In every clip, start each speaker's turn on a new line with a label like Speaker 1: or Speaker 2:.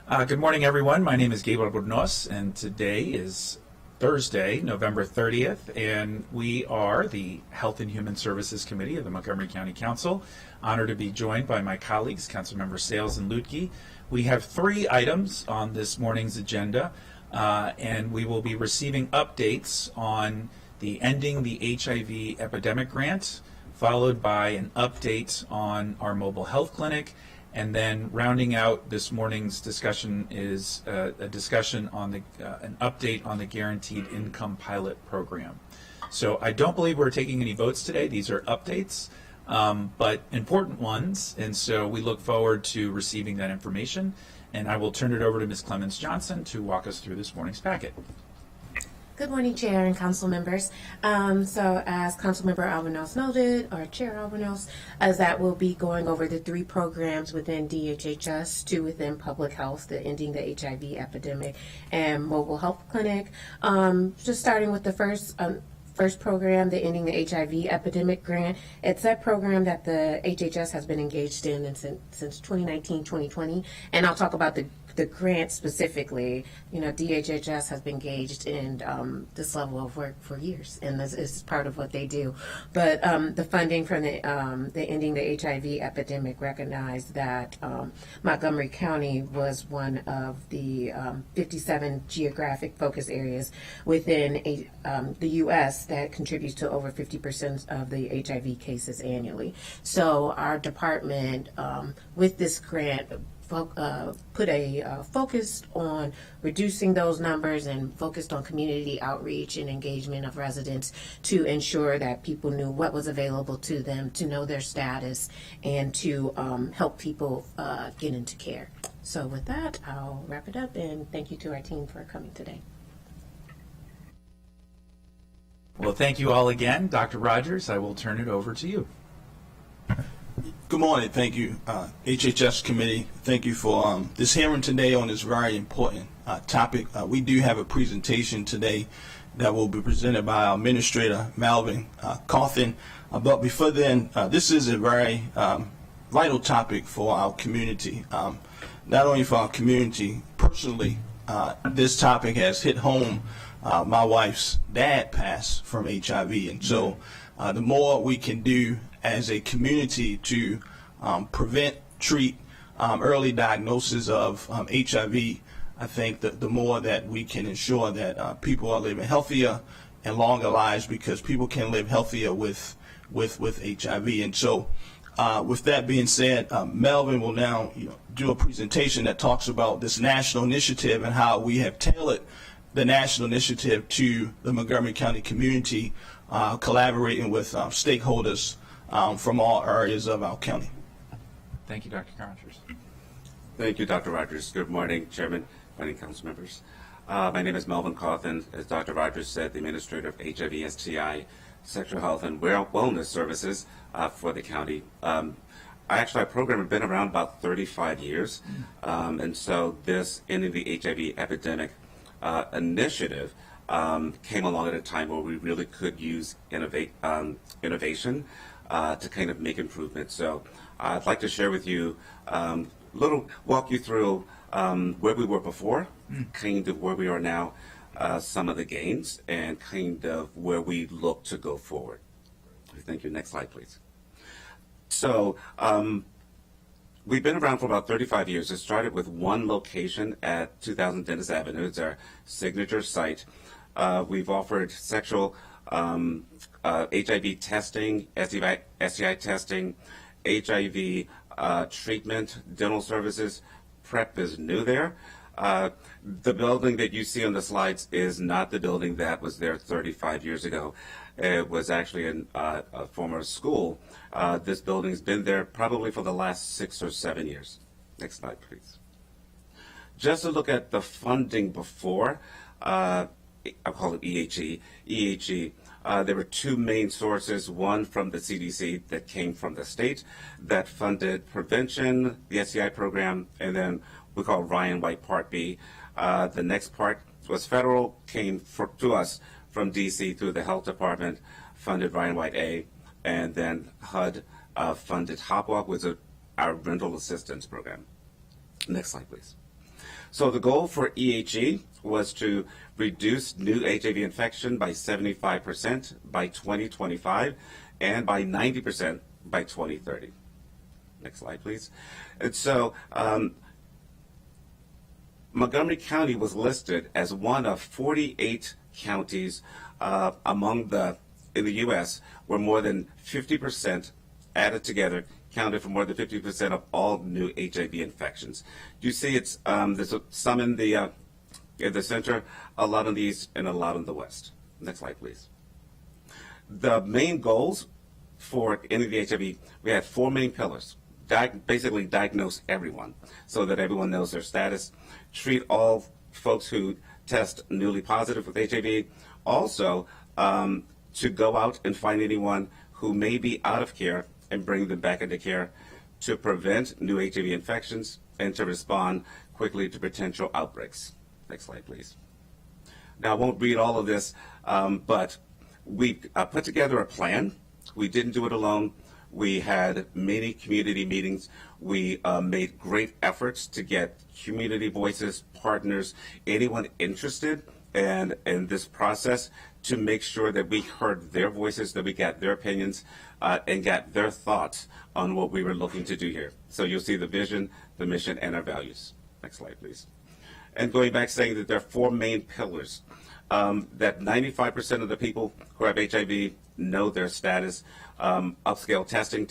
Speaker 1: Good morning, everyone. My name is Gabriel Burnos, and today is Thursday, November 30th, and we are the Health and Human Services Committee of the Montgomery County Council. Honored to be joined by my colleagues, Councilmember Sales and Lutke. We have 3 items on this morning's agenda, and we will be receiving updates on the Ending the HIV Epidemic Grant, followed by an update on our mobile health clinic. And then rounding out this morning's discussion is a discussion on an update on the Guaranteed Income Pilot Program. So I don't believe we're taking any votes today. These are updates, but important ones. And so we look forward to receiving that information. And I will turn it over to Ms. Clemens Johnson to walk us through this morning's packet.
Speaker 2: Good morning, Chair and Council members. So as Councilmember Albanos noted, or Chair Albanos, as that will be going over the 3 programs within DHHS, 2 within public health, the Ending the HIV Epidemic and Mobile Health Clinic. Just starting with the first program, the Ending the HIV Epidemic Grant. It's a program that the HHS has been engaged in since 2019-2020, and I'll talk about the grant specifically. You know, DHHS has been engaged in this level of work for years, and this is part of what they do. But the funding from the Ending the HIV Epidemic recognized that Montgomery County was one of the 57 geographic focus areas within the U.S. that contributes to over 50% of the HIV cases annually. So our department, with this grant, put a focus on reducing those numbers and focused on community outreach and engagement of residents to ensure that people knew what was available to them, to know their status, and to help people get into care. So with that, I'll wrap it up, and thank you to our team for coming today.
Speaker 1: Well, thank you all again. Dr. Rogers, I will turn it over to you.
Speaker 3: Good morning. Thank you, HHS Committee. Thank you for this hearing today on this very important topic. We do have a presentation today that will be presented by our Administrator, Melvin Cawthon. But before then, this is a very vital topic for our community. Not only for our community personally, this topic has hit home. My wife's dad passed from HIV, and so the more we can do as a community to prevent, treat, early diagnosis of HIV, I think that the more that we can ensure that people are living healthier and longer lives, because people can live healthier with HIV. And so with that being said, Melvin will now do a presentation that talks about this national initiative and how we have tailored the national initiative to the Montgomery County community, collaborating with stakeholders from all areas of our county.
Speaker 1: Thank you, Dr. Rogers.
Speaker 4: Thank you, Dr. Rogers. Good morning, Chairman, morning, council members. My name is Melvin Cawthon. As Dr. Rogers said, the Administrator of HIV, STI, Sexual Health, and Wellness Services for the county. Our program has been around about 35 years, and so this Ending the HIV Epidemic initiative came along at a time where we really could use innovation to kind of make improvements. So I'd like to share with you walk you through where we were before, kind of where we are now, some of the gains, and kind of where we look to go forward. Thank you. Next slide, please. So we've been around for about 35 years. It started with one location at 2000 Dennis Avenue. It's our signature site. We've offered sexual HIV testing, STI testing, HIV treatment, dental services. PrEP is new there. The building that you see on the slides is not the building that was there 35 years ago. It was actually a former school. This building's been there probably for the last 6 or 7 years. Next slide, please. Just to look at the funding before, I'll call it EHE. EHE, there were 2 main sources, one from the CDC that came from the state that funded prevention, the STI program, and then we call Ryan White Part B. The next part was federal, came to us from DC through the health department, funded Ryan White A, and then HUD funded HOPWalk, which is our rental assistance program. Next slide, please. So the goal for EHE was to reduce new HIV infection by 75% by 2025 and by 90% by 2030. Next slide, please. And so Montgomery County was listed as one of 48 counties in the U.S. where more than 50% added together counted for more than 50% of all new HIV infections. You see, there's some in the center, a lot in the east, and a lot in the west. Next slide, please. The main goals for ending the HIV, we had 4 main pillars. Basically diagnose everyone so that everyone knows their status, treat all folks who test newly positive with HIV, also to go out and find anyone who may be out of care and bring them back into care, to prevent new HIV infections, and to respond quickly to potential outbreaks. Next slide, please. Now, I won't read all of this, but we put together a plan. We didn't do it alone. We had many community meetings. We made great efforts to get community voices, partners, anyone interested in this process, to make sure that we heard their voices, that we got their opinions, and got their thoughts on what we were looking to do here. So you'll see the vision, the mission, and our values. Next slide, please. And going back, saying that there are 4 main pillars, that 95% of the people who have HIV know their status. Upscale testing.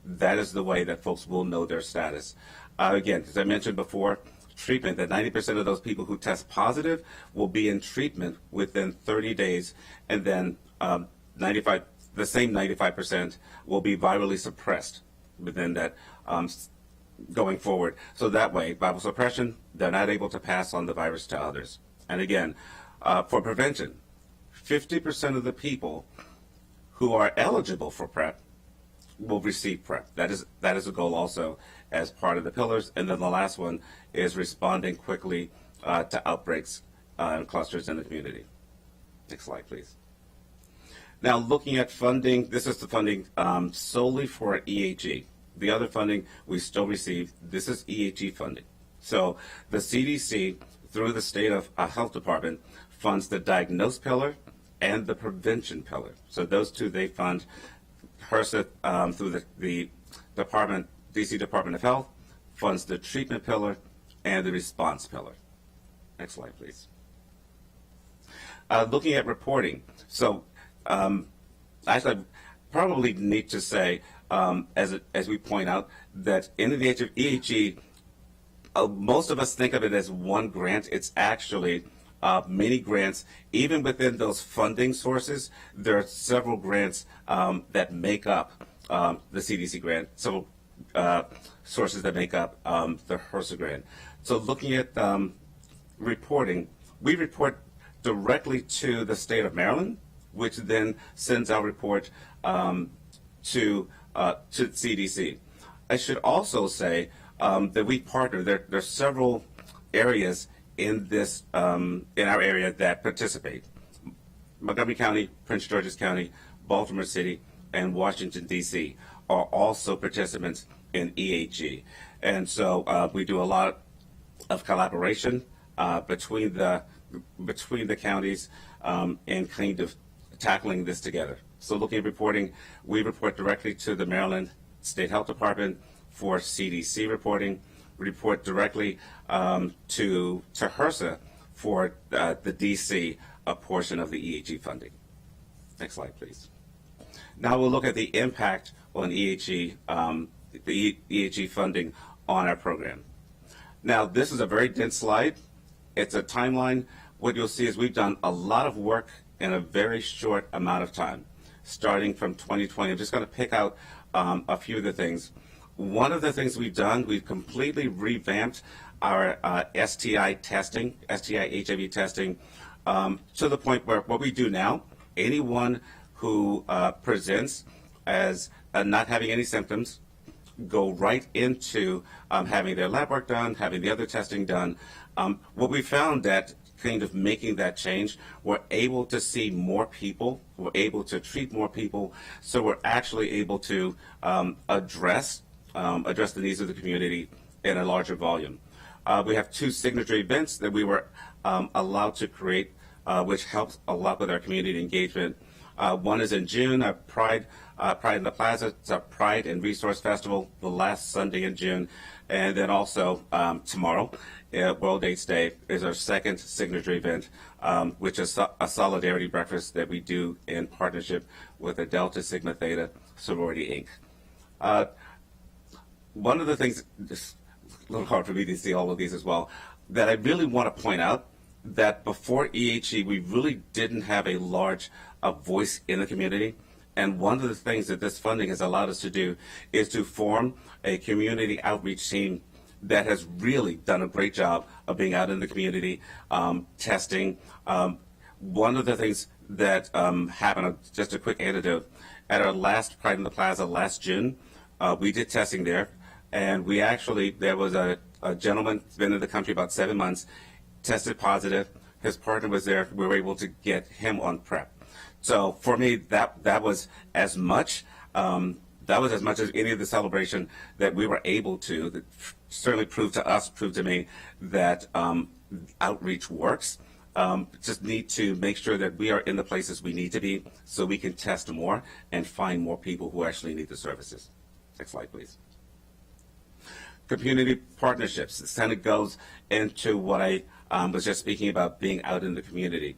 Speaker 4: That is the way that folks will know their status. Again, as I mentioned before, treatment, that 90% of those people who test positive will be in treatment within 30 days, and then the same 95% will be virally suppressed within that going forward. So that way, viral suppression, they're not able to pass on the virus to others. And again, for prevention, 50% of the people who are eligible for PrEP will receive PrEP. That is a goal also as part of the pillars. And then the last one is responding quickly to outbreaks and clusters in the community. Next slide, please. Now, looking at funding, this is the funding solely for EHE. The other funding we still receive, this is EHE funding. So the CDC, through the state of health department, funds the diagnose pillar and the prevention pillar. So those two they fund. HRSA, through the department, DC Department of Health, funds the treatment pillar and the response pillar. Next slide, please. Looking at reporting. So actually, I probably need to say, as we point out, that in the age of EHE, most of us think of it as one grant. It's actually many grants. Even within those funding sources, there are several grants that make up the CDC grant, several sources that make up the HRSA grant. So looking at reporting, we report directly to the state of Maryland, which then sends our report to CDC. I should also say that we partner. There are several areas in this in our area that participate. Montgomery County, Prince George's County, Baltimore City, and Washington, D.C. are also participants in EHE. And so we do a lot of collaboration between the counties and kind of tackling this together. So looking at reporting, we report directly to the Maryland State Health Department for CDC reporting. We report directly to HRSA for the DC, a portion of the EHE funding. Next slide, please. Now we'll look at the impact on EHE, the EHE funding on our program. Now this is a very dense slide. It's a timeline. What you'll see is we've done a lot of work in a very short amount of time, starting from 2020. I'm just going to pick out a few of the things. One of the things we've done, we've completely revamped our STI testing, STI HIV testing, to the point where what we do now, anyone who presents as not having any symptoms, go right into having their lab work done, having the other testing done. What we found that kind of making that change, we're able to see more people, we're able to treat more people, so we're actually able to address the needs of the community in a larger volume. We have 2 signature events that we were allowed to create, which helps a lot with our community engagement. One is in June, Pride in the Plaza. It's a Pride and Resource Festival, the last Sunday in June. And then also tomorrow, World AIDS Day, is our second signature event, which is a solidarity breakfast that we do in partnership with the Delta Sigma Theta Sorority Inc. One of the things, it's a little hard for me to see all of these as well, that I really want to point out that before EHE, we really didn't have a large voice in the community. And one of the things that this funding has allowed us to do is to form a community outreach team that has really done a great job of being out in the community, testing. One of the things that happened, just a quick anecdote, at our last Pride in the Plaza last June, we did testing there. And we actually, there was a gentleman who's been in the country about 7 months, tested positive. His partner was there. We were able to get him on PrEP. So for me, that was as much as any of the celebration that we were able to. That certainly proved to me that outreach works. Just need to make sure that we are in the places we need to be so we can test more and find more people who actually need the services. Next slide, please. Community partnerships. This kind of goes into what I was just speaking about, being out in the community.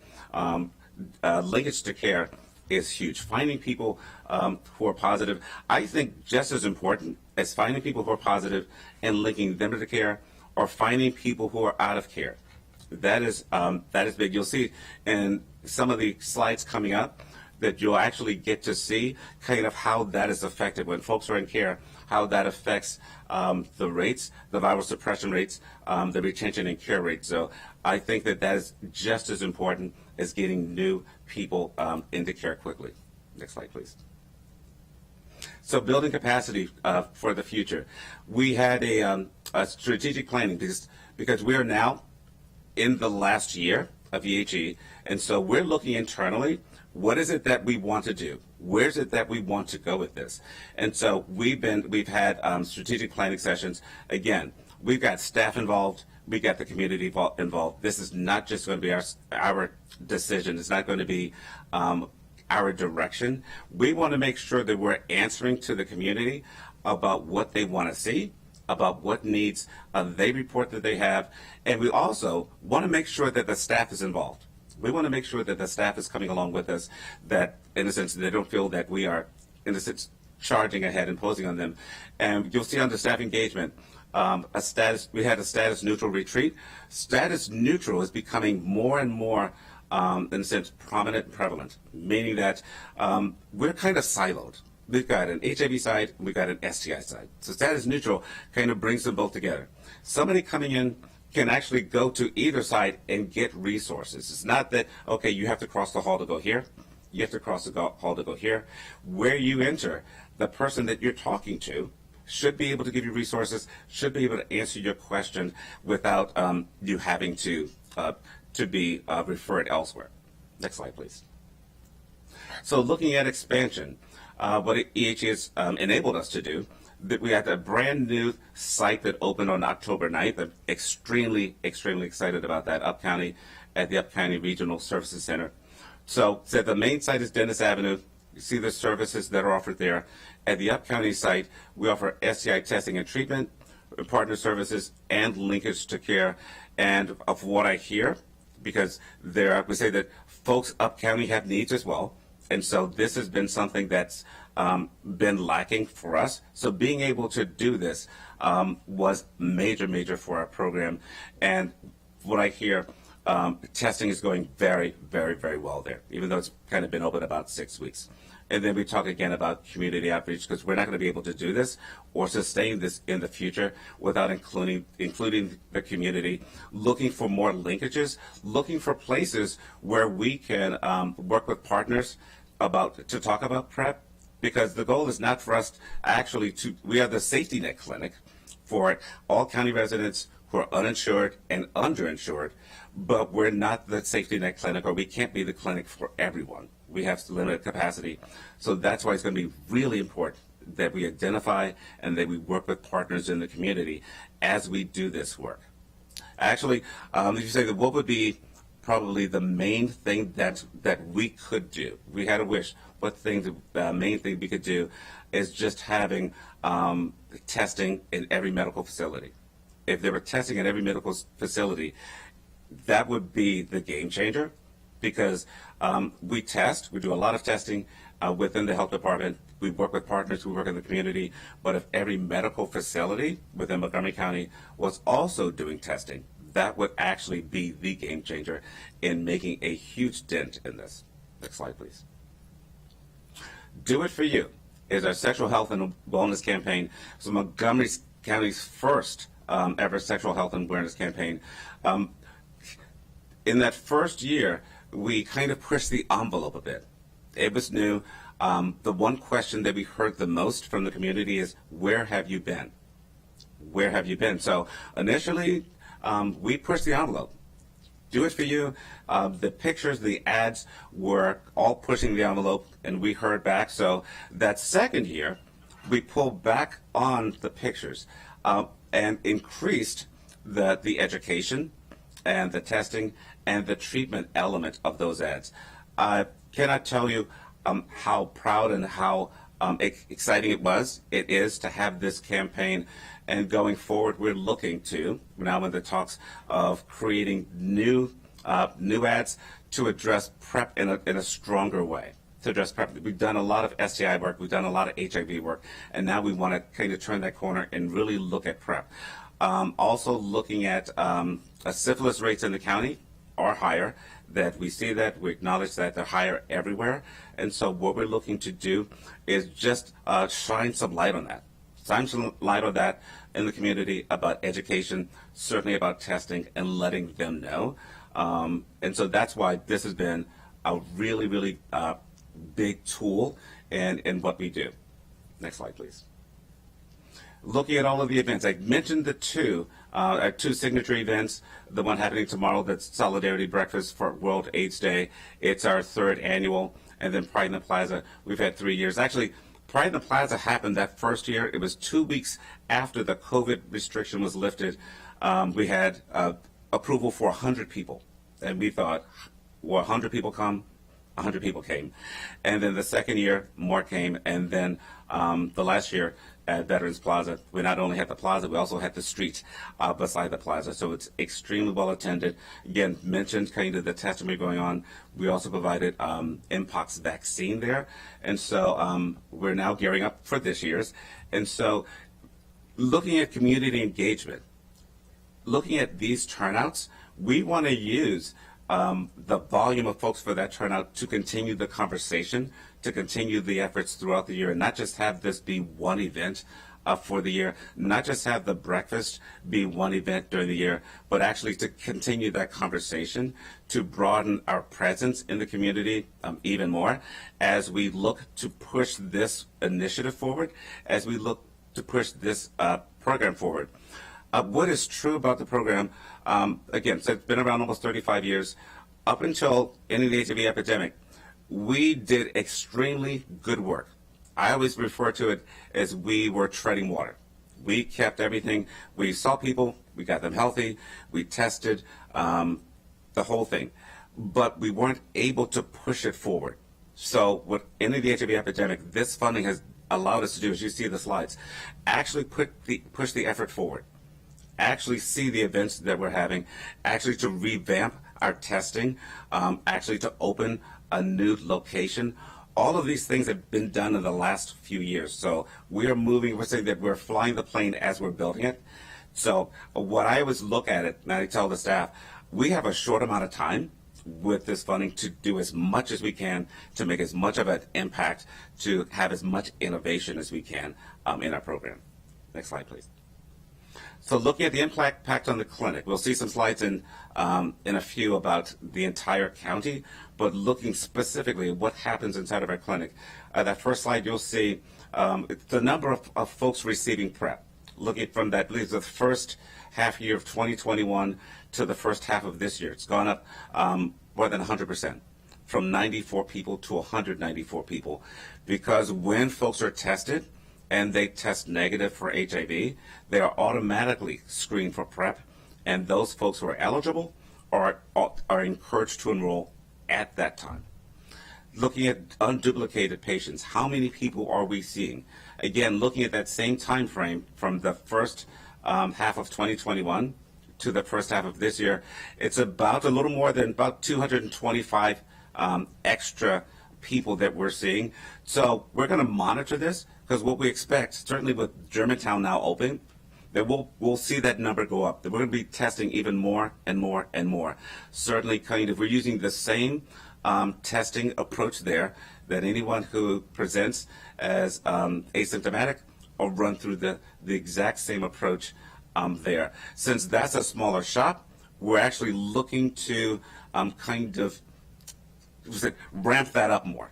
Speaker 4: Linkage to care is huge. Finding people who are positive, I think just as important as finding people who are positive and linking them to care, or finding people who are out of care. That is big. You'll see in some of the slides coming up that you'll actually get to see kind of how that is affected when folks are in care, how that affects the rates, the viral suppression rates, the retention and care rates. So I think that is just as important as getting new people into care quickly. Next slide, please. So building capacity for the future. We had a strategic planning because we are now in the last year of EHE, and so we're looking internally. What is it that we want to do? Where's it that we want to go with this? And so we've had strategic planning sessions. Again, we've got staff involved. We got the community involved. This is not just going to be our decision. It's not going to be our direction. We want to make sure that we're answering to the community about what they want to see, about what needs they report that they have, and we also want to make sure that the staff is involved. We want to make sure that the staff is coming along with us, that in a sense they don't feel that we are, in a sense, charging ahead, imposing on them. And you'll see under staff engagement, we had a status neutral retreat. Status neutral is becoming more and more, in a sense, prominent and prevalent, meaning that we're kind of siloed. We've got an HIV side, we've got an STI side. So status neutral kind of brings them both together. Somebody coming in can actually go to either side and get resources. It's not that, okay, you have to cross the hall to go here. You have to cross the hall to go here. Where you enter, the person that you're talking to should be able to give you resources, should be able to answer your question without you having to be referred elsewhere. Next slide, please. So looking at expansion, what EHE has enabled us to do, that we have a brand new site that opened on October 9th. I'm extremely excited about that, at the Up County Regional Services Center. So the main site is Dennis Avenue. You see the services that are offered there. At the Up County site, we offer STI testing and treatment, partner services, and linkage to care. And of what I hear, because we say that folks Up County have needs as well. And so this has been something that's been lacking for us. So being able to do this was major for our program. And what I hear, testing is going very well there, even though it's kind of been open about 6 weeks. And then we talk again about community outreach, because we're not going to be able to do this or sustain this in the future without including the community, looking for more linkages, looking for places where we can work with partners to talk about PrEP, because the goal is not for us we are the safety net clinic for all county residents who are uninsured and underinsured, but we're not the safety net clinic, or we can't be the clinic for everyone. We have limited capacity. So that's why it's going to be really important that we identify and that we work with partners in the community as we do this work. Actually, if you say that what would be probably the main thing that we could do, we had a wish. What thing, the main thing we could do is just having testing in every medical facility. If there were testing in every medical facility, that would be the game changer, because we do a lot of testing within the health department. We work with partners, we work in the community, but if every medical facility within Montgomery County was also doing testing, that would actually be the game changer in making a huge dent in this. Next slide, please. Do It For You is our sexual health and wellness campaign. So Montgomery County's first ever sexual health and awareness campaign. In that first year, we kind of pushed the envelope a bit. It was new. The one question that we heard the most from the community is, where have you been? Where have you been? So initially, we pushed the envelope. Do It For You. The pictures, the ads were all pushing the envelope, and we heard back. So that second year, we pulled back on the pictures and increased the education and the testing and the treatment element of those ads. I cannot tell you how proud and how exciting it is to have this campaign. And going forward, we're looking to, now in the talks of creating new ads to address PrEP in a stronger way. To address PrEP, we've done a lot of STI work, we've done a lot of HIV work, and now we want to kind of turn that corner and really look at PrEP. Also looking at syphilis rates in the county are higher. That we see that, we acknowledge that they're higher everywhere, and so what we're looking to do is just shine some light on that. Shine some light on that in the community about education, certainly about testing, and letting them know. And so that's why this has been a really, really big tool in what we do. Next slide, please. Looking at all of the events, I mentioned the two signature events. The one happening tomorrow, that's Solidarity Breakfast for World AIDS Day. It's our third annual. And then Pride in the Plaza, we've had 3 years. Actually, Pride in the Plaza happened that first year. It was 2 weeks after the COVID restriction was lifted. We had approval for 100 people. And we thought, well, 100 people come, 100 people came. And then the second year, more came. And then the last year at Veterans Plaza, we not only had the plaza, we also had the street beside the plaza. So it's extremely well attended. Again, mentioned kind of the testimony going on. We also provided Mpox vaccine there. And so we're now gearing up for this year's. And so looking at community engagement, looking at these turnouts, we want to use the volume of folks for that turnout to continue the conversation, to continue the efforts throughout the year, and not just have this be one event for the year, not just have the breakfast be one event during the year, but actually to continue that conversation, to broaden our presence in the community even more as we look to push this initiative forward, as we look to push this program forward. What is true about the program, again, so it's been around almost 35 years. Up until ending the HIV epidemic, we did extremely good work. I always refer to it as we were treading water. We kept everything. We saw people, we got them healthy, we tested the whole thing, but we weren't able to push it forward. So with ending the HIV epidemic, this funding has allowed us to do, as you see the slides, actually push the effort forward. Actually see the events that we're having, actually to revamp our testing, actually to open a new location. All of these things have been done in the last few years. So we are moving, we're saying that we're flying the plane as we're building it. So what I always look at it, and I tell the staff, we have a short amount of time with this funding to do as much as we can, to make as much of an impact, to have as much innovation as we can in our program. Next slide, please. So looking at the impact on the clinic, we'll see some slides in a few about the entire county, but looking specifically at what happens inside of our clinic. That first slide, you'll see the number of folks receiving PrEP. Looking from that, I believe the first half year of 2021 to the first half of this year, it's gone up more than 100%, from 94 people to 194 people. Because when folks are tested, and they test negative for HIV, they are automatically screened for PrEP, and those folks who are eligible are encouraged to enroll at that time. Looking at unduplicated patients, how many people are we seeing? Again, looking at that same time frame from the first half of 2021 to the first half of this year, it's about a little more than about 225 extra people that we're seeing. So we're going to monitor this, because what we expect, certainly with Germantown now open, that we'll see that number go up, that we're going to be testing even more and more and more. Certainly, we're using the same testing approach there, that anyone who presents as asymptomatic will run through the exact same approach there. Since that's a smaller shop, we're actually looking to ramp that up more.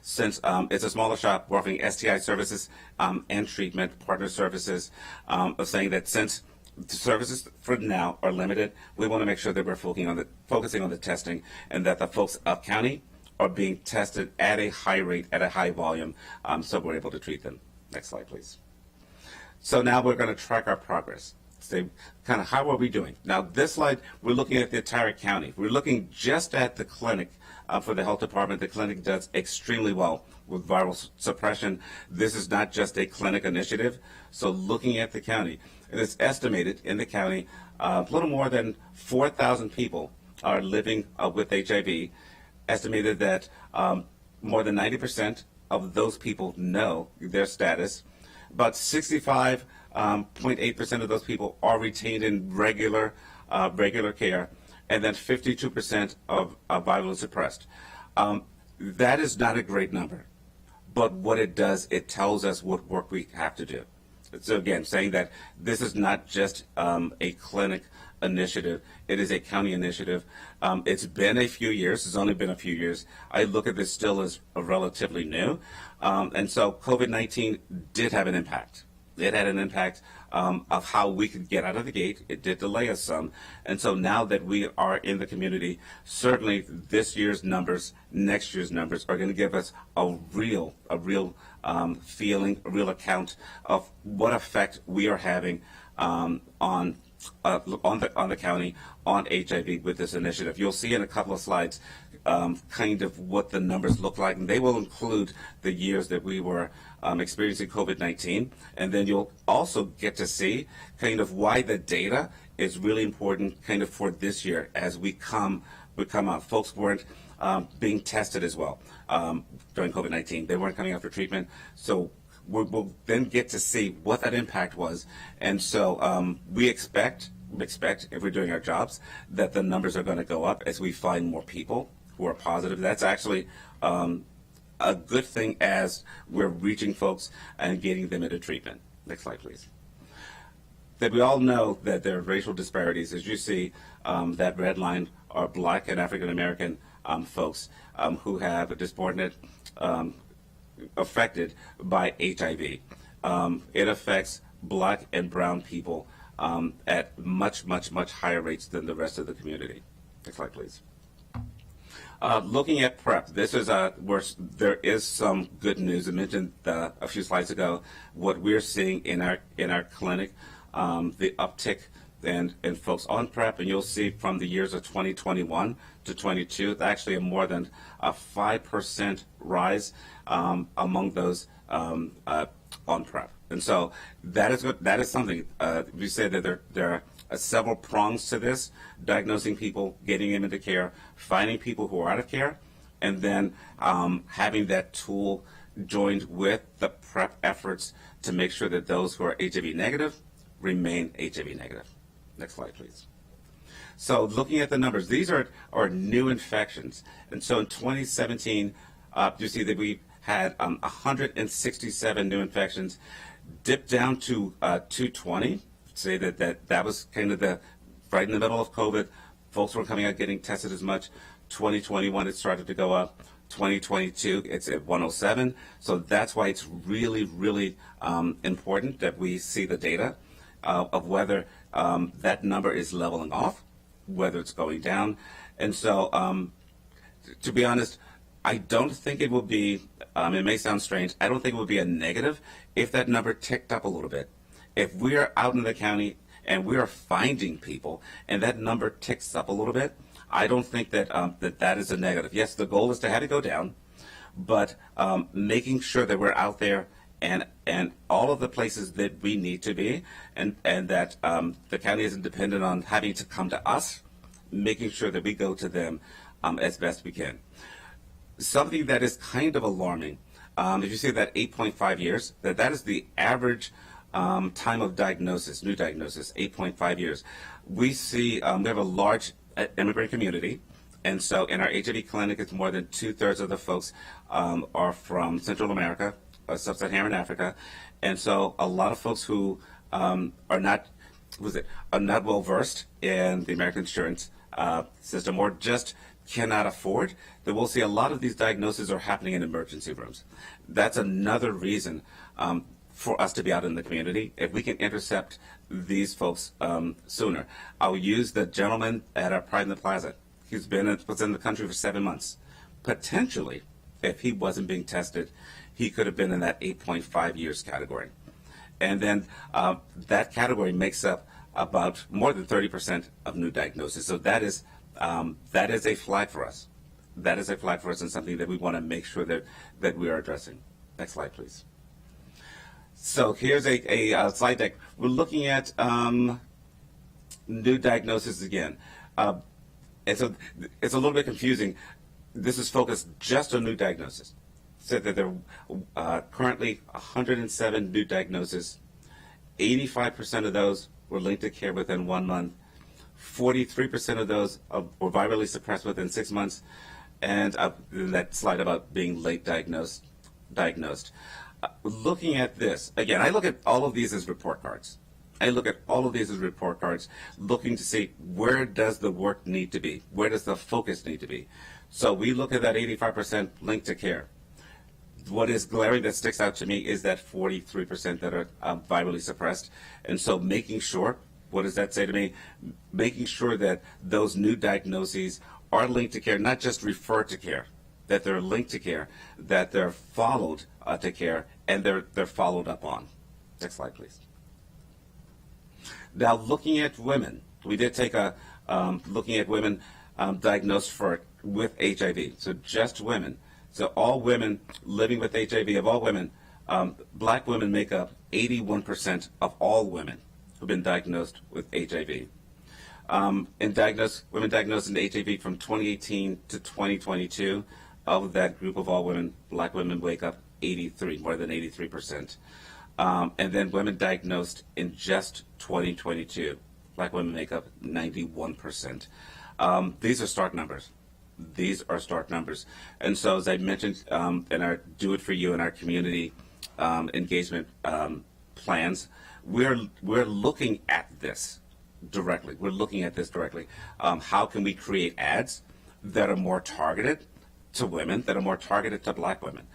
Speaker 4: Since it's a smaller shop, we're offering STI services and treatment partner services, of saying that since the services for now are limited, we want to make sure that we're focusing on the testing, and that the folks up county are being tested at a high rate, at a high volume, so we're able to treat them. Next slide, please. So now we're going to track our progress. Say, how are we doing? Now, this slide, we're looking at the entire county. We're looking just at the clinic for the health department. The clinic does extremely well with viral suppression. This is not just a clinic initiative. So looking at the county, it is estimated in the county a little more than 4,000 people are living with HIV. Estimated that more than 90% of those people know their status. About 65.8% of those people are retained in regular care, and then 52% are virally suppressed. That is not a great number, but what it does, it tells us what work we have to do. So again, saying that this is not just a clinic initiative, it is a county initiative. It's been a few years, it's only been a few years. I look at this still as relatively new. And so COVID-19 did have an impact. It had an impact of how we could get out of the gate. It did delay us some. And so now that we are in the community, certainly this year's numbers, next year's numbers are going to give us a real feeling, a real account of what effect we are having on the county on HIV with this initiative. You'll see in a couple of slides what the numbers look like, and they will include the years that we were experiencing COVID-19, and then you'll also get to see why the data is really important for this year as we come out. Folks weren't being tested as well during COVID-19. They weren't coming out for treatment, so we'll then get to see what that impact was. And so we expect, if we're doing our jobs, that the numbers are going to go up as we find more people who are positive. That's actually a good thing as we're reaching folks and getting them into treatment. Next slide, please. That we all know that there are racial disparities. As you see, that red line are Black and African American folks who have a disproportionate affected by HIV. It affects Black and brown people at much higher rates than the rest of the community. Next slide, please. Looking at PrEP, this is where there is some good news. I mentioned a few slides ago what we're seeing in our clinic, the uptick and folks on PrEP, and you'll see from the years of 2021 to 22, it's actually a more than a 5% rise among those on PrEP. And so that is something. We said that there are several prongs to this: diagnosing people, getting them into care, finding people who are out of care, and then having that tool joined with the PrEP efforts to make sure that those who are HIV negative remain HIV negative. Next slide, please. So looking at the numbers, these are new infections. And so in 2017, you see that we had 167 new infections, dipped down to 220. Say that was right in the middle of COVID. Folks weren't coming out getting tested as much. 2021, it started to go up. 2022, it's at 107. So that's why it's really important that we see the data of whether that number is leveling off, whether it's going down. And so, to be honest, I don't think it will be, it may sound strange, I don't think it would be a negative if that number ticked up a little bit. If we're out in the county and we are finding people, and that number ticks up a little bit. I don't think that that is a negative. Yes, the goal is to have it go down, but making sure that we're out there and all of the places that we need to be, and that the county isn't dependent on having to come to us, making sure that we go to them as best we can. Something that is kind of alarming, if you say that 8.5 years, that is the average time of diagnosis, new diagnosis, 8.5 years. We see, we have a large immigrant community, and so in our HIV clinic, it's more than 2/3 of the folks are from Central America, Sub-Saharan Africa, and so a lot of folks who are not well versed in the American insurance system, or just cannot afford, that we'll see a lot of these diagnoses are happening in emergency rooms. That's another reason for us to be out in the community. If we can intercept these folks sooner. I'll use the gentleman at our Pride in the Plaza. Was in the country for 7 months. Potentially, if he wasn't being tested, he could have been in that 8.5 years category. And then that category makes up about more than 30% of new diagnoses. So that is a flag for us. That is a flag for us, and something that we want to make sure that we are addressing. Next slide, please. So here's a slide deck. We're looking at new diagnoses again. And so it's a little bit confusing. This is focused just on new diagnosis. Said that there are currently 107 new diagnoses. 85% of those were linked to care within 1 month. 43% of those were virally suppressed within 6 months. And that slide about being late diagnosed. Looking at this, again, I look at all of these as report cards. Looking to see where does the work need to be? Where does the focus need to be? So we look at that 85% linked to care. What is glaring that sticks out to me is that 43% that are virally suppressed. And so making sure, what does that say to me? Making sure that those new diagnoses are linked to care, not just referred to care, that they're linked to care, that they're followed to care, and they're followed up on. Next slide, please. Now, looking at women, we did take a looking at women diagnosed with HIV. So just women. So all women living with HIV, of all women, black women make up 81% of all women who've been diagnosed with HIV. Women diagnosed in HIV from 2018 to 2022, of that group of all women, black women make up more than 83%. And then women diagnosed in just 2022, black women make up 91%. These are stark numbers. And so, as I mentioned in our Do It For You and our community engagement plans, we're looking at this directly. How can we create ads that are more targeted to women, that are more targeted to black women,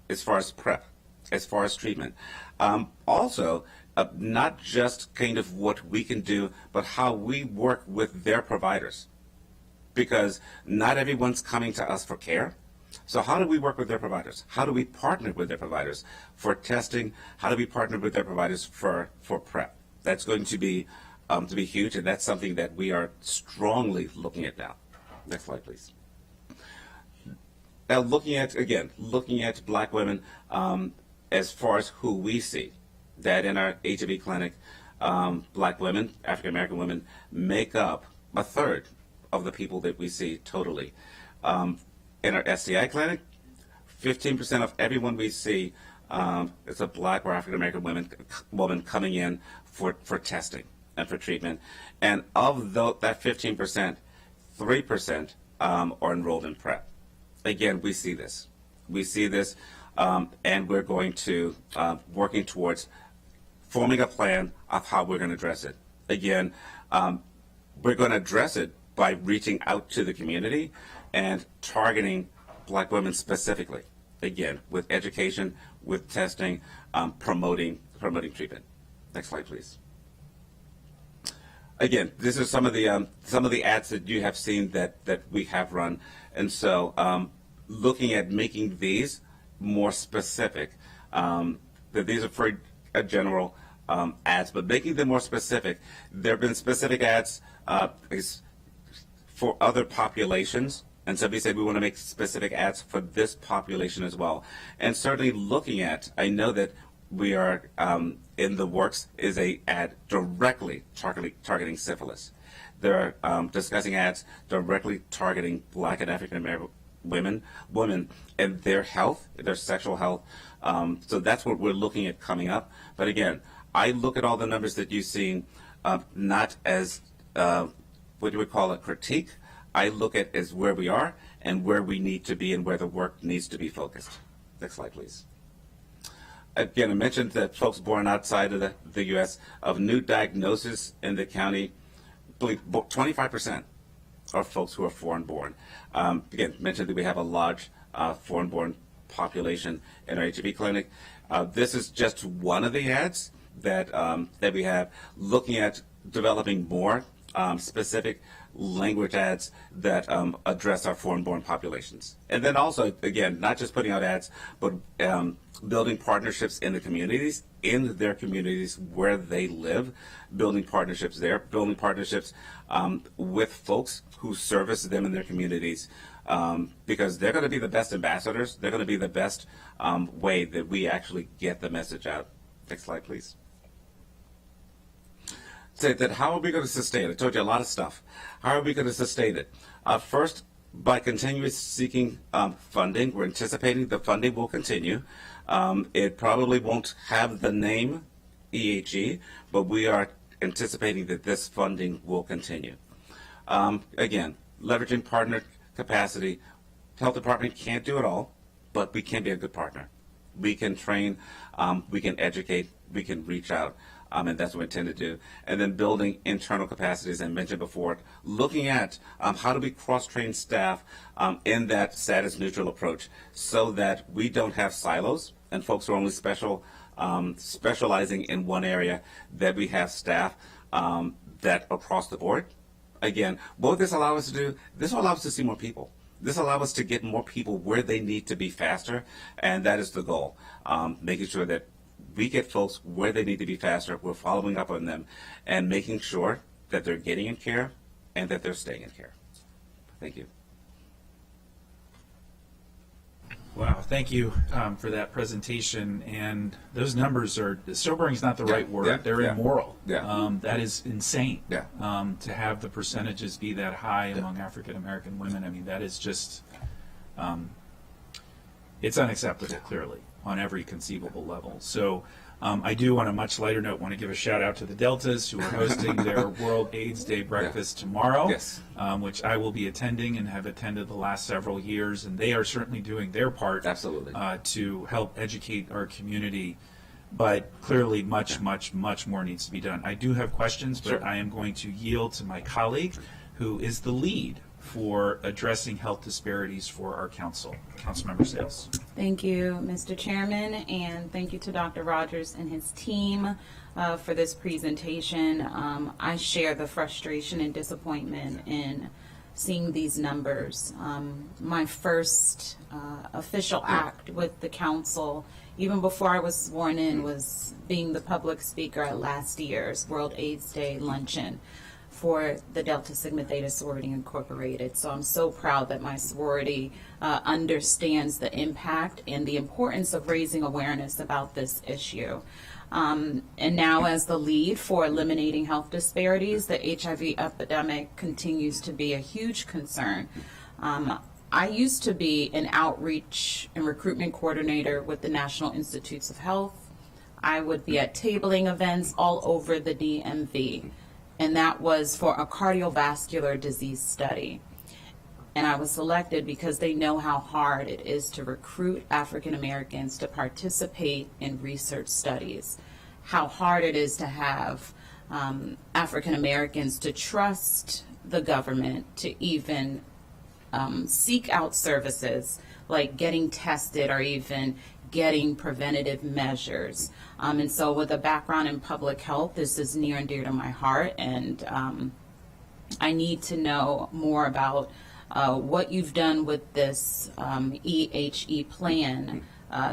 Speaker 4: as far as PrEP, as far as treatment. Also, not just kind of what we can do, but how we work with their providers. Because not everyone's coming to us for care. So how do we work with their providers? How do we partner with their providers for testing? How do we partner with their providers for PrEP? That's going to be huge, and that's something that we are strongly looking at now. Next slide, please. Now, looking at black women, as far as who we see, that in our HIV clinic, black women, African American women, make up 1/3 of the people that we see totally. In our STI clinic, 15% of everyone we see is a black or African American woman coming in for testing and for treatment. And of that 15%, 3% are enrolled in PrEP. Again, we see this, and we're going to working towards forming a plan of how we're going to address it. Again, we're going to address it by reaching out to the community and targeting black women specifically. Again, with education, with testing, promoting treatment. Next slide, please. Again, this is some of the ads that you have seen that we have run, and so looking at making these more specific. That these are for a general ads, but making them more specific. There have been specific ads for other populations. And so we said we want to make specific ads for this population as well. And certainly looking at, I know that we are in the works is a ad directly targeting syphilis. They're discussing ads directly targeting Black and African American women and their health, their sexual health. So that's what we're looking at coming up. But again, I look at all the numbers that you've seen not as what do we call a critique. I look at as where we are and where we need to be and where the work needs to be focused. Next slide, please. Again, I mentioned that folks born outside of the U.S. of new diagnosis in the county, I believe 25% are folks who are foreign-born. Again, mentioned that we have a large foreign-born population in our HIV clinic. This is just one of the ads that we have, looking at developing more specific language ads that address our foreign-born populations. And then also, again, not just putting out ads, but building partnerships in their communities where they live, building partnerships there, building partnerships with folks who service them in their communities, because they're going to be the best ambassadors. They're going to be the best way that we actually get the message out. Next slide, please. Say that how are we going to sustain it? I told you a lot of stuff. How are we going to sustain it? First, by continuously seeking funding. We're anticipating the funding will continue. It probably won't have the name EHE, but we are anticipating that this funding will continue. Again, leveraging partner capacity. Health department can't do it all, but we can be a good partner. We can train, we can educate, we can reach out. And that's what we intend to do. And then building internal capacities, I mentioned before, looking at how do we cross-train staff in that status neutral approach so that we don't have silos and folks who are only specializing in one area, that we have staff that across the board. Again, what will this allow us to do? This will allow us to see more people. This will allow us to get more people where they need to be faster, and that is the goal, making sure that we get folks where they need to be faster, we're following up on them, and making sure that they're getting in care and that they're staying in care. Thank you.
Speaker 1: Wow, thank you for that presentation. And those numbers are, sobering is not the right word, they're immoral. That is insane to have the percentages be that high among African American women. I mean, that is just, it's unacceptable, clearly, on every conceivable level. So I do, on a much lighter note, want to give a shout out to the Deltas, who are hosting their World AIDS Day breakfast tomorrow, which I will be attending and have attended the last several years, and they are certainly doing their part to help educate our community. But clearly much more needs to be done. I do have questions, but I am going to yield to my colleague, who is the lead for addressing health disparities for our council. Councilmember Sales.
Speaker 5: Thank you, Mr. Chairman, and thank you to Dr. Rogers and his team for this presentation. I share the frustration and disappointment in seeing these numbers. My first official act with the council, even before I was sworn in, was being the public speaker at last year's World AIDS Day luncheon for the Delta Sigma Theta Sorority Incorporated. So I'm so proud that my sorority understands the impact and the importance of raising awareness about this issue. And now, as the lead for eliminating health disparities, the HIV epidemic continues to be a huge concern. I used to be an outreach and recruitment coordinator with the National Institutes of Health. I would be at tabling events all over the DMV. And that was for a cardiovascular disease study. And I was selected because they know how hard it is to recruit African Americans to participate in research studies, how hard it is to have African Americans to trust the government to even seek out services like getting tested or even getting preventative measures. And so with a background in public health, this is near and dear to my heart, and I need to know more about what you've done with this EHE plan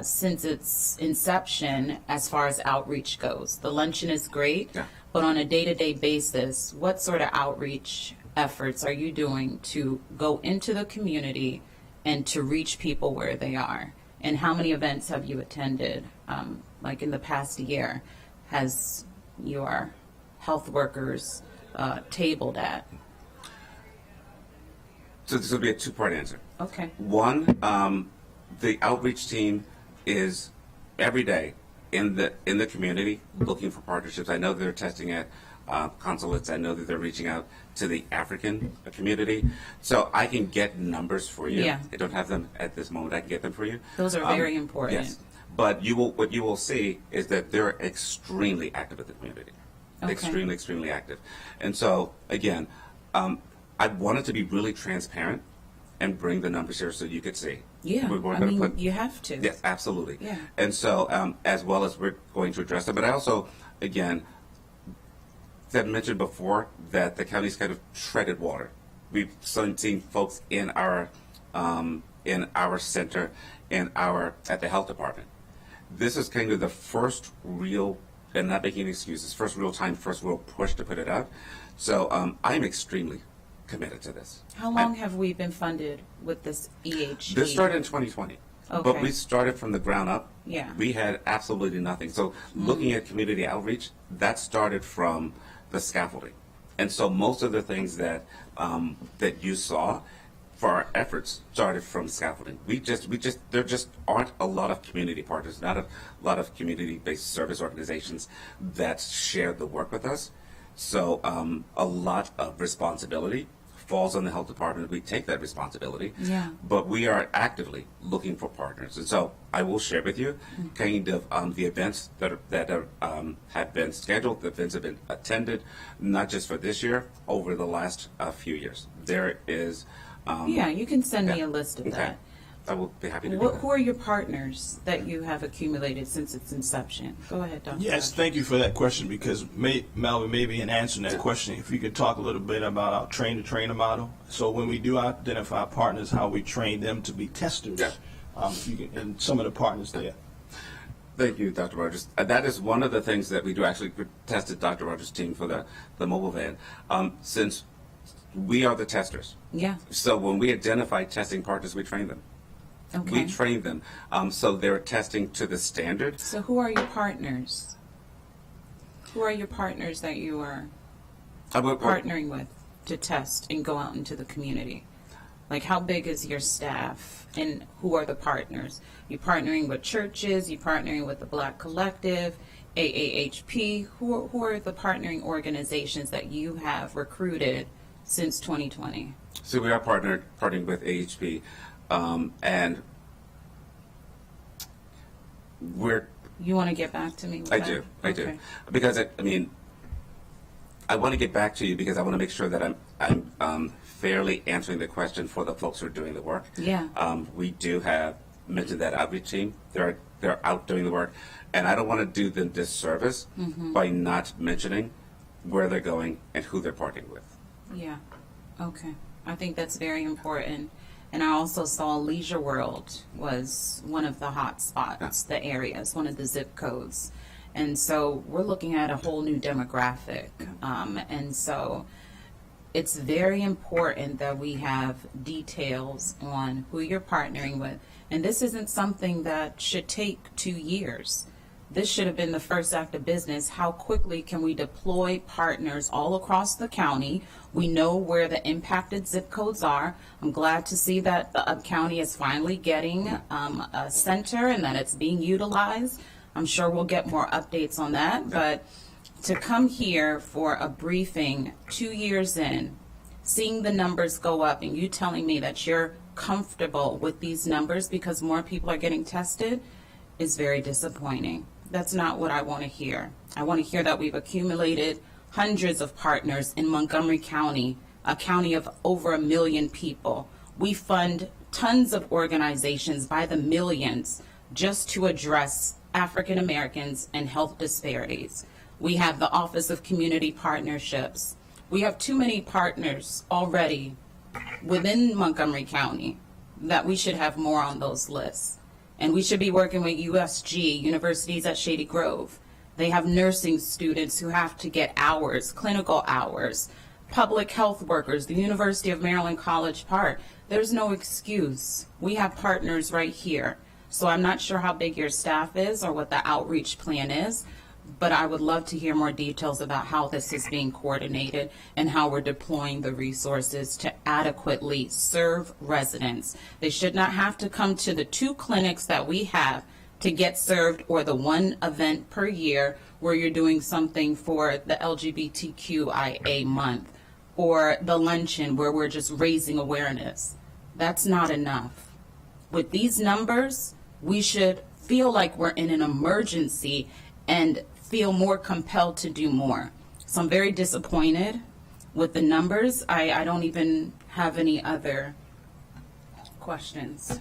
Speaker 5: since its inception as far as outreach goes. The luncheon is great, but on a day-to-day basis, what sort of outreach efforts are you doing to go into the community and to reach people where they are? And how many events have you attended? Like in the past year, has your health workers tabled at?
Speaker 4: So this will be a two-part answer.
Speaker 5: Okay.
Speaker 4: One, the outreach team is every day in the community looking for partnerships. I know they're testing at consulates. I know that they're reaching out to the African community. So I can get numbers for you.
Speaker 5: Yeah.
Speaker 4: I don't have them at this moment. I can get them for you.
Speaker 5: Those are very important.
Speaker 4: Yes. But what you will see is that they're extremely active in the community.
Speaker 5: Okay.
Speaker 4: Extremely, extremely active. And so, again, I wanted to be really transparent and bring the numbers here so you could see.
Speaker 5: Yeah,
Speaker 4: We're
Speaker 5: I
Speaker 4: gonna
Speaker 5: mean,
Speaker 4: put-
Speaker 5: you have to.
Speaker 4: Yes, absolutely.
Speaker 5: Yeah.
Speaker 4: And so, as well as we're going to address it, but I also, again, that mentioned before that the county's kind of treaded water. We've seen folks in our center, at the health department. This is kind of the first real, and not making excuses, first real push to put it out. So I'm extremely committed to this.
Speaker 5: How long have we been funded with this EHG?
Speaker 4: This started in 2020. But
Speaker 5: Okay.
Speaker 4: we started from the ground up.
Speaker 5: Yeah.
Speaker 4: We had absolutely nothing. So looking at community outreach, that started from the scaffolding. And so most of the things that that you saw for our efforts started from scaffolding. There just aren't a lot of community partners, not a lot of community-based service organizations that share the work with us. So a lot of responsibility falls on the health department. We take that responsibility.
Speaker 5: Yeah.
Speaker 4: But we are actively looking for partners. And so I will share with you kind of the events that have been scheduled, the events have been attended, not just for this year, over the last few years. There is...
Speaker 5: Yeah, you can send me
Speaker 4: yeah.
Speaker 5: a list of
Speaker 4: Okay.
Speaker 5: that.
Speaker 4: I will be happy to do
Speaker 5: Who
Speaker 4: that.
Speaker 5: are your partners that you have accumulated since its inception? Go ahead, Dr.
Speaker 3: Yes,
Speaker 5: Rogers.
Speaker 3: thank you for that question, because Melvin, maybe in answering that question, if you could talk a little bit about our train-the-trainer model. So when we do identify partners, how we train them to be testers,
Speaker 4: Yeah.
Speaker 3: if you can, and some of the partners there.
Speaker 4: Thank you, Dr. Rogers. That is one of the things that we do. Actually, we tested Dr. Rogers' team for the mobile van. Since we are the testers,
Speaker 5: Yeah.
Speaker 4: so when we identify testing partners, we train them.
Speaker 5: Okay.
Speaker 4: We train them. So they're testing to the standard.
Speaker 5: So who are your partners? Who are your partners that you are
Speaker 4: We're-
Speaker 5: partnering with to test and go out into the community? Like, how big is your staff, and who are the partners? You partnering with churches? You partnering with the Black Collective, AAHP? Who are the partnering organizations that you have recruited since 2020?
Speaker 4: So we are partnering with AHP, and we're.
Speaker 5: You want to get back to me with
Speaker 4: I
Speaker 5: that?
Speaker 4: do,
Speaker 5: Okay.
Speaker 4: because I want to get back to you because I want to make sure that I'm fairly answering the question for the folks who are doing the work.
Speaker 5: Yeah.
Speaker 4: We do have mentioned that outreach team. They're out doing the work, and I don't want to do them disservice by not mentioning where they're going and who they're partnering with.
Speaker 5: Yeah. Okay. I think that's very important. And I also saw Leisure World was one of the hot spots, the areas, one of the zip codes. And so we're looking at a whole new demographic. And so it's very important that we have details on who you're partnering with. And this isn't something that should take 2 years. This should have been the first act of business. How quickly can we deploy partners all across the county? We know where the impacted zip codes are. I'm glad to see that the county is finally getting a center and that it's being utilized. I'm sure we'll get more updates on that. But to come here for a briefing 2 years in, seeing the numbers go up and you telling me that you're comfortable with these numbers because more people are getting tested is very disappointing. That's not what I want to hear. I want to hear that we've accumulated hundreds of partners in Montgomery County, a county of over 1 million people. We fund tons of organizations by the millions just to address African Americans and health disparities. We have the Office of Community Partnerships. We have too many partners already within Montgomery County that we should have more on those lists. And we should be working with USG, Universities at Shady Grove. They have nursing students who have to get hours, clinical hours, public health workers, the University of Maryland College Park. There's no excuse. We have partners right here. So I'm not sure how big your staff is or what the outreach plan is, but I would love to hear more details about how this is being coordinated and how we're deploying the resources to adequately serve residents. They should not have to come to the 2 clinics that we have to get served, or the 1 event per year where you're doing something for the LGBTQIA month, or the luncheon where we're just raising awareness. That's not enough. With these numbers, we should feel like we're in an emergency and feel more compelled to do more. So I'm very disappointed with the numbers. I don't even have any other questions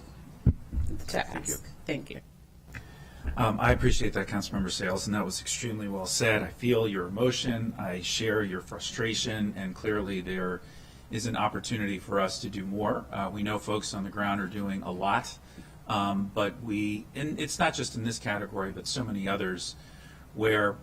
Speaker 5: to ask. Thank you.
Speaker 1: I appreciate that, Councilmember Sales, and that was extremely well said. I feel your emotion, I share your frustration, and clearly there is an opportunity for us to do more. We know folks on the ground are doing a lot, but and it's not just in this category, but so many others, where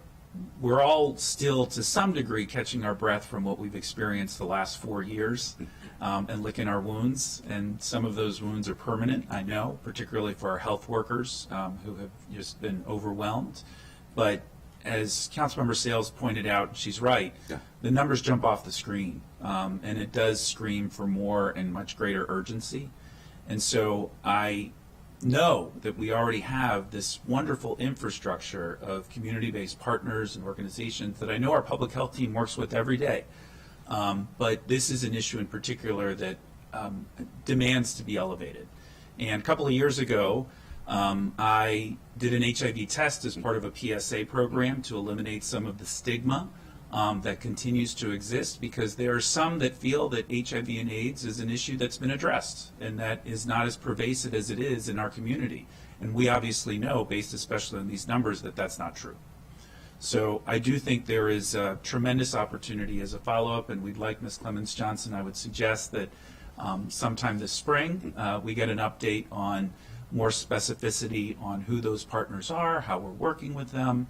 Speaker 1: we're all still, to some degree, catching our breath from what we've experienced the last 4 years, and licking our wounds. And some of those wounds are permanent, I know, particularly for our health workers who have just been overwhelmed. But as Councilmember Sales pointed out, she's right, the numbers jump off the screen, and it does scream for more and much greater urgency. And so I know that we already have this wonderful infrastructure of community-based partners and organizations that I know our public health team works with every day. But this is an issue in particular that demands to be elevated. And a couple of years ago, I did an HIV test as part of a PSA program to eliminate some of the stigma that continues to exist, because there are some that feel that HIV and AIDS is an issue that's been addressed and that is not as pervasive as it is in our community. And we obviously know, based especially on these numbers, that that's not true. So I do think there is a tremendous opportunity as a follow-up, and we'd like Ms. Clemens-Johnson, I would suggest that sometime this spring we get an update on more specificity on who those partners are, how we're working with them.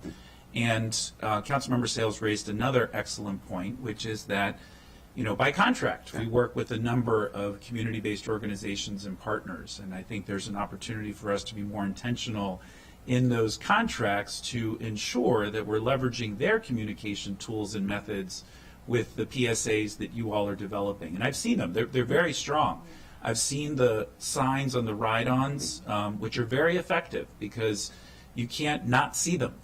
Speaker 1: And Councilmember Sales raised another excellent point, which is that, by contract, we work with a number of community-based organizations and partners, and I think there's an opportunity for us to be more intentional in those contracts to ensure that we're leveraging their communication tools and methods with the PSAs that you all are developing. And I've seen them. They're very strong. I've seen the signs on the ride-ons, which are very effective because you can't not see them.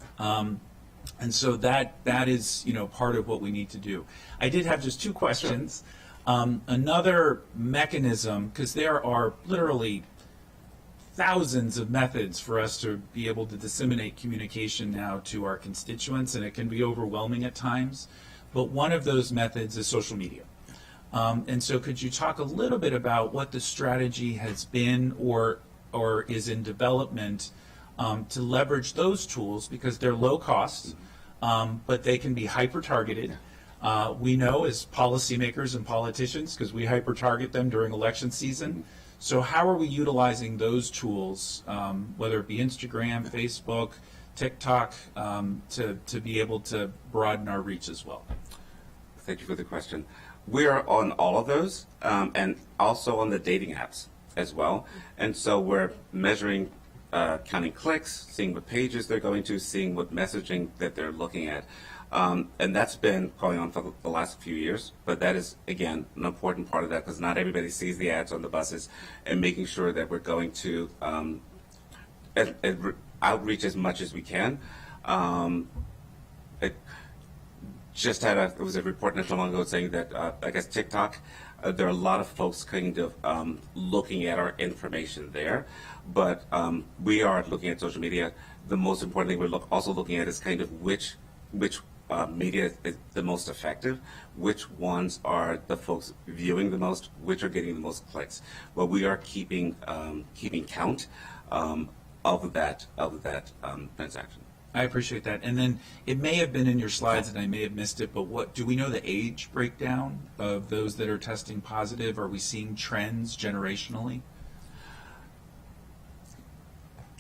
Speaker 1: And so that is, part of what we need to do. I did have just 2 questions. Another mechanism, because there are literally thousands of methods for us to be able to disseminate communication now to our constituents, and it can be overwhelming at times. But one of those methods is social media. And so could you talk a little bit about what the strategy has been or is in development to leverage those tools, because they're low cost, but they can be hyper-targeted. We know as policymakers and politicians, because we hyper-target them during election season. So how are we utilizing those tools, whether it be Instagram, Facebook, TikTok, to be able to broaden our reach as well?
Speaker 4: Thank you for the question. We are on all of those, and also on the dating apps as well. And so we're measuring, counting clicks, seeing what pages they're going to, seeing what messaging that they're looking at. And that's been going on for the last few years. But that is, again, an important part of that, because not everybody sees the ads on the buses, and making sure that we're going to outreach as much as we can. It was a report not too long ago saying that I guess TikTok, there are a lot of folks kind of looking at our information there, but we are looking at social media. The most important thing we're also looking at is kind of which media is the most effective, which ones are the folks viewing the most, which are getting the most clicks. But we are keeping count of that transaction.
Speaker 1: I appreciate that. And then it may have been in your slides and I may have missed it, but do we know the age breakdown of those that are testing positive? Are we seeing trends generationally?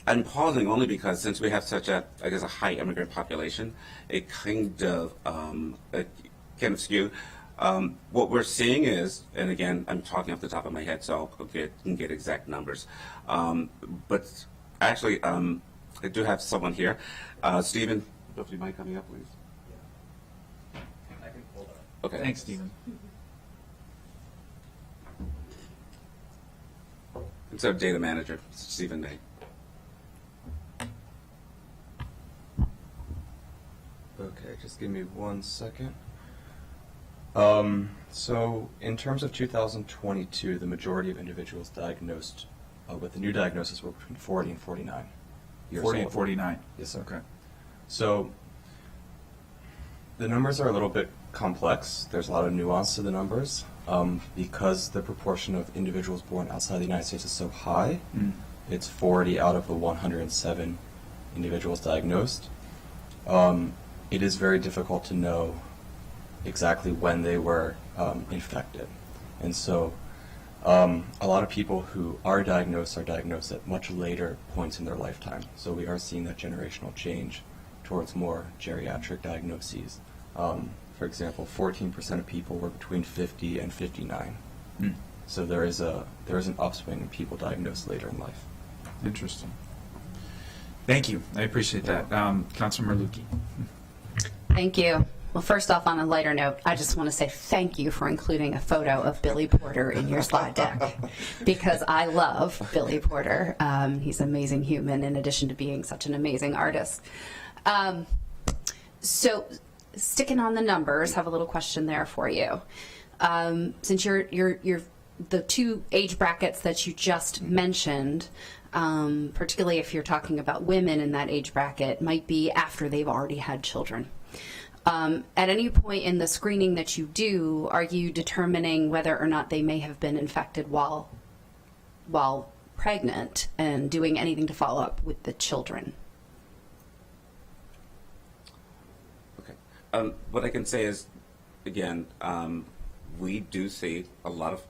Speaker 4: I'm pausing only because since we have such a, I guess, a high immigrant population, it kind of skew. What we're seeing is, and again, I'm talking off the top of my head, so I can get exact numbers. But actually, I do have someone here. Stephen, if you mind coming up, please.
Speaker 1: I can hold on.
Speaker 4: Okay.
Speaker 1: Thanks, Stephen.
Speaker 4: And so data manager, Stephen May.
Speaker 6: Okay, just give me 1 second. So in terms of 2022, the majority of individuals diagnosed with the new diagnosis were between 40 and 49 years
Speaker 1: 40
Speaker 6: old.
Speaker 1: and 49.
Speaker 6: Yes, sir.
Speaker 1: Okay.
Speaker 6: So the numbers are a little bit complex. There's a lot of nuance to the numbers because the proportion of individuals born outside the United States is so high. It's 40 out of the 107 individuals diagnosed. It is very difficult to know exactly when they were infected. And so a lot of people who are diagnosed at much later points in their lifetime. So we are seeing that generational change towards more geriatric diagnoses. For example, 14% of people were between 50 and 59. So there is an upswing in people diagnosed later in life.
Speaker 1: Interesting. Thank you. I appreciate that. Councilmember Lukey.
Speaker 7: Thank you. Well, first off, on a lighter note, I just want to say thank you for including a photo of Billy Porter in your slide deck, because I love Billy Porter. He's an amazing human in addition to being such an amazing artist. So sticking on the numbers, have a little question there for you. Since you're the two age brackets that you just mentioned, particularly if you're talking about women in that age bracket, might be after they've already had children. At any point in the screening that you do, are you determining whether or not they may have been infected while pregnant and doing anything to follow up with the children?
Speaker 4: Okay. What I can say is, again, we do see a lot of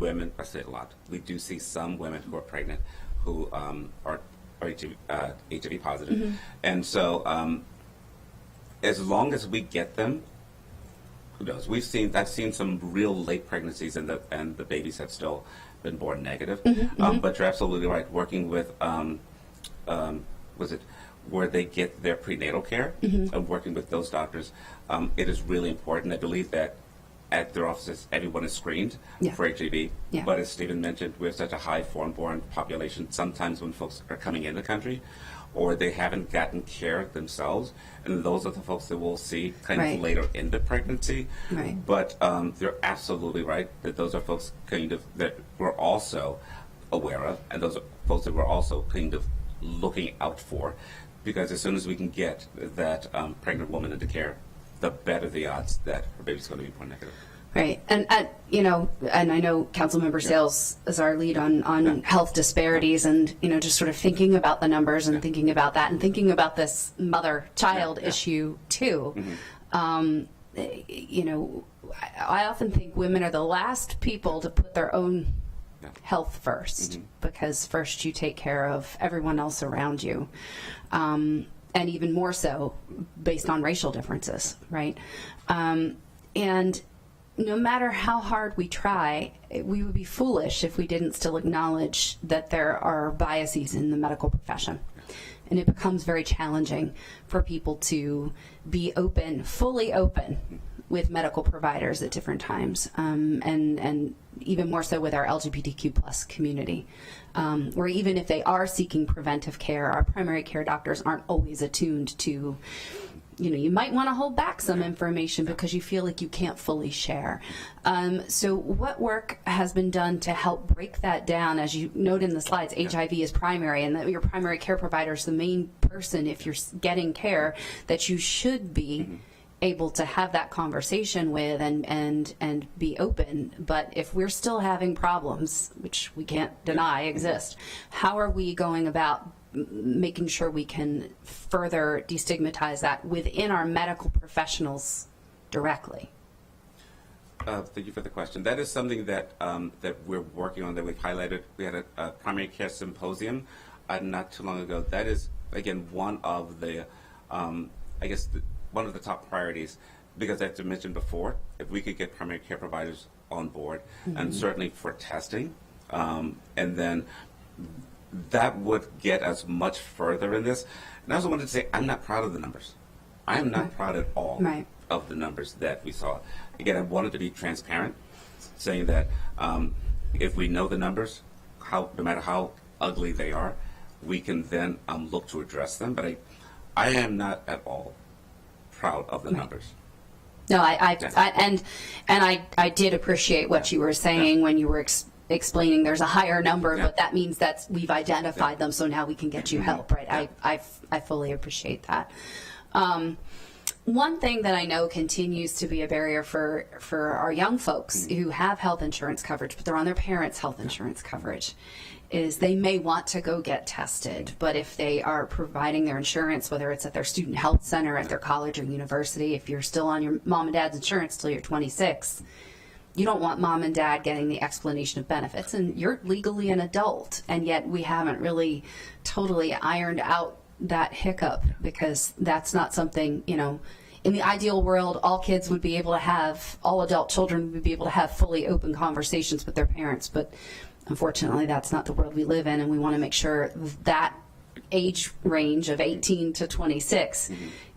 Speaker 4: women, I say a lot, we do see some women who are pregnant who are HIV positive. And so as long as we get them, who knows? I've seen some real late pregnancies and the babies have still been born negative. But you're absolutely right. Working with, where they get their prenatal care, and working with those doctors, it is really important. I believe that at their offices, everyone is screened for HIV.
Speaker 7: Yeah.
Speaker 4: But as Stephen mentioned, we have such a high foreign-born population. Sometimes when folks are coming in the country, or they haven't gotten care themselves, and those are the folks that we'll see kind
Speaker 7: Right.
Speaker 4: of later in the pregnancy.
Speaker 7: Right.
Speaker 4: But they're absolutely right that those are folks kind of that we're also aware of, and those are folks that we're also kind of looking out for, because as soon as we can get that pregnant woman into care, the better the odds that her baby's going to be born negative.
Speaker 7: Right, and and I know Councilmember Sales is our lead on health disparities, and just sort of thinking about the numbers and thinking about that, and thinking about this mother-child issue too. I often think women are the last people to put their own health first, because first you take care of everyone else around you, and even more so based on racial differences, right? And no matter how hard we try, we would be foolish if we didn't still acknowledge that there are biases in the medical profession. And it becomes very challenging for people to be open, fully open, with medical providers at different times, and even more so with our LGBTQ plus community, where even if they are seeking preventive care, our primary care doctors aren't always attuned to, you might want to hold back some information because you feel like you can't fully share. So what work has been done to help break that down? As you note in the slides, HIV is primary, and that your primary care provider is the main person, if you're getting care, that you should be able to have that conversation with and be open. But if we're still having problems, which we can't deny exist, how are we going about making sure we can further destigmatize that within our medical professionals directly?
Speaker 4: Thank you for the question. That is something that that we're working on, that we've highlighted. We had a primary care symposium not too long ago. That is, again, one of the, one of the top priorities, because as I mentioned before, if we could get primary care providers on board, and certainly for testing, and then that would get us much further in this. And I also wanted to say, I'm not proud of the numbers. I am not proud at all of the numbers that we saw. Again, I wanted to be transparent, saying that if we know the numbers, no matter how ugly they are, we can then look to address them. But I am not at all proud of the numbers.
Speaker 7: No, I did appreciate what you were saying when you were explaining there's a higher number, but that means that we've identified them, so now we can get you help, right? I fully appreciate that. One thing that I know continues to be a barrier for our young folks who have health insurance coverage, but they're on their parents' health insurance coverage, is they may want to go get tested, but if they are providing their insurance, whether it's at their student health center, at their college or university, if you're still on your mom and dad's insurance till you're 26, you don't want mom and dad getting the explanation of benefits, and you're legally an adult, and yet we haven't really totally ironed out that hiccup, because that's not something, in the ideal world, all kids would be able to have, all adult children would be able to have fully open conversations with their parents, but unfortunately that's not the world we live in, and we want to make sure that age range of 18 to 26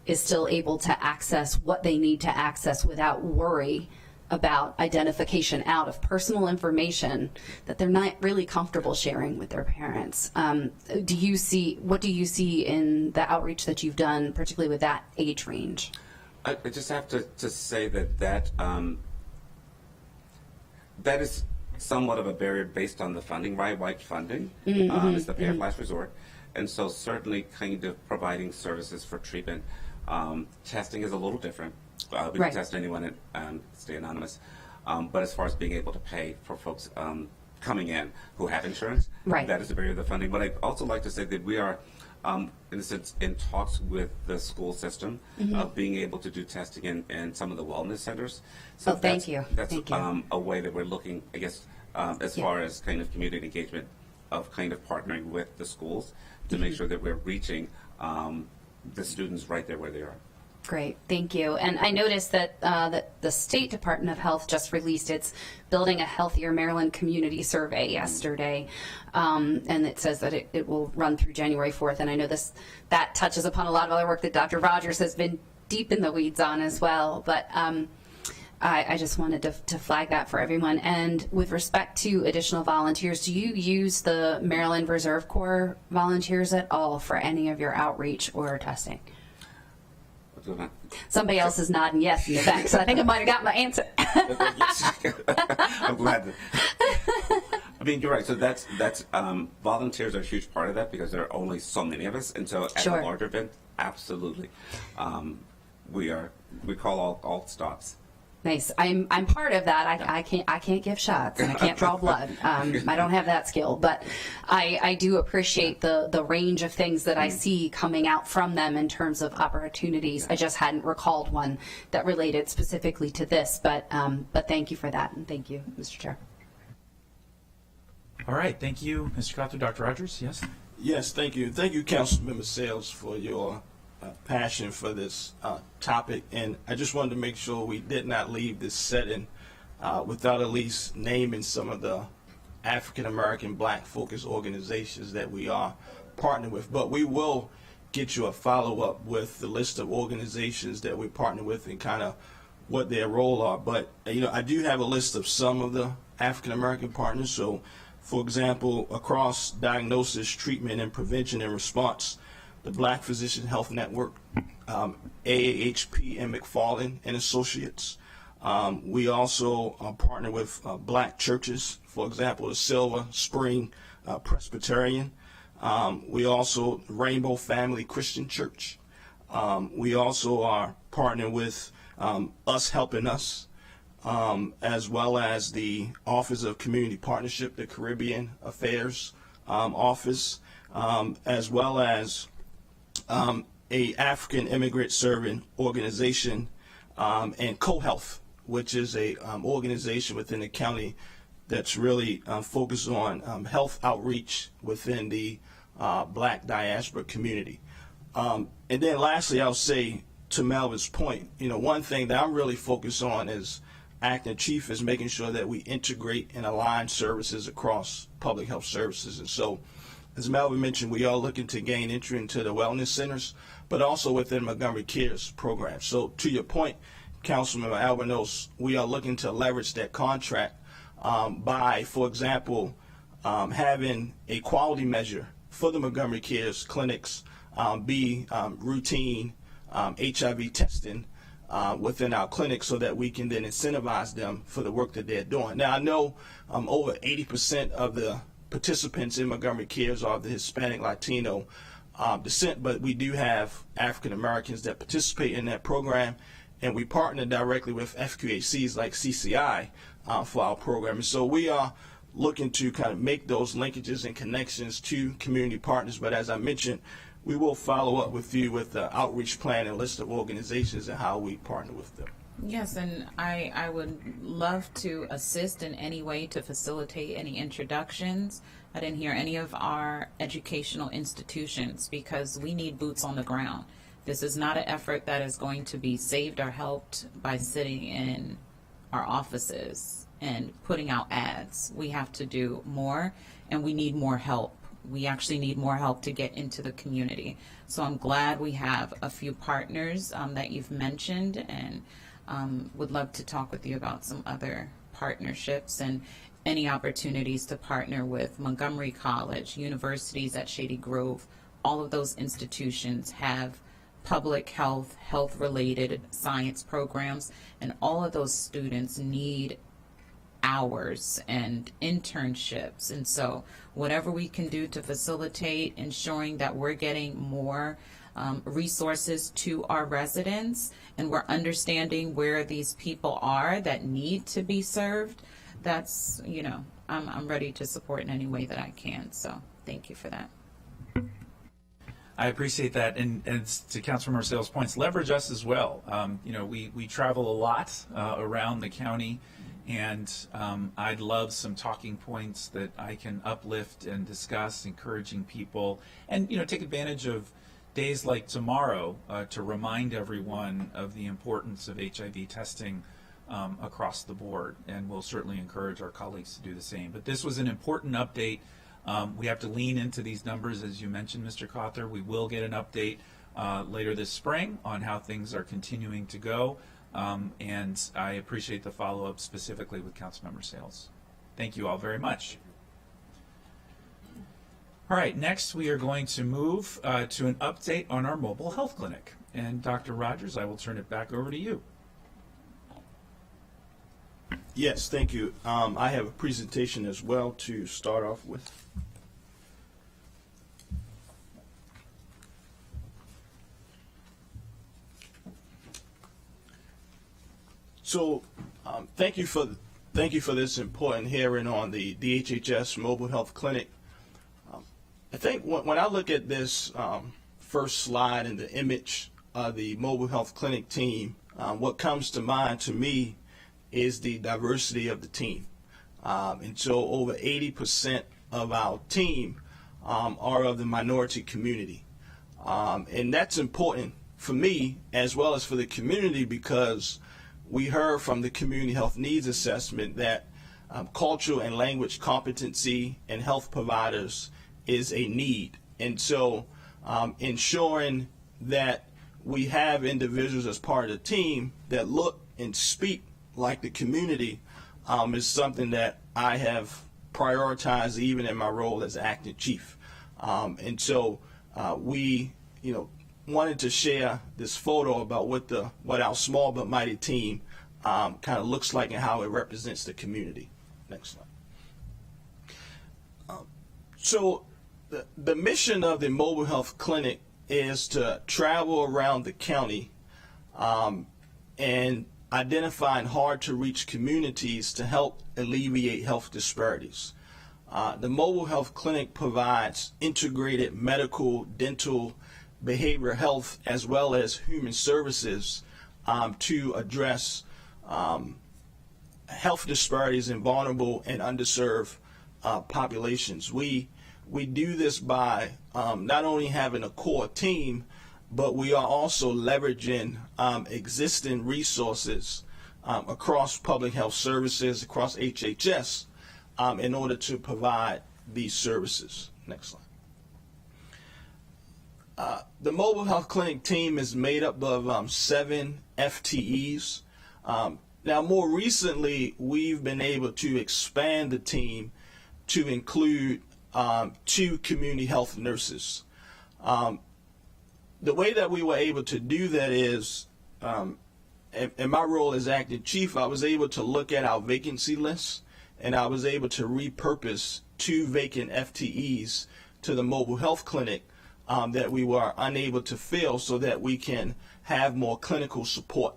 Speaker 7: is still able to access what they need to access without worry about identification out of personal information that they're not really comfortable sharing with their parents. What do you see in the outreach that you've done, particularly with that age range?
Speaker 4: I just have to say that is somewhat of a barrier based on the funding, right? White funding is the payer of last resort. And so certainly kind of providing services for treatment. Testing is a little different. We can test anyone and stay anonymous. But as far as being able to pay for folks coming in who have insurance, that is a barrier of the funding. But I'd also like to say that we are, in a sense, in talks with the school system of being able to do testing in some of the wellness centers. So
Speaker 7: thank you.
Speaker 4: That's a way that we're looking, I guess, as far as kind of community engagement of kind of partnering with the schools to make sure that we're reaching the students right there where they are.
Speaker 7: Great, thank you. And I noticed that the State Department of Health just released its Building a Healthier Maryland Community Survey yesterday, and it says that it will run through January 4th. And I know that touches upon a lot of other work that Dr. Rogers has been deep in the weeds on as well. But I just wanted to flag that for everyone. And with respect to additional volunteers, do you use the Maryland Reserve Corps volunteers at all for any of your outreach or testing? Somebody else is nodding yes in the back, so I think I might have got my answer.
Speaker 4: I'm glad. I mean, you're right. So that's volunteers are a huge part of that, because there are only so many of us, and so at a larger event, absolutely, we call all stops.
Speaker 7: Nice. I'm part of that. I can't give shots, and I can't draw blood. I don't have that skill, but I do appreciate the range of things that I see coming out from them in terms of opportunities. I just hadn't recalled one that related specifically to this, but thank you for that, and thank you, Mr. Chair.
Speaker 1: All right. Thank you, Mr. Cawthon. Dr. Rogers, yes?
Speaker 3: Yes, thank you. Thank you, Councilmember Sales, for your passion for this topic. And I just wanted to make sure we did not leave this setting without at least naming some of the African American Black focused organizations that we are partnered with. But we will get you a follow-up with the list of organizations that we partner with and kind of what their role are. But I do have a list of some of the African American partners. So, for example, across diagnosis, treatment, and prevention and response, the Black Physician Health Network, AAHP and McFarland and Associates. We also partner with Black churches, for example, the Silver Spring Presbyterian. We also Rainbow Family Christian Church. We also are partnering with Us Helping Us, as well as the Office of Community Partnership, the Caribbean Affairs Office, as well as a African immigrant serving organization, and CoHealth, which is a organization within the county that's really focused on health outreach within the Black diaspora community. And then lastly, I'll say to Melvin's point, one thing that I'm really focused on as acting chief is making sure that we integrate and align services across public health services. And so, as Melvin mentioned, we are looking to gain entry into the wellness centers, but also within Montgomery Cares program. So to your point, Councilman Albanos, we are looking to leverage that contract by, for example, having a quality measure for the Montgomery Cares clinics be routine HIV testing within our clinics so that we can then incentivize them for the work that they're doing. Now, I know over 80% of the participants in Montgomery Cares are of the Hispanic Latino descent, but we do have African Americans that participate in that program, and we partner directly with FQHCs like CCI for our program. And so we are looking to kind of make those linkages and connections to community partners. But as I mentioned, we will follow up with you with the outreach plan and list of organizations and how we partner with them.
Speaker 5: Yes, and I would love to assist in any way to facilitate any introductions. I didn't hear any of our educational institutions because we need boots on the ground. This is not an effort that is going to be saved or helped by sitting in our offices and putting out ads. We have to do more, and we need more help. We actually need more help to get into the community. So I'm glad we have a few partners that you've mentioned, and would love to talk with you about some other partnerships and any opportunities to partner with Montgomery College, universities at Shady Grove. All of those institutions have public health, health-related science programs, and all of those students need hours and internships. And so whatever we can do to facilitate ensuring that we're getting more resources to our residents and we're understanding where these people are that need to be served, that's, I'm ready to support in any way that I can. So thank you for that.
Speaker 1: I appreciate that, and to Councilmember Sales' points, leverage us as well. We travel a lot around the county, and I'd love some talking points that I can uplift and discuss, encouraging people, and take advantage of days like tomorrow to remind everyone of the importance of HIV testing across the board, and we'll certainly encourage our colleagues to do the same. But this was an important update. We have to lean into these numbers, as you mentioned, Mr. Cawthor. We will get an update later this spring on how things are continuing to go, and I appreciate the follow-up specifically with Councilmember Sales. Thank you all very much. All right, next we are going to move to an update on our mobile health clinic. And Dr. Rogers, I will turn it back over to you.
Speaker 3: Yes, thank you. I have a presentation as well to start off with. So, thank you for this important hearing on the HHS Mobile Health Clinic. I think when I look at this first slide and the image of the mobile health clinic team, what comes to mind to me is the diversity of the team. And so over 80% of our team are of the minority community. And that's important for me as well as for the community, because we heard from the community health needs assessment that cultural and language competency in health providers is a need. And so ensuring that we have individuals as part of the team that look and speak like the community is something that I have prioritized even in my role as acting chief. And so we, wanted to share this photo about what our small but mighty team kind of looks like and how it represents the community. Next slide. So the mission of the mobile health clinic is to travel around the county and identifying hard to reach communities to help alleviate health disparities. The mobile health clinic provides integrated medical, dental, behavioral health, as well as human services to address health disparities in vulnerable and underserved populations. We we do this by not only having a core team, but we are also leveraging existing resources across public health services, across HHS, in order to provide these services. Next slide. The mobile health clinic team is made up of 7 FTEs. Now, more recently, we've been able to expand the team to include 2 community health nurses. The way that we were able to do that is, in my role as acting chief, I was able to look at our vacancy list, and I was able to repurpose 2 vacant FTEs to the mobile health clinic that we were unable to fill, so that we can have more clinical support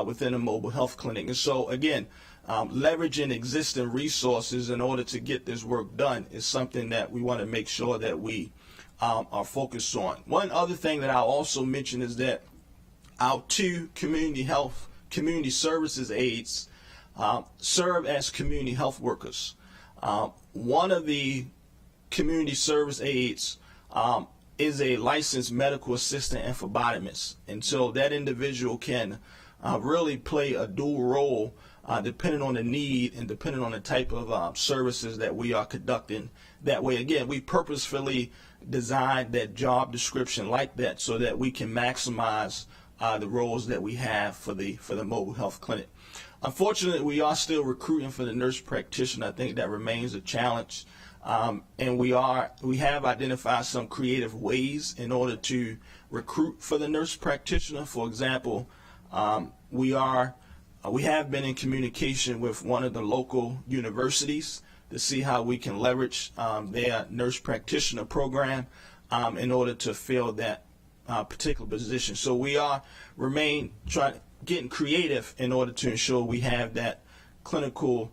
Speaker 3: within a mobile health clinic. And so, again, leveraging existing resources in order to get this work done is something that we want to make sure that we are focused on. One other thing that I'll also mention is that our 2 community services aides serve as community health workers. One of the community service aides is a licensed medical assistant and phlebotomist, and so that individual can really play a dual role depending on the need and depending on the type of services that we are conducting. That way, again, we purposefully designed that job description like that so that we can maximize the roles that we have for the mobile health clinic. Unfortunately, we are still recruiting for the nurse practitioner. I think that remains a challenge. And we have identified some creative ways in order to recruit for the nurse practitioner. For example, we have been in communication with one of the local universities to see how we can leverage their nurse practitioner program in order to fill that particular position. So we getting creative in order to ensure we have that clinical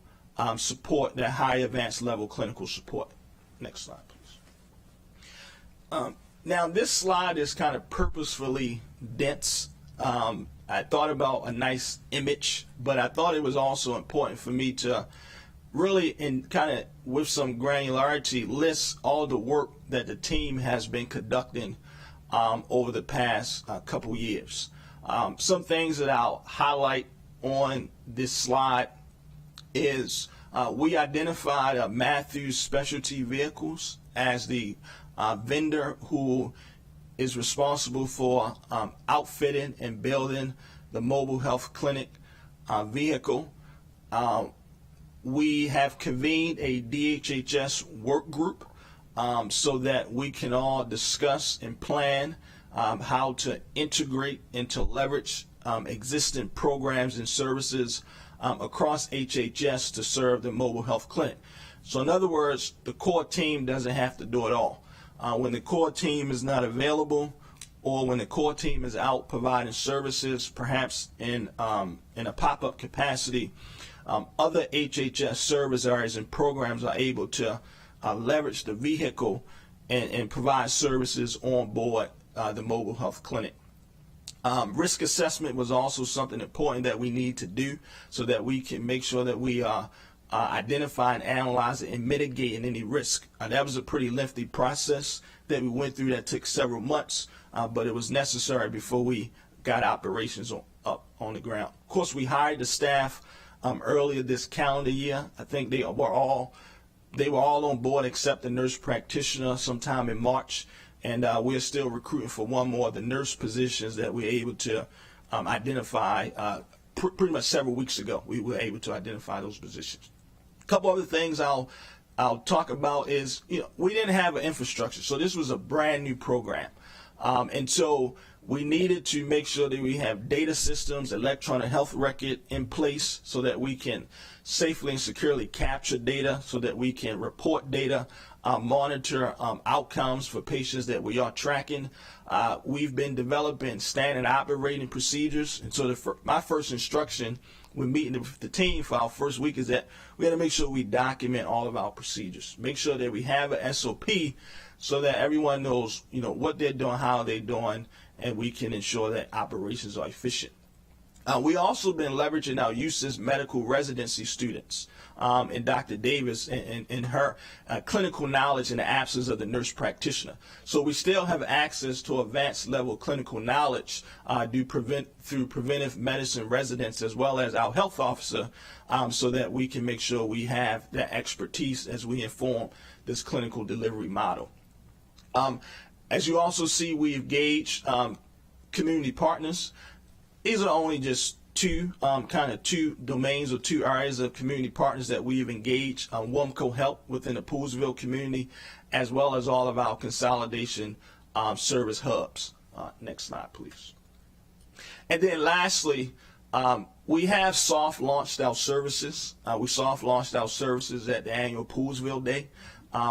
Speaker 3: support, that high advanced level clinical support. Next slide, please. Now, this slide is kind of purposefully dense. I thought about a nice image, but I thought it was also important for me to really, and kind of with some granularity, list all the work that the team has been conducting over the past couple years. Some things that I'll highlight on this slide is we identified Matthews Specialty Vehicles as the vendor who is responsible for outfitting and building the mobile health clinic vehicle. We have convened a DHHS work group so that we can all discuss and plan how to integrate and to leverage existing programs and services across HHS to serve the mobile health clinic. So in other words, the core team doesn't have to do it all. When the core team is not available, or when the core team is out providing services, perhaps in a pop-up capacity, other HHS service areas and programs are able to leverage the vehicle and provide services on board the mobile health clinic. Risk assessment was also something important that we need to do so that we can make sure that we are identifying, analyzing, and mitigating any risk. That was a pretty lengthy process that we went through that took several months, but it was necessary before we got operations up on the ground. Of course, we hired the staff earlier this calendar year. I think they were all on board except the nurse practitioner sometime in March. And we're still recruiting for one more of the nurse positions that we're able to identify pretty much several weeks ago. We were able to identify those positions. A couple other things I'll talk about is, we didn't have an infrastructure. So this was a brand new program. And so we needed to make sure that we have data systems, electronic health record in place so that we can safely and securely capture data, so that we can report data, monitor outcomes for patients that we are tracking. We've been developing standard operating procedures. And so my first instruction when meeting with the team for our first week is that we got to make sure we document all of our procedures. Make sure that we have an SOP so that everyone knows, what they're doing, how they're doing, and we can ensure that operations are efficient. We also been leveraging our USIS medical residency students and Dr. Davis and her clinical knowledge in the absence of the nurse practitioner. So we still have access to advanced level clinical knowledge through preventive medicine residents as well as our health officer, so that we can make sure we have that expertise as we inform this clinical delivery model. As you also see, we've engaged community partners. These are only just two domains or two areas of community partners that we've engaged. WOMCO Help within the Poolsville community, as well as all of our consolidation service hubs. Next slide, please. And then lastly, we have soft launched our services. We soft launched our services at the annual Poolsville Day,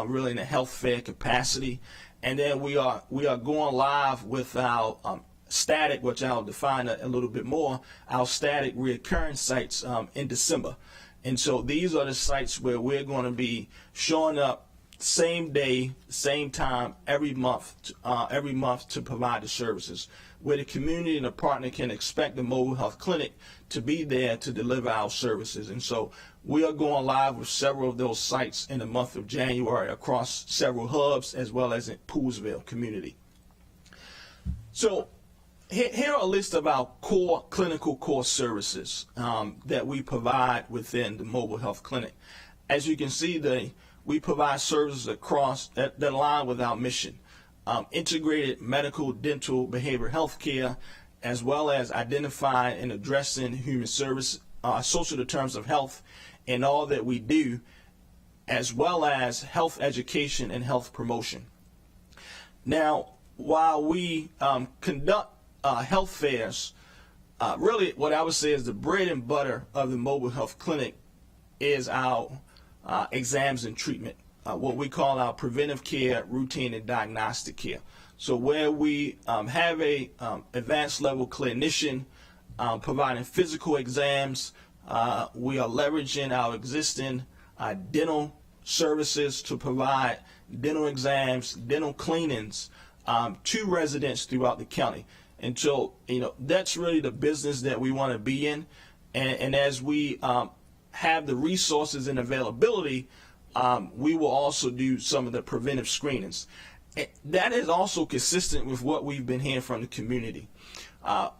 Speaker 3: really in a health fair capacity. And then we are going live with our static, which I'll define a little bit more, our static reoccurring sites in December. And so these are the sites where we're going to be showing up same day, same time, every month to provide the services, where the community and the partner can expect the mobile health clinic to be there to deliver our services. And so we are going live with several of those sites in the month of January across several hubs as well as in Poolsville community. So here are a list of our core clinical core services that we provide within the mobile health clinic. As you can see, we provide services across that align with our mission. Integrated medical, dental, behavioral health care, as well as identifying and addressing human service, social determinants of health in all that we do, as well as health education and health promotion. Now, while we conduct health fairs, really what I would say is the bread and butter of the mobile health clinic is our exams and treatment, what we call our preventive care, routine, and diagnostic care. So where we have a advanced level clinician providing physical exams, we are leveraging our existing dental services to provide dental exams, dental cleanings to residents throughout the county. And so, that's really the business that we want to be in. And as we have the resources and availability, we will also do some of the preventive screenings. That is also consistent with what we've been hearing from the community.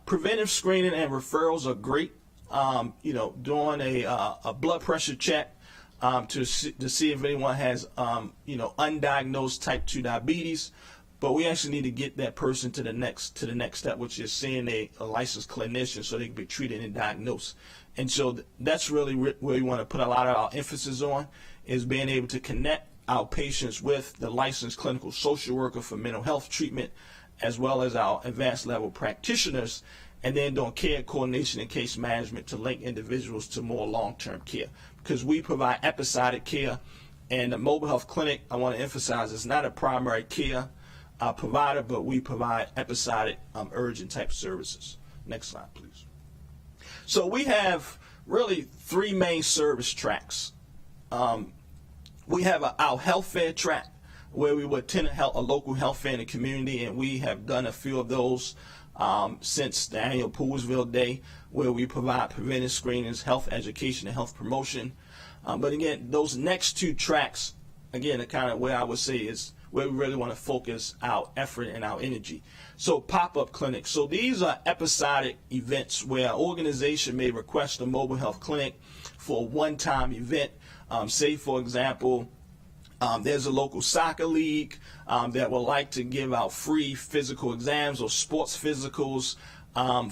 Speaker 3: Preventive screening and referrals are great. Doing a blood pressure check to see if anyone has, undiagnosed type 2 diabetes. But we actually need to get that person to the next step, which is seeing a licensed clinician so they can be treated and diagnosed. And so that's really where we want to put a lot of our emphasis on, is being able to connect our patients with the licensed clinical social worker for mental health treatment, as well as our advanced level practitioners, and then doing care coordination and case management to link individuals to more long-term care. Because we provide episodic care, and the mobile health clinic, I want to emphasize, is not a primary care provider, but we provide episodic urgent type services. Next slide, please. So we have really three main service tracks. We have our health fair track, where we would attend a local health fair in the community, and we have done a few of those since the annual Poolsville Day, where we provide preventive screenings, health education, and health promotion. But again, those next two tracks, again, are kind of where I would say is where we really want to focus our effort and our energy. So pop-up clinics. So these are episodic events where an organization may request a mobile health clinic for a one-time event. Say, for example, there's a local soccer league that would like to give out free physical exams or sports physicals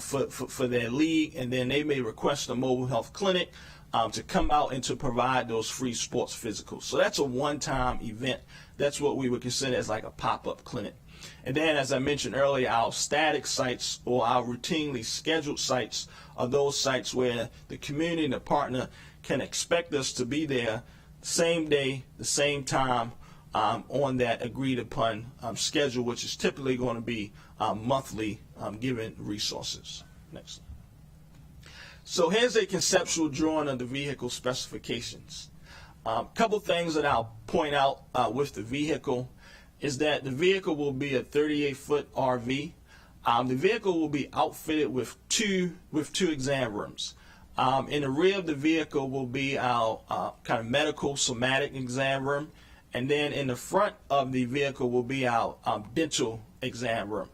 Speaker 3: for their league, and then they may request a mobile health clinic to come out and to provide those free sports physicals. So that's a one-time event. That's what we would consider as like a pop-up clinic. And then, as I mentioned earlier, our static sites or our routinely scheduled sites are those sites where the community and the partner can expect us to be there same day, the same time, on that agreed upon schedule, which is typically going to be monthly, given resources. Next. So here's a conceptual drawing of the vehicle specifications. A couple things that I'll point out with the vehicle is that the vehicle will be a 38-foot RV. The vehicle will be outfitted with two exam rooms. In the rear of the vehicle will be our kind of medical somatic exam room, and then in the front of the vehicle will be our dental exam room.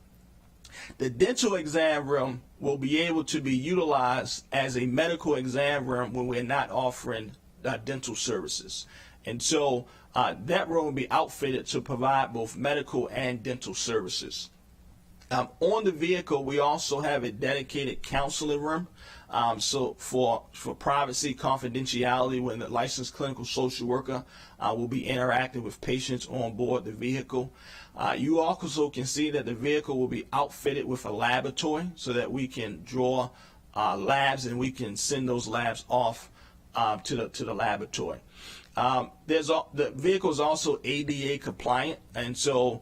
Speaker 3: The dental exam room will be able to be utilized as a medical exam room when we're not offering dental services. And so that room will be outfitted to provide both medical and dental services. On the vehicle, we also have a dedicated counseling room. So for privacy, confidentiality, when the licensed clinical social worker will be interacting with patients on board the vehicle. You also can see that the vehicle will be outfitted with a laboratory so that we can draw labs and we can send those labs off to the laboratory. The vehicle is also ADA compliant, and so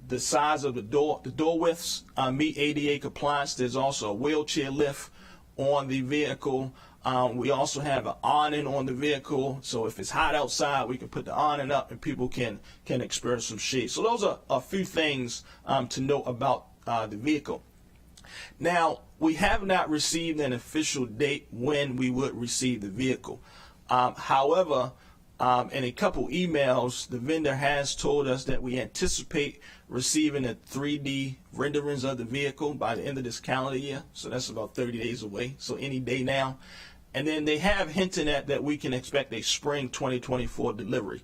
Speaker 3: the size of the door widths meet ADA compliance. There's also a wheelchair lift on the vehicle. We also have an awning on the vehicle, so if it's hot outside, we can put the awning up and people can experience some shade. So those are a few things to note about the vehicle. Now, we have not received an official date when we would receive the vehicle. However, in a couple emails, the vendor has told us that we anticipate receiving the 3D renderings of the vehicle by the end of this calendar year. So that's about 30 days away, so any day now. And then they have hinted at that we can expect a spring 2024 delivery.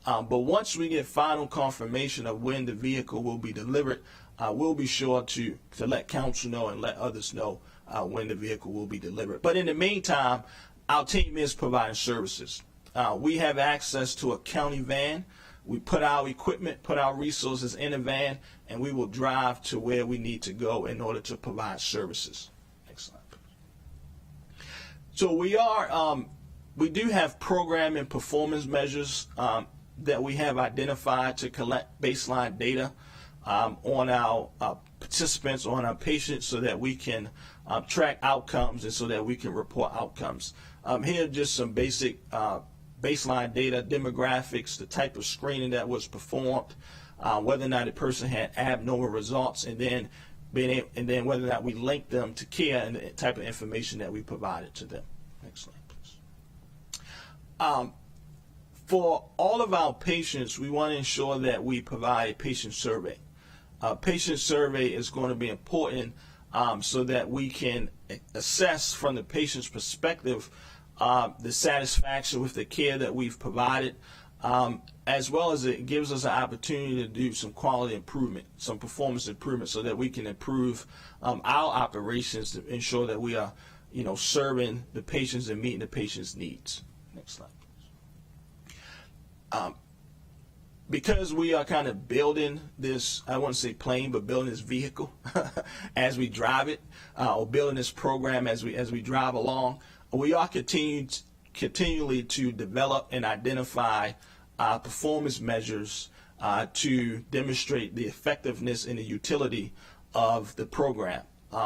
Speaker 3: But once we get final confirmation of when the vehicle will be delivered, we'll be sure to let council know and let others know when the vehicle will be delivered. But in the meantime, our team is providing services. We have access to a county van. We put our equipment, put our resources in a van, and we will drive to where we need to go in order to provide services. Excellent. So we do have program and performance measures that we have identified to collect baseline data on our participants, on our patients, so that we can track outcomes and so that we can report outcomes. Here are just some basic baseline data, demographics, the type of screening that was performed, whether or not a person had abnormal results, and then whether or not we linked them to care and the type of information that we provided to them. Next slide, please. For all of our patients, we want to ensure that we provide a patient survey. Patient survey is going to be important so that we can assess from the patient's perspective the satisfaction with the care that we've provided, as well as it gives us an opportunity to do some quality improvement, some performance improvement, so that we can improve our operations to ensure that we are, serving the patients and meeting the patient's needs. Next slide, please. Because we are kind of building this, I wouldn't say plane, but building this vehicle as we drive it, or building this program as we drive along, we are continually to develop and identify performance measures to demonstrate the effectiveness and the utility of the program.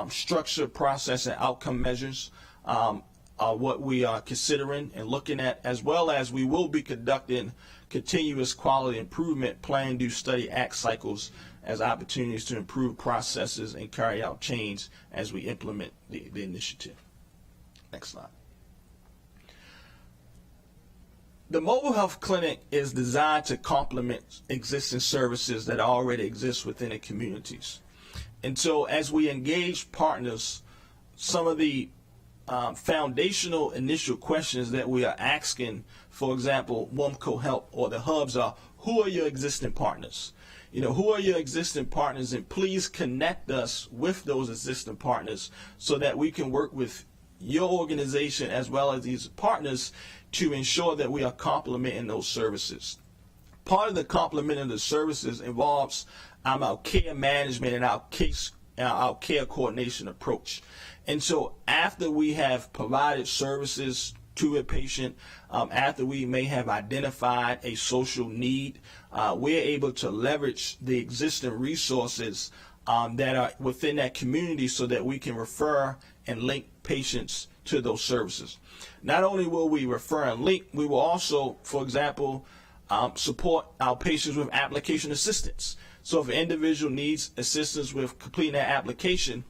Speaker 3: Structure, process, and outcome measures are what we are considering and looking at, as well as we will be conducting continuous quality improvement plan, do study, act cycles as opportunities to improve processes and carry out change as we implement the initiative. Next slide. The mobile health clinic is designed to complement existing services that already exist within the communities. And so as we engage partners, some of the foundational initial questions that we are asking, for example, WOMCO Help or the hubs, are who are your existing partners? Who are your existing partners, and please connect us with those existing partners so that we can work with your organization as well as these partners to ensure that we are complementing those services. Part of the complement of the services involves our care management and our care coordination approach. And so after we have provided services to a patient, after we may have identified a social need, we're able to leverage the existing resources that are within that community so that we can refer and link patients to those services. Not only will we refer and link, we will also, for example, support our patients with application assistance. So if an individual needs assistance with completing that application,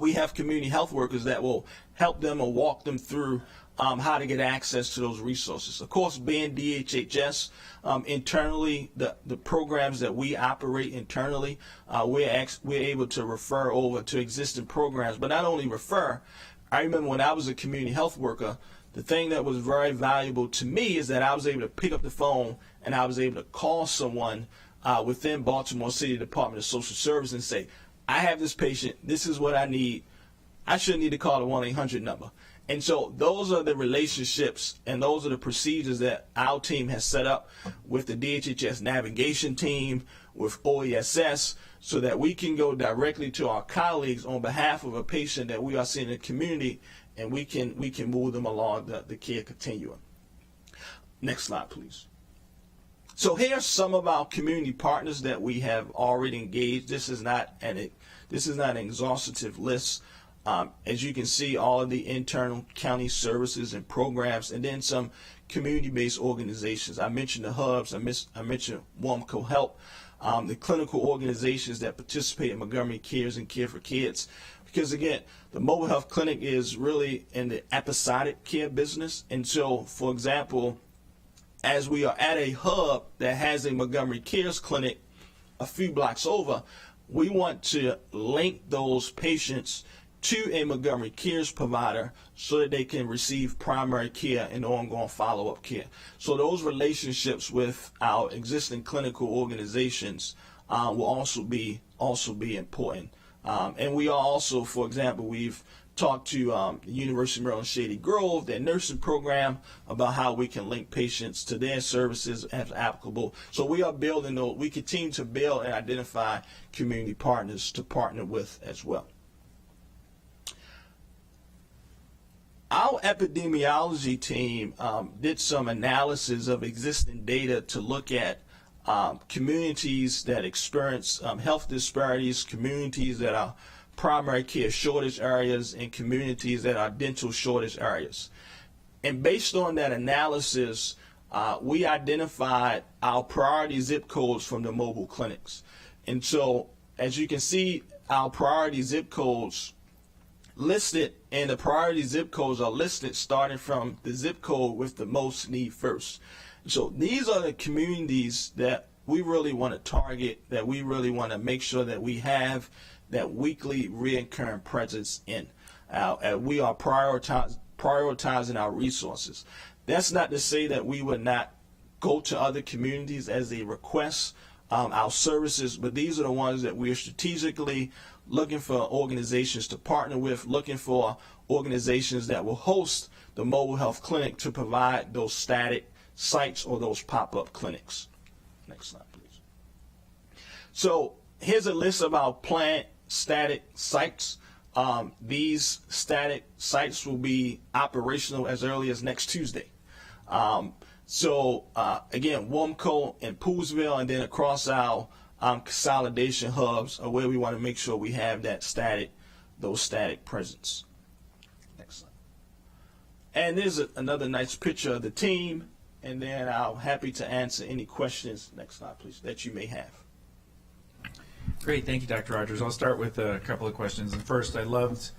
Speaker 3: we have community health workers that will help them or walk them through how to get access to those resources. Of course, being DHHS, internally, the programs that we operate internally, we're able to refer over to existing programs. But not only refer, I remember when I was a community health worker, the thing that was very valuable to me is that I was able to pick up the phone and I was able to call someone within Baltimore City Department of Social Services and say, I have this patient, this is what I need. I shouldn't need to call the 1-800 number. And so those are the relationships and those are the procedures that our team has set up with the DHHS navigation team, with OESS, so that we can go directly to our colleagues on behalf of a patient that we are seeing in the community, and we can move them along the care continuum. Next slide, please. So here are some of our community partners that we have already engaged. This is not an exhaustive list. As you can see, all of the internal county services and programs, and then some community-based organizations. I mentioned the hubs. I mentioned WOMCO Help, the clinical organizations that participate in Montgomery Cares and Care for Kids. Because again, the mobile health clinic is really in the episodic care business. And so, for example, as we are at a hub that has a Montgomery Cares clinic a few blocks over, we want to link those patients to a Montgomery Cares provider so that they can receive primary care and ongoing follow-up care. So those relationships with our existing clinical organizations will also be important. And we are also, for example, we've talked to the University of Maryland Shady Grove, their nursing program, about how we can link patients to their services as applicable. So we are building those. We continue to build and identify community partners to partner with as well. Our epidemiology team did some analysis of existing data to look at communities that experience health disparities, communities that are primary care shortage areas, and communities that are dental shortage areas. And based on that analysis, we identified our priority zip codes from the mobile clinics. And so, as you can see, our priority zip codes listed, and the priority zip codes are listed starting from the zip code with the most need first. So these are the communities that we really want to target, that we really want to make sure that we have that weekly reoccurring presence in. We are prioritizing our resources. That's not to say that we would not go to other communities as they request our services, but these are the ones that we're strategically looking for organizations to partner with, looking for organizations that will host the mobile health clinic to provide those static sites or those pop-up clinics. Next slide, please. So here's a list of our planned static sites. These static sites will be operational as early as next Tuesday. Again, WOMCO and Poolsville, and then across our consolidation hubs are where we want to make sure we have that those static presence. Next slide. And there's another nice picture of the team, and then I'm happy to answer any questions, next slide please, that you may have.
Speaker 1: Great, thank you, Dr. Rogers. I'll start with a couple of questions. And first, I loved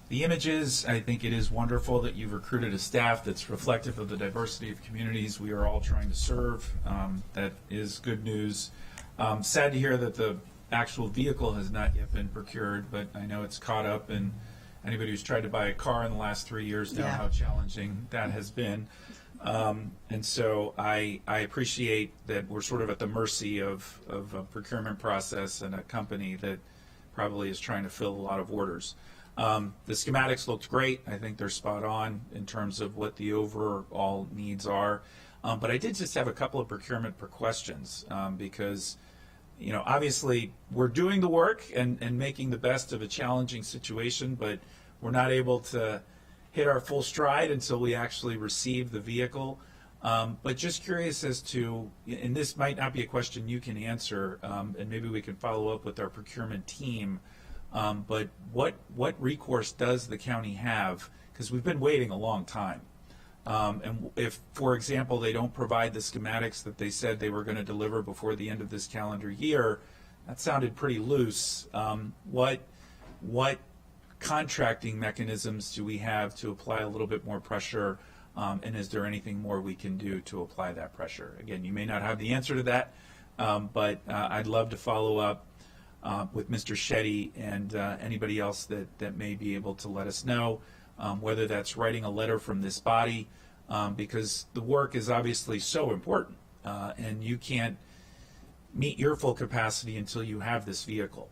Speaker 1: the images. I think it is wonderful that you've recruited a staff that's reflective of the diversity of communities we are all trying to serve. That is good news. Sad to hear that the actual vehicle has not yet been procured, but I know it's caught up, and anybody who's tried to buy a car in the last 3 years know how challenging that has been. And so I appreciate that we're sort of at the mercy of a procurement process and a company that probably is trying to fill a lot of orders. The schematics looked great. I think they're spot on in terms of what the overall needs are. But I did just have a couple of procurement questions because, you know, obviously we're doing the work and making the best of a challenging situation, but we're not able to hit our full stride until we actually receive the vehicle. But just curious as to, and this might not be a question you can answer, and maybe we can follow up with our procurement team, but what recourse does the county have? Because we've been waiting a long time. And if, for example, they don't provide the schematics that they said they were going to deliver before the end of this calendar year, That sounded pretty loose. What contracting mechanisms do we have to apply a little bit more pressure? And is there anything more we can do to apply that pressure? Again, you may not have the answer to that, but I'd love to follow up with Mr. Shetty and anybody else that may be able to let us know, whether that's writing a letter from this body, because the work is obviously so important, and you can't meet your full capacity until you have this vehicle.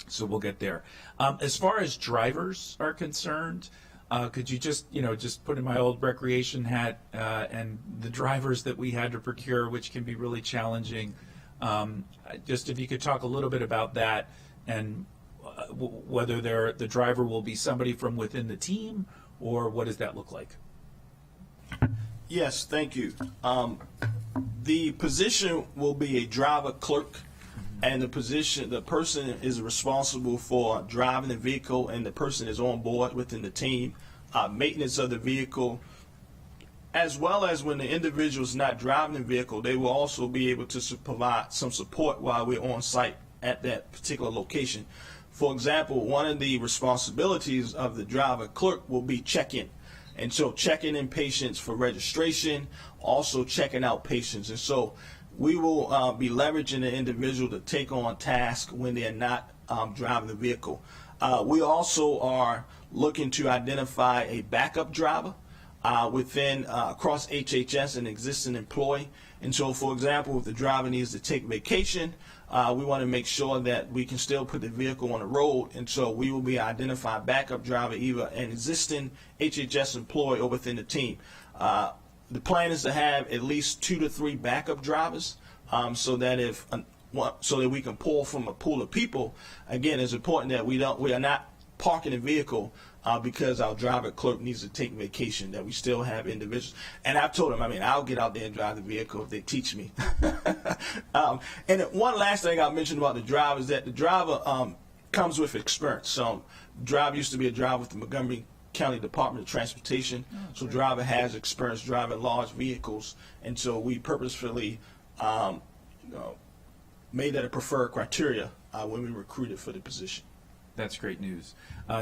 Speaker 1: So we'll get there. As far as drivers are concerned, could you just put in my old recreation hat and the drivers that we had to procure, which can be really challenging. Just if you could talk a little bit about that and whether the driver will be somebody from within the team, or what does that look like?
Speaker 3: Yes, thank you. The position will be a driver clerk, and the person is responsible for driving the vehicle, and the person is on board within the team, maintenance of the vehicle, as well as when the individual is not driving the vehicle, they will also be able to provide some support while we're on site at that particular location. For example, one of the responsibilities of the driver clerk will be check-in. And so checking in patients for registration, also checking out patients. And so we will be leveraging the individual to take on tasks when they're not driving the vehicle. We also are looking to identify a backup driver within across HHS, an existing employee. And so, for example, if the driver needs to take vacation, we want to make sure that we can still put the vehicle on the road. And so we will be identifying backup driver, either an existing HHS employee or within the team. The plan is to have at least 2 to 3 backup drivers, so that we can pull from a pool of people. Again, it's important that we are not parking the vehicle because our driver clerk needs to take vacation, that we still have individuals. And I've told them, I'll get out there and drive the vehicle if they teach me. And one last thing I'll mention about the driver is that the driver comes with experience. So driver used to be a driver with the Montgomery County Department of Transportation. So driver has experience driving large vehicles. And so we purposefully made that a preferred criteria when we recruited for the position.
Speaker 1: That's great news.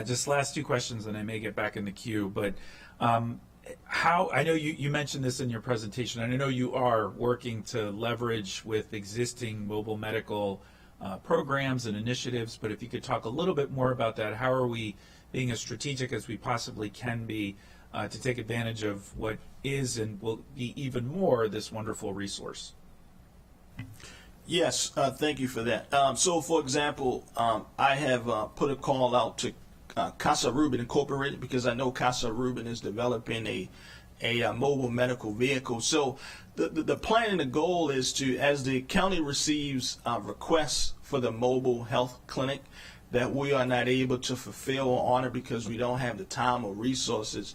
Speaker 1: Just last 2 questions, and I may get back in the queue. But how I know you mentioned this in your presentation, and I know you are working to leverage with existing mobile medical programs and initiatives. But if you could talk a little bit more about that, how are we being as strategic as we possibly can be to take advantage of what is and will be even more this wonderful resource?
Speaker 3: Yes, thank you for that. So, for example, I have put a call out to Casa Rubin Incorporated, because I know Casa Rubin is developing a mobile medical vehicle. So the plan and the goal is to, as the county receives requests for the mobile health clinic that we are not able to fulfill or honor because we don't have the time or resources,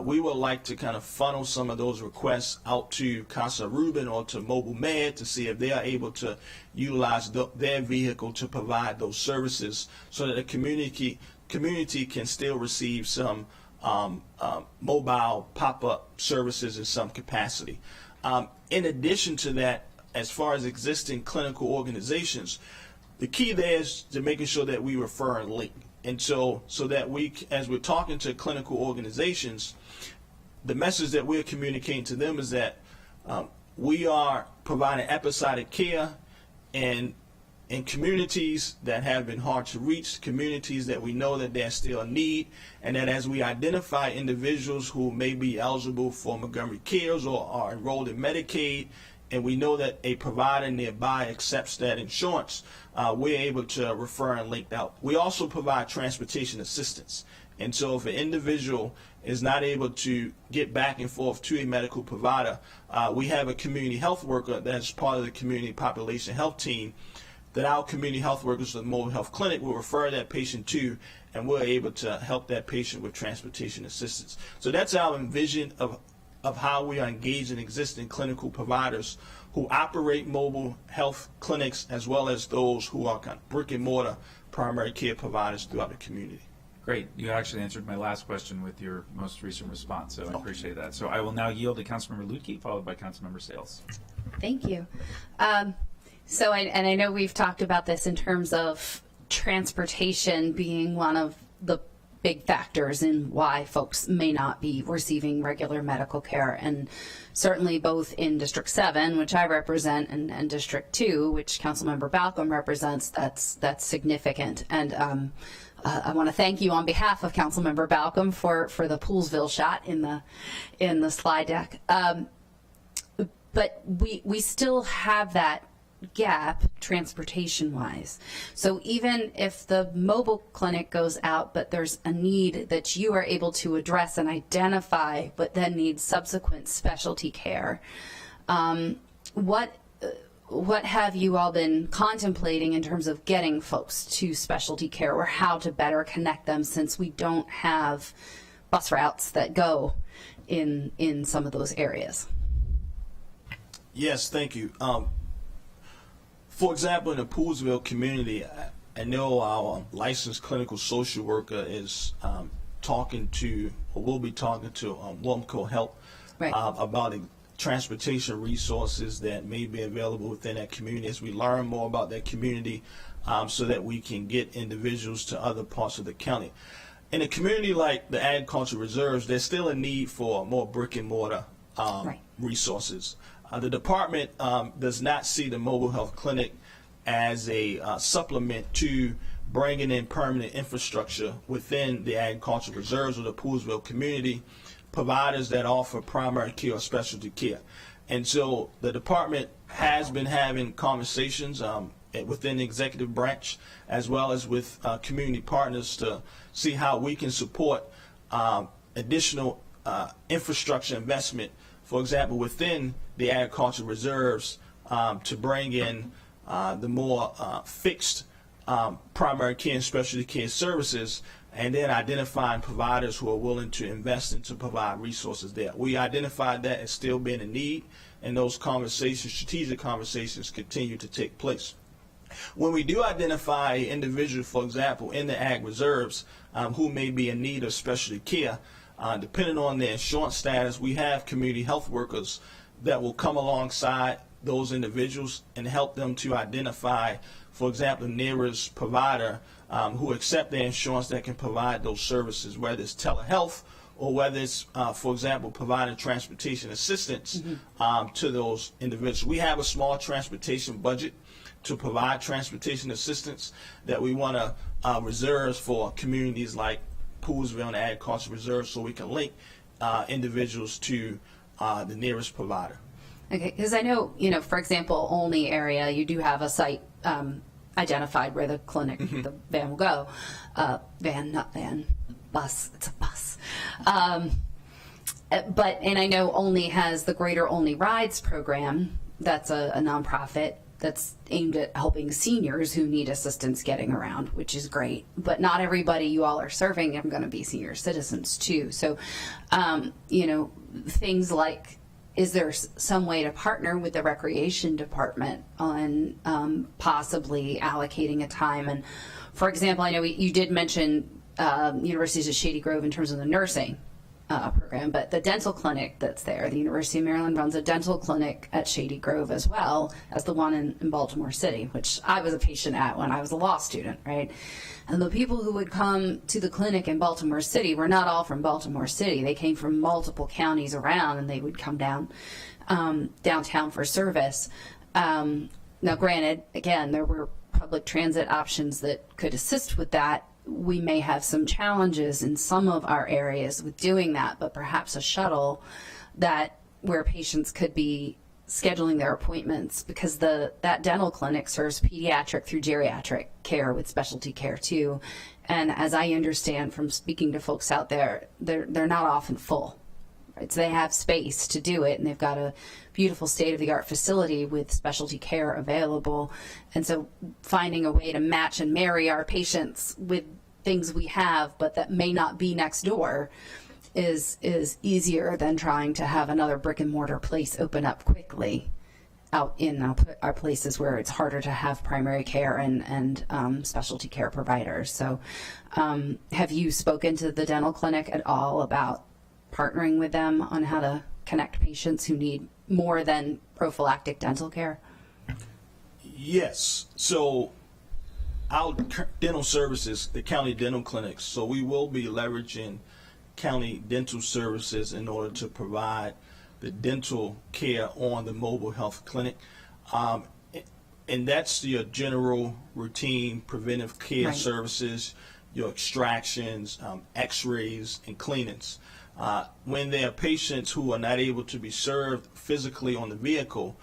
Speaker 3: we would like to kind of funnel some of those requests out to Casa Rubin or to Mobile Med to see if they are able to utilize their vehicle to provide those services, so that the community can still receive some mobile pop-up services in some capacity. In addition to that, as far as existing clinical organizations, the key there is to making sure that we refer and link. And so that we, as we're talking to clinical organizations, the message that we're communicating to them is that we are providing episodic care in communities that have been hard to reach, communities that we know that there's still a need, and that as we identify individuals who may be eligible for Montgomery Cares or are enrolled in Medicaid, and we know that a provider nearby accepts that insurance, we're able to refer and link out. We also provide transportation assistance. And so if an individual is not able to get back and forth to a medical provider, we have a community health worker that's part of the community population health team that our community health workers at the mobile health clinic will refer that patient to, and we're able to help that patient with transportation assistance. So that's our vision of how we are engaging existing clinical providers who operate mobile health clinics, as well as those who are kind of brick and mortar primary care providers throughout the community.
Speaker 1: Great. You actually answered my last question with your most recent response, so I appreciate that. So I will now yield to Councilmember Lutke, followed by Councilmember Sales.
Speaker 7: Thank you. So, and I know we've talked about this in terms of transportation being one of the big factors in why folks may not be receiving regular medical care. And certainly both in District 7, which I represent, and District 2, which Councilmember Balcom represents, that's significant. And I want to thank you on behalf of Councilmember Balcom for the Poolsville shot in the slide deck. But we still have that gap transportation wise. So even if the mobile clinic goes out, but there's a need that you are able to address and identify, but then needs subsequent specialty care, what have you all been contemplating in terms of getting folks to specialty care, or how to better connect them, since we don't have bus routes that go in some of those areas?
Speaker 3: Yes, thank you. For example, in the Poolsville community, I know our licensed clinical social worker is talking to, or will be talking to Wamco Health
Speaker 7: Right.
Speaker 3: about transportation resources that may be available within that community as we learn more about that community, so that we can get individuals to other parts of the county. In a community like the agricultural reserves, there's still a need for more brick and mortar
Speaker 7: Right.
Speaker 3: resources. The department does not see the mobile health clinic as a supplement to bringing in permanent infrastructure within the agricultural reserves of the Poolsville community, providers that offer primary care or specialty care. And so the department has been having conversations within the executive branch, as well as with community partners, to see how we can support additional infrastructure investment, for example, within the agricultural reserves, to bring in the more fixed primary care and specialty care services, and then identifying providers who are willing to invest and to provide resources there. We identified that as still being a need, and those conversations, strategic conversations, continue to take place. When we do identify an individual, for example, in the ag reserves, who may be in need of specialty care, depending on their insurance status, we have community health workers that will come alongside those individuals and help them to identify, for example, the nearest provider who accept their insurance that can provide those services, whether it's telehealth or whether it's, for example, providing transportation assistance to those individuals. We have a small transportation budget to provide transportation assistance that we want to reserve for communities like Poolsville and Agricultural Reserve, so we can link individuals to the nearest provider.
Speaker 7: Okay, because I know, for example, Olney area, you do have a site identified where the clinic, the van will go. Bus, it's a bus. And I know Olney has the Greater Olney Rides program. That's a nonprofit that's aimed at helping seniors who need assistance getting around, which is great. But not everybody you all are serving are going to be senior citizens too. So, things like, is there some way to partner with the recreation department on possibly allocating a time? And for example, I know you did mention universities at Shady Grove in terms of the nursing program, but the dental clinic that's there, the University of Maryland runs a dental clinic at Shady Grove as well as the one in Baltimore City, which I was a patient at when I was a law student, right? And the people who would come to the clinic in Baltimore City were not all from Baltimore City. They came from multiple counties around, and they would come down downtown for service. Now, granted, again, there were public transit options that could assist with that. We may have some challenges in some of our areas with doing that, but perhaps a shuttle where patients could be scheduling their appointments, because that dental clinic serves pediatric through geriatric care with specialty care too. And as I understand from speaking to folks out there, they're not often full. Right? So they have space to do it, and they've got a beautiful state-of-the-art facility with specialty care available. And so finding a way to match and marry our patients with things we have, but that may not be next door, is easier than trying to have another brick and mortar place open up quickly out in our places where it's harder to have primary care and specialty care providers. So have you spoken to the dental clinic at all about partnering with them on how to connect patients who need more than prophylactic dental care?
Speaker 3: Yes. So our dental services, the county dental clinics, so we will be leveraging county dental services in order to provide the dental care on the mobile health clinic. And that's your general routine preventive care
Speaker 5: Right.
Speaker 3: services, your extractions, x-rays, and cleanings. When there are patients who are not able to be served physically on the vehicle,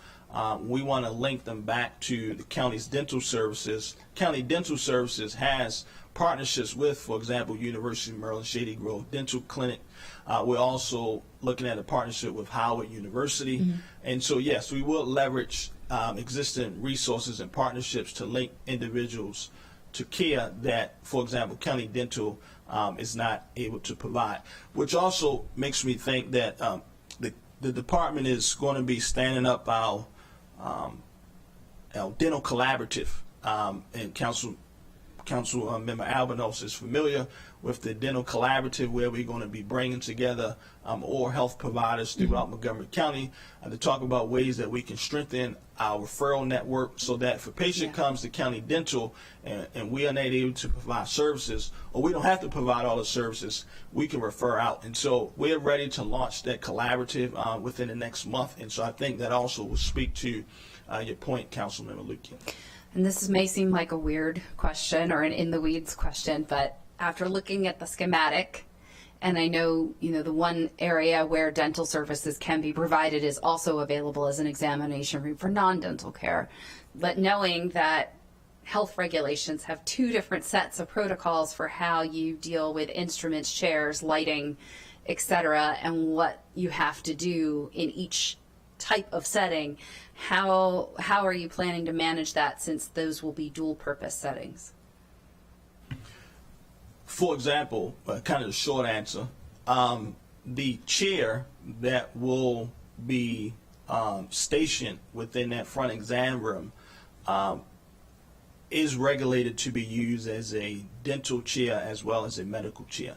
Speaker 3: we want to link them back to the county's dental services. County Dental Services has partnerships with, for example, University of Maryland Shady Grove Dental Clinic. We're also looking at a partnership with Howard University. And so, yes, we will leverage existing resources and partnerships to link individuals to care that, for example, County Dental is not able to provide, which also makes me think that the department is going to be standing up our dental collaborative, and Council Member Albanos is familiar with the dental collaborative, where we're going to be bringing together oral health providers throughout Montgomery County to talk about ways that we can strengthen our referral network, so that if a patient comes to county dental and we are not able to provide services, or we don't have to provide all the services, we can refer out. And so we're ready to launch that collaborative within the next month. And so I think that also will speak to your point, Councilmember Lukin.
Speaker 7: And this may seem like a weird question or an in-the-weeds question, but after looking at the schematic, and I know, the one area where dental services can be provided is also available as an examination room for non-dental care. But knowing that health regulations have two different sets of protocols for how you deal with instruments, chairs, lighting, etc., and what you have to do in each type of setting, how are you planning to manage that, since those will be dual purpose settings?
Speaker 3: For example, kind of the short answer, the chair that will be stationed within that front exam room is regulated to be used as a dental chair as well as a medical chair.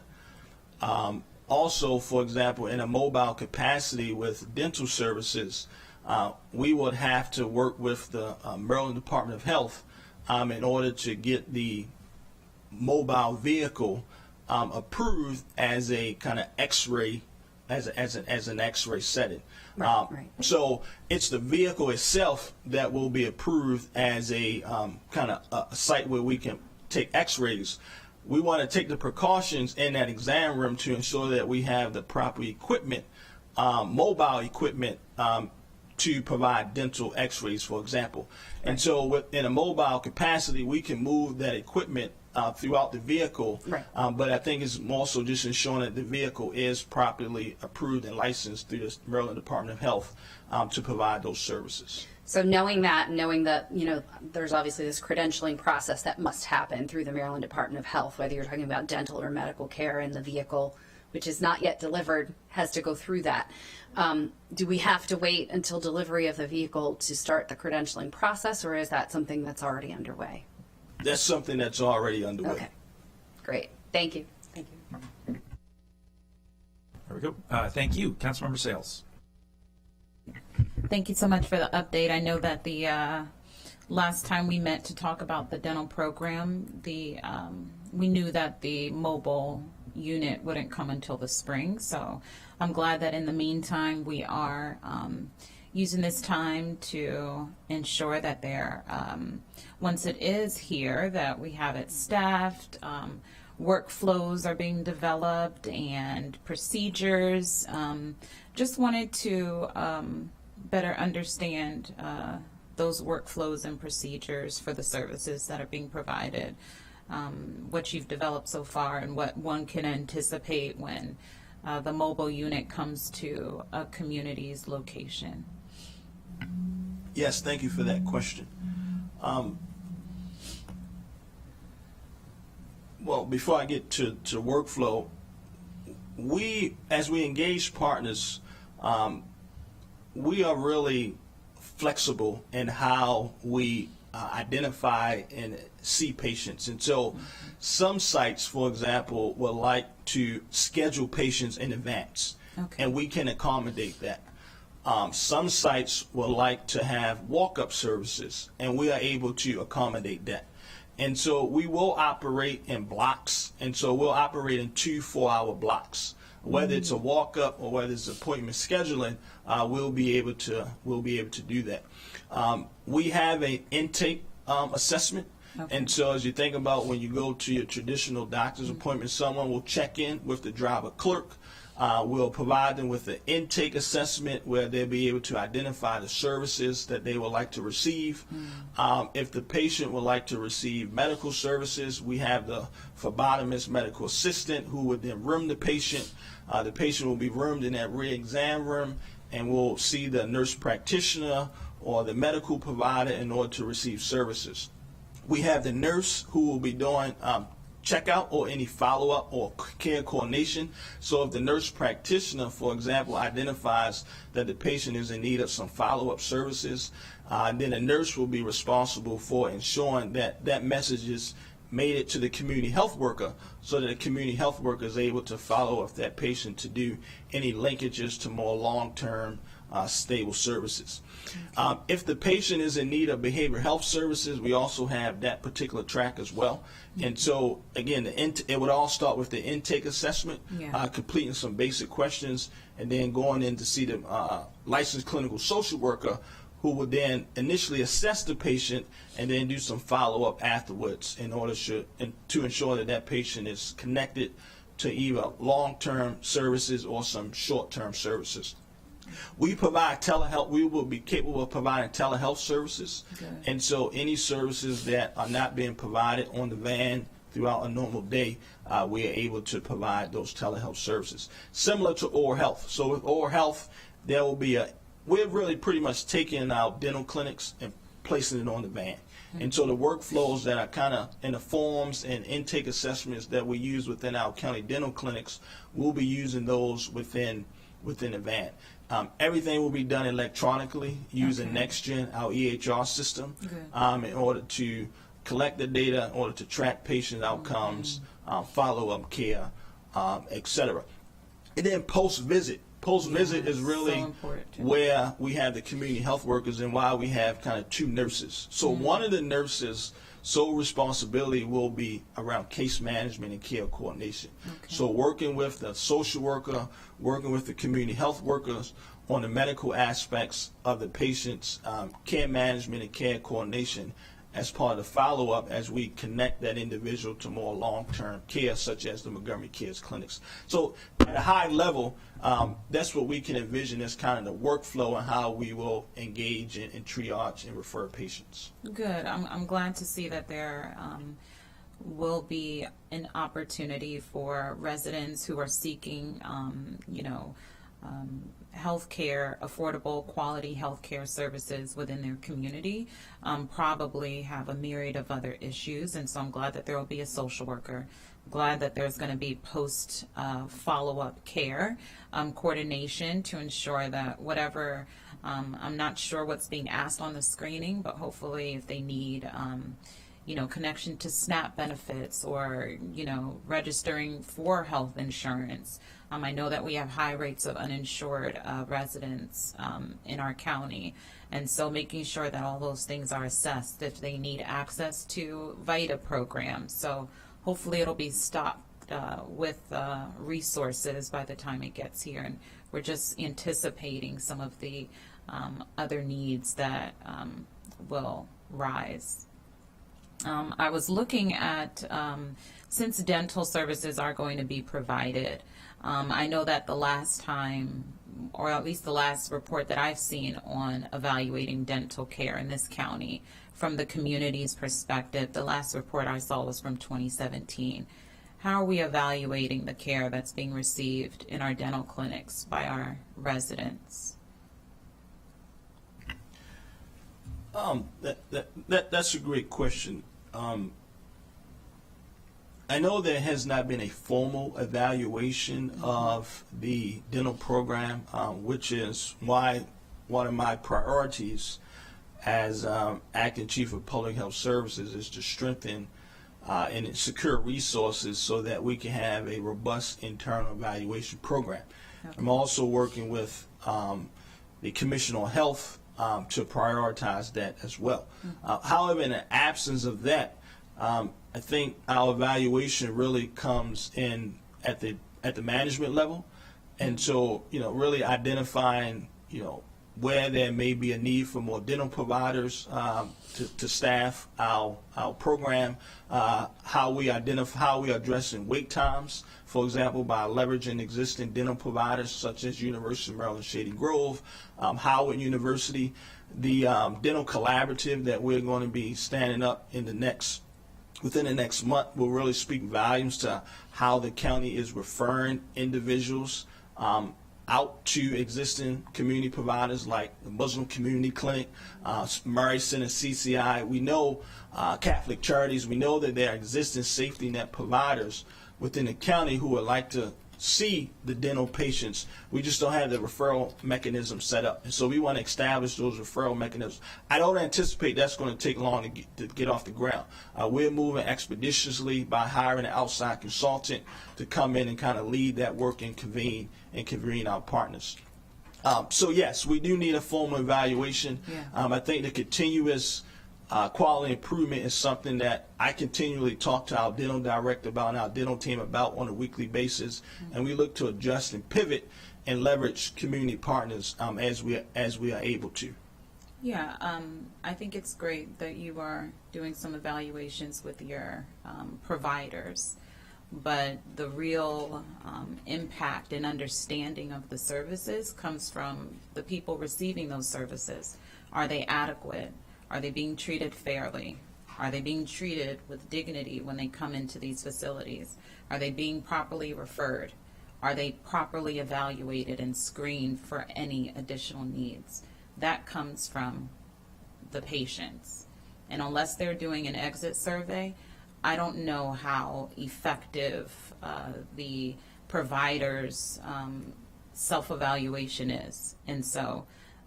Speaker 3: Also, for example, in a mobile capacity with dental services, we would have to work with the Maryland Department of Health in order to get the mobile vehicle approved as a kind of X-ray, as an X-ray setting.
Speaker 7: Right.
Speaker 3: So it's the vehicle itself that will be approved as a kind of a site where we can take X-rays. We want to take the precautions in that exam room to ensure that we have the proper equipment, mobile equipment, to provide dental X-rays, for example. And so in a mobile capacity, we can move that equipment throughout the vehicle.
Speaker 7: Right.
Speaker 3: But I think it's also just ensuring that the vehicle is properly approved and licensed through the Maryland Department of Health to provide those services.
Speaker 7: So knowing that, there's obviously this credentialing process that must happen through the Maryland Department of Health, whether you're talking about dental or medical care, and the vehicle, which is not yet delivered, has to go through that. Do we have to wait until delivery of the vehicle to start the credentialing process, or is that something that's already underway?
Speaker 3: That's something that's already underway.
Speaker 7: Okay, great. Thank you.
Speaker 5: Thank you.
Speaker 1: There we go. Thank you. Councilmember Sales.
Speaker 5: Thank you so much for the update. I know that the last time we met to talk about the dental program, we knew that the mobile unit wouldn't come until the spring. So I'm glad that in the meantime we are using this time to ensure that once it is here, that we have it staffed, workflows are being developed, and procedures. Just wanted to better understand those workflows and procedures for the services that are being provided, what you've developed so far, and what one can anticipate when the mobile unit comes to a community's location.
Speaker 3: Yes, thank you for that question. Well, before I get to workflow, as we engage partners, we are really flexible in how we identify and see patients. And so some sites, for example, would like to schedule patients in advance,
Speaker 5: Okay.
Speaker 3: and we can accommodate that. Some sites would like to have walk-up services, and we are able to accommodate that. And so we will operate in blocks, and so we'll operate in 2 4-hour blocks. Whether it's a walk-up or whether it's appointment scheduling, we'll be able to do that. We have an intake assessment.
Speaker 5: Okay.
Speaker 3: And so as you think about when you go to your traditional doctor's appointment, someone will check in with the driver clerk. We'll provide them with an intake assessment where they'll be able to identify the services that they would like to receive. If the patient would like to receive medical services, we have the phlebotomist medical assistant who would then room the patient. The patient will be roomed in that re-exam room, and we'll see the nurse practitioner or the medical provider in order to receive services. We have the nurse who will be doing checkout or any follow-up or care coordination. So if the nurse practitioner, for example, identifies that the patient is in need of some follow-up services, then the nurse will be responsible for ensuring that that message is made it to the community health worker so that the community health worker is able to follow up that patient to do any linkages to more long-term stable services. If the patient is in need of behavioral health services, we also have that particular track as well. And so, again, it would all start with the intake assessment, completing some basic questions, and then going in to see the licensed clinical social worker who would then initially assess the patient and then do some follow-up afterwards in order to ensure that that patient is connected to either long-term services or some short-term services. We provide telehealth. We will be capable of providing telehealth services.
Speaker 5: Good.
Speaker 3: And so any services that are not being provided on the van throughout a normal day, we are able to provide those telehealth services. Similar to oral health. So with oral health, there will be we're really pretty much taking our dental clinics and placing it on the van. And so the workflows that are kind of in the forms and intake assessments that we use within our county dental clinics, we'll be using those within the van. Everything will be done electronically using NextGen, our EHR system, in order to collect the data, in order to track patient outcomes, follow-up care, etc. And then post-visit. Post-visit is really where we have the community health workers and why we have kind of 2 nurses. So one of the nurses' sole responsibility will be around case management and care coordination. So working with the social worker, working with the community health workers on the medical aspects of the patient's care management and care coordination as part of the follow-up as we connect that individual to more long-term care, such as the Montgomery Cares clinics. So at a high level, that's what we can envision as kind of the workflow and how we will engage in triage and refer patients.
Speaker 5: Good. I'm glad to see that there will be an opportunity for residents who are seeking, healthcare, affordable, quality healthcare services within their community, probably have a myriad of other issues. And so I'm glad that there will be a social worker. Glad that there's going to be post follow-up care coordination to ensure that whatever, I'm not sure what's being asked on the screening, but hopefully if they need connection to SNAP benefits or, registering for health insurance. I know that we have high rates of uninsured residents in our county, and so making sure that all those things are assessed if they need access to VITA programs. So hopefully it'll be stocked with resources by the time it gets here, and we're just anticipating some of the other needs that will rise. I was looking at, since dental services are going to be provided, I know that the last time, or at least the last report that I've seen on evaluating dental care in this county from the community's perspective, the last report I saw was from 2017. How are we evaluating the care that's being received in our dental clinics by our residents?
Speaker 3: That's a great question. I know there has not been a formal evaluation of the dental program, which is why one of my priorities as acting chief of public health services is to strengthen and secure resources so that we can have a robust internal evaluation program. I'm also working with the Commission on Health to prioritize that as well. However, in the absence of that, I think our evaluation really comes in at the management level, and so really identifying where there may be a need for more dental providers to staff our program, how we are addressing wait times, for example, by leveraging existing dental providers such as University of Maryland Shady Grove, Howard University, the dental collaborative that we're going to be standing up within the next month will really speak volumes to how the county is referring individuals out to existing community providers like the Muslim Community Clinic, Murray Center, CCI. We know Catholic Charities. We know that there are existing safety net providers within the county who would like to see the dental patients. We just don't have the referral mechanism set up. And so we want to establish those referral mechanisms. I don't anticipate that's going to take long to get off the ground. We're moving expeditiously by hiring an outside consultant to come in and kind of lead that work and convene our partners. So yes, we do need a formal evaluation. I think the continuous quality improvement is something that I continually talk to our dental director about and our dental team about on a weekly basis, and we look to adjust and pivot and leverage community partners as we are able to.
Speaker 5: Yeah, I think it's great that you are doing some evaluations with your providers, but the real impact and understanding of the services comes from the people receiving those services. Are they adequate? Are they being treated fairly? Are they being treated with dignity when they come into these facilities? Are they being properly referred? Are they properly evaluated and screened for any additional needs? That comes from the patients. And unless they're doing an exit survey, I don't know how effective the provider's self-evaluation is. And so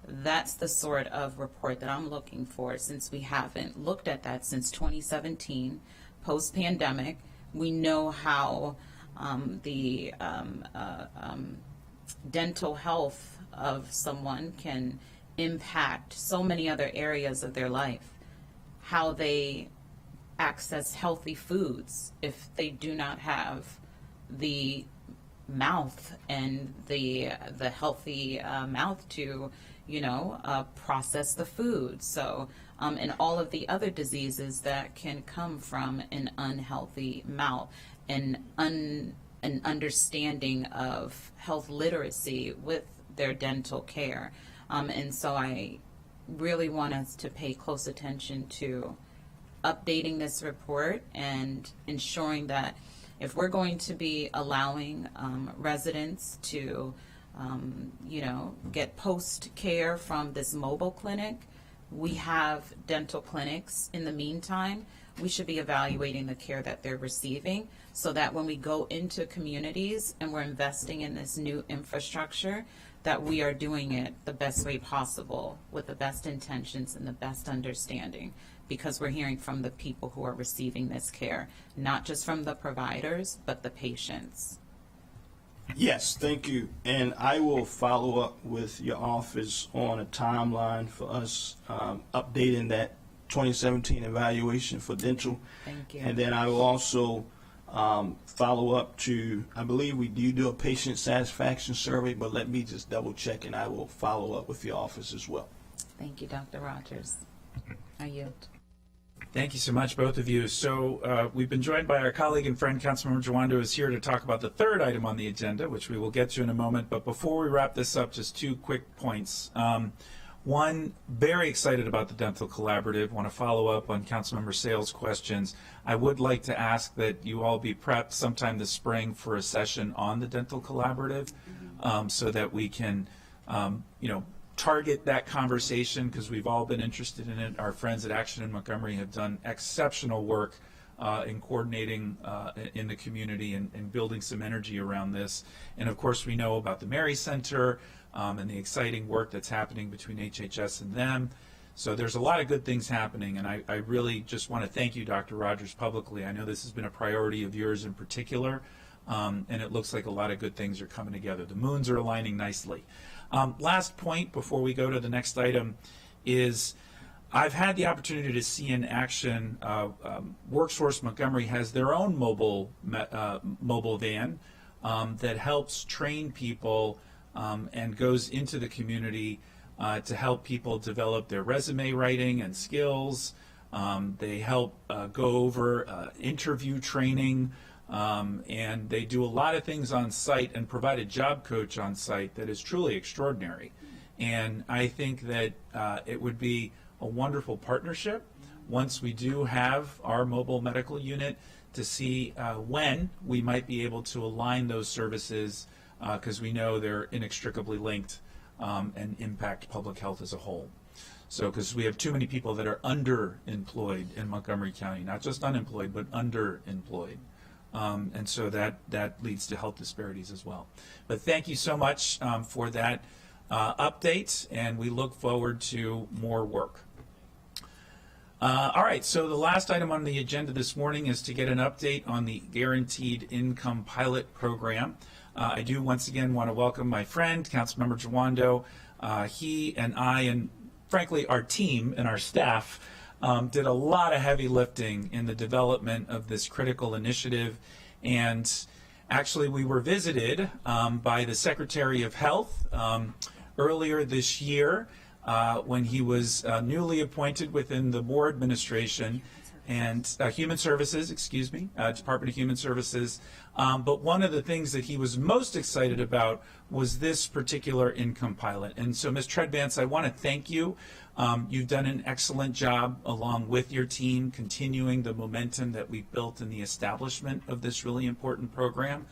Speaker 5: that's the sort of report that I'm looking for, since we haven't looked at that since 2017, post-pandemic. We know how the dental health of someone can impact so many other areas of their life, how they access healthy foods if they do not have the mouth and the healthy mouth to process the food. So, and all of the other diseases that can come from an unhealthy mouth, and an understanding of health literacy with their dental care. And so I really want us to pay close attention to updating this report and ensuring that if we're going to be allowing residents to get post-care from this mobile clinic, we have dental clinics in the meantime. We should be evaluating the care that they're receiving so that when we go into communities and we're investing in this new infrastructure, that we are doing it the best way possible with the best intentions and the best understanding, because we're hearing from the people who are receiving this care, not just from the providers, but the patients.
Speaker 3: Yes, thank you. And I will follow up with your office on a timeline for us updating that 2017 evaluation for dental.
Speaker 5: Thank you.
Speaker 3: And then I will also follow up to, I believe we do a patient satisfaction survey, but let me just double check, and I will follow up with your office as well.
Speaker 5: Thank you, Dr. Rogers. I yield.
Speaker 1: Thank you so much, both of you. So we've been joined by our colleague and friend, Councilmember Jawando, who is here to talk about the third item on the agenda, which we will get to in a moment. But before we wrap this up, just two quick points. One, very excited about the Dental Collaborative. Want to follow up on Councilmember Sales' questions. I would like to ask that you all be prepped sometime this spring for a session on the Dental Collaborative, so that we can, target that conversation, because we've all been interested in it. Our friends at Action in Montgomery have done exceptional work in coordinating in the community and building some energy around this. And of course, we know about the Mary Center and the exciting work that's happening between HHS and them. So there's a lot of good things happening, and I really just want to thank you, Dr. Rogers, publicly. I know this has been a priority of yours in particular, and it looks like a lot of good things are coming together. The moons are aligning nicely. Last point before we go to the next item is I've had the opportunity to see in action. WorkSource Montgomery has their own mobile van that helps train people and goes into the community to help people develop their resume writing and skills. They help go over interview training, and they do a lot of things on site and provide a job coach on site that is truly extraordinary. And I think that it would be a wonderful partnership once we do have our mobile medical unit to see when we might be able to align those services, because we know they're inextricably linked and impact public health as a whole. So, because we have too many people that are underemployed in Montgomery County, not just unemployed, but underemployed. And so that leads to health disparities as well. But thank you so much for that update, and we look forward to more work. All right, so the last item on the agenda this morning is to get an update on the Guaranteed Income Pilot Program. I do once again want to welcome my friend, Councilmember Jawando. He and I, and frankly our team and our staff, did a lot of heavy lifting in the development of this critical initiative. And actually we were visited by the Secretary of Health earlier this year when he was newly appointed within the Moore administration and Human Services, Department of Human Services. But one of the things that he was most excited about was this particular income pilot. And so, Ms. Treadvance, I want to thank you. You've done an excellent job along with your team, continuing the momentum that we've built in the establishment of this really important program.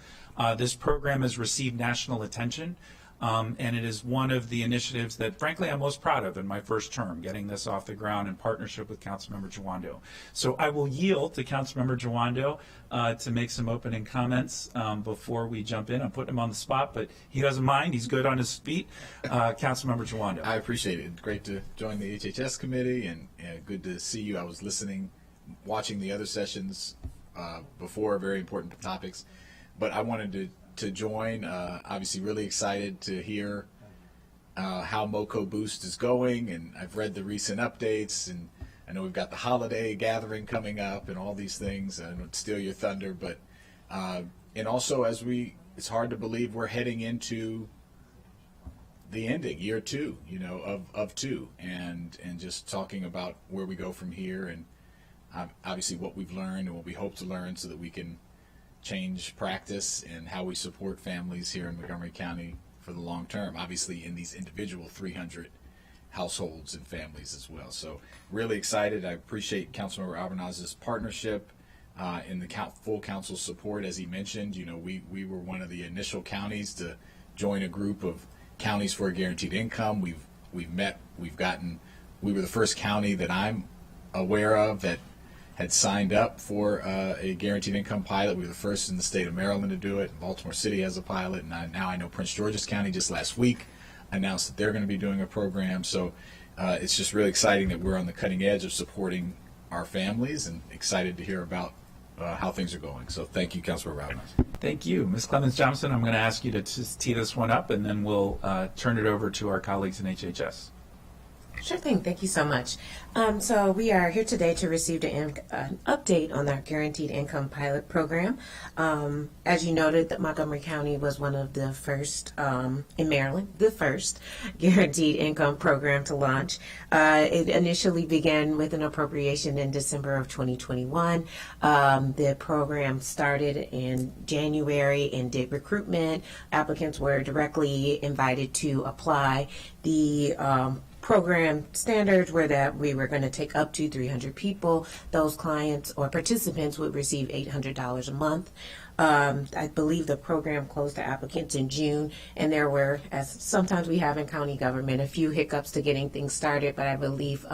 Speaker 1: This program has received national attention. And it is one of the initiatives that, frankly, I'm most proud of in my first term, getting this off the ground in partnership with Councilmember Jawando. So I will yield to Councilmember Jawando to make some opening comments before we jump in. I'm putting him on the spot, but he doesn't mind. He's good on his feet. Councilmember Jawando.
Speaker 8: I appreciate it. Great to join the HHS committee, and good to see you. I was watching the other sessions before, very important topics, but I wanted to join. Obviously really excited to hear how MoCo Boost is going, and I've read the recent updates, and I know we've got the holiday gathering coming up and all these things. I don't steal your thunder, but and also it's hard to believe we're heading into the ending, year 2, of 2, and just talking about where we go from here, and obviously what we've learned and what we hope to learn so that we can change practice and how we support families here in Montgomery County for the long term, obviously in these individual 300 households and families as well. So really excited. I appreciate Councilmember Albanaz's partnership and the full council's support. As he mentioned, we were one of the initial counties to join a group of counties for a guaranteed income. We were the first county that I'm aware of that had signed up for a guaranteed income pilot. We were the first in the state of Maryland to do it. Baltimore City has a pilot, and now I know Prince George's County just last week announced that they're going to be doing a program. So it's just really exciting that we're on the cutting edge of supporting our families, and excited to hear about how things are going. So thank you, Councilor Robbins.
Speaker 1: Thank you. Ms. Clemens-Johnson, I'm going to ask you to just tee this one up, and then we'll turn it over to our colleagues in HHS.
Speaker 2: Sure thing. Thank you so much. So we are here today to receive an update on our Guaranteed Income Pilot Program. As you noted, that Montgomery County was one of the first, in Maryland, the first Guaranteed Income Program to launch. It initially began with an appropriation in December of 2021. The program started in January and did recruitment. Applicants were directly invited to apply. The program standards were that we were going to take up to 300 people. Those clients or participants would receive $800 a month. I believe the program closed to applicants in June, and there were, as sometimes we have in county government, a few hiccups to getting things started, but I believe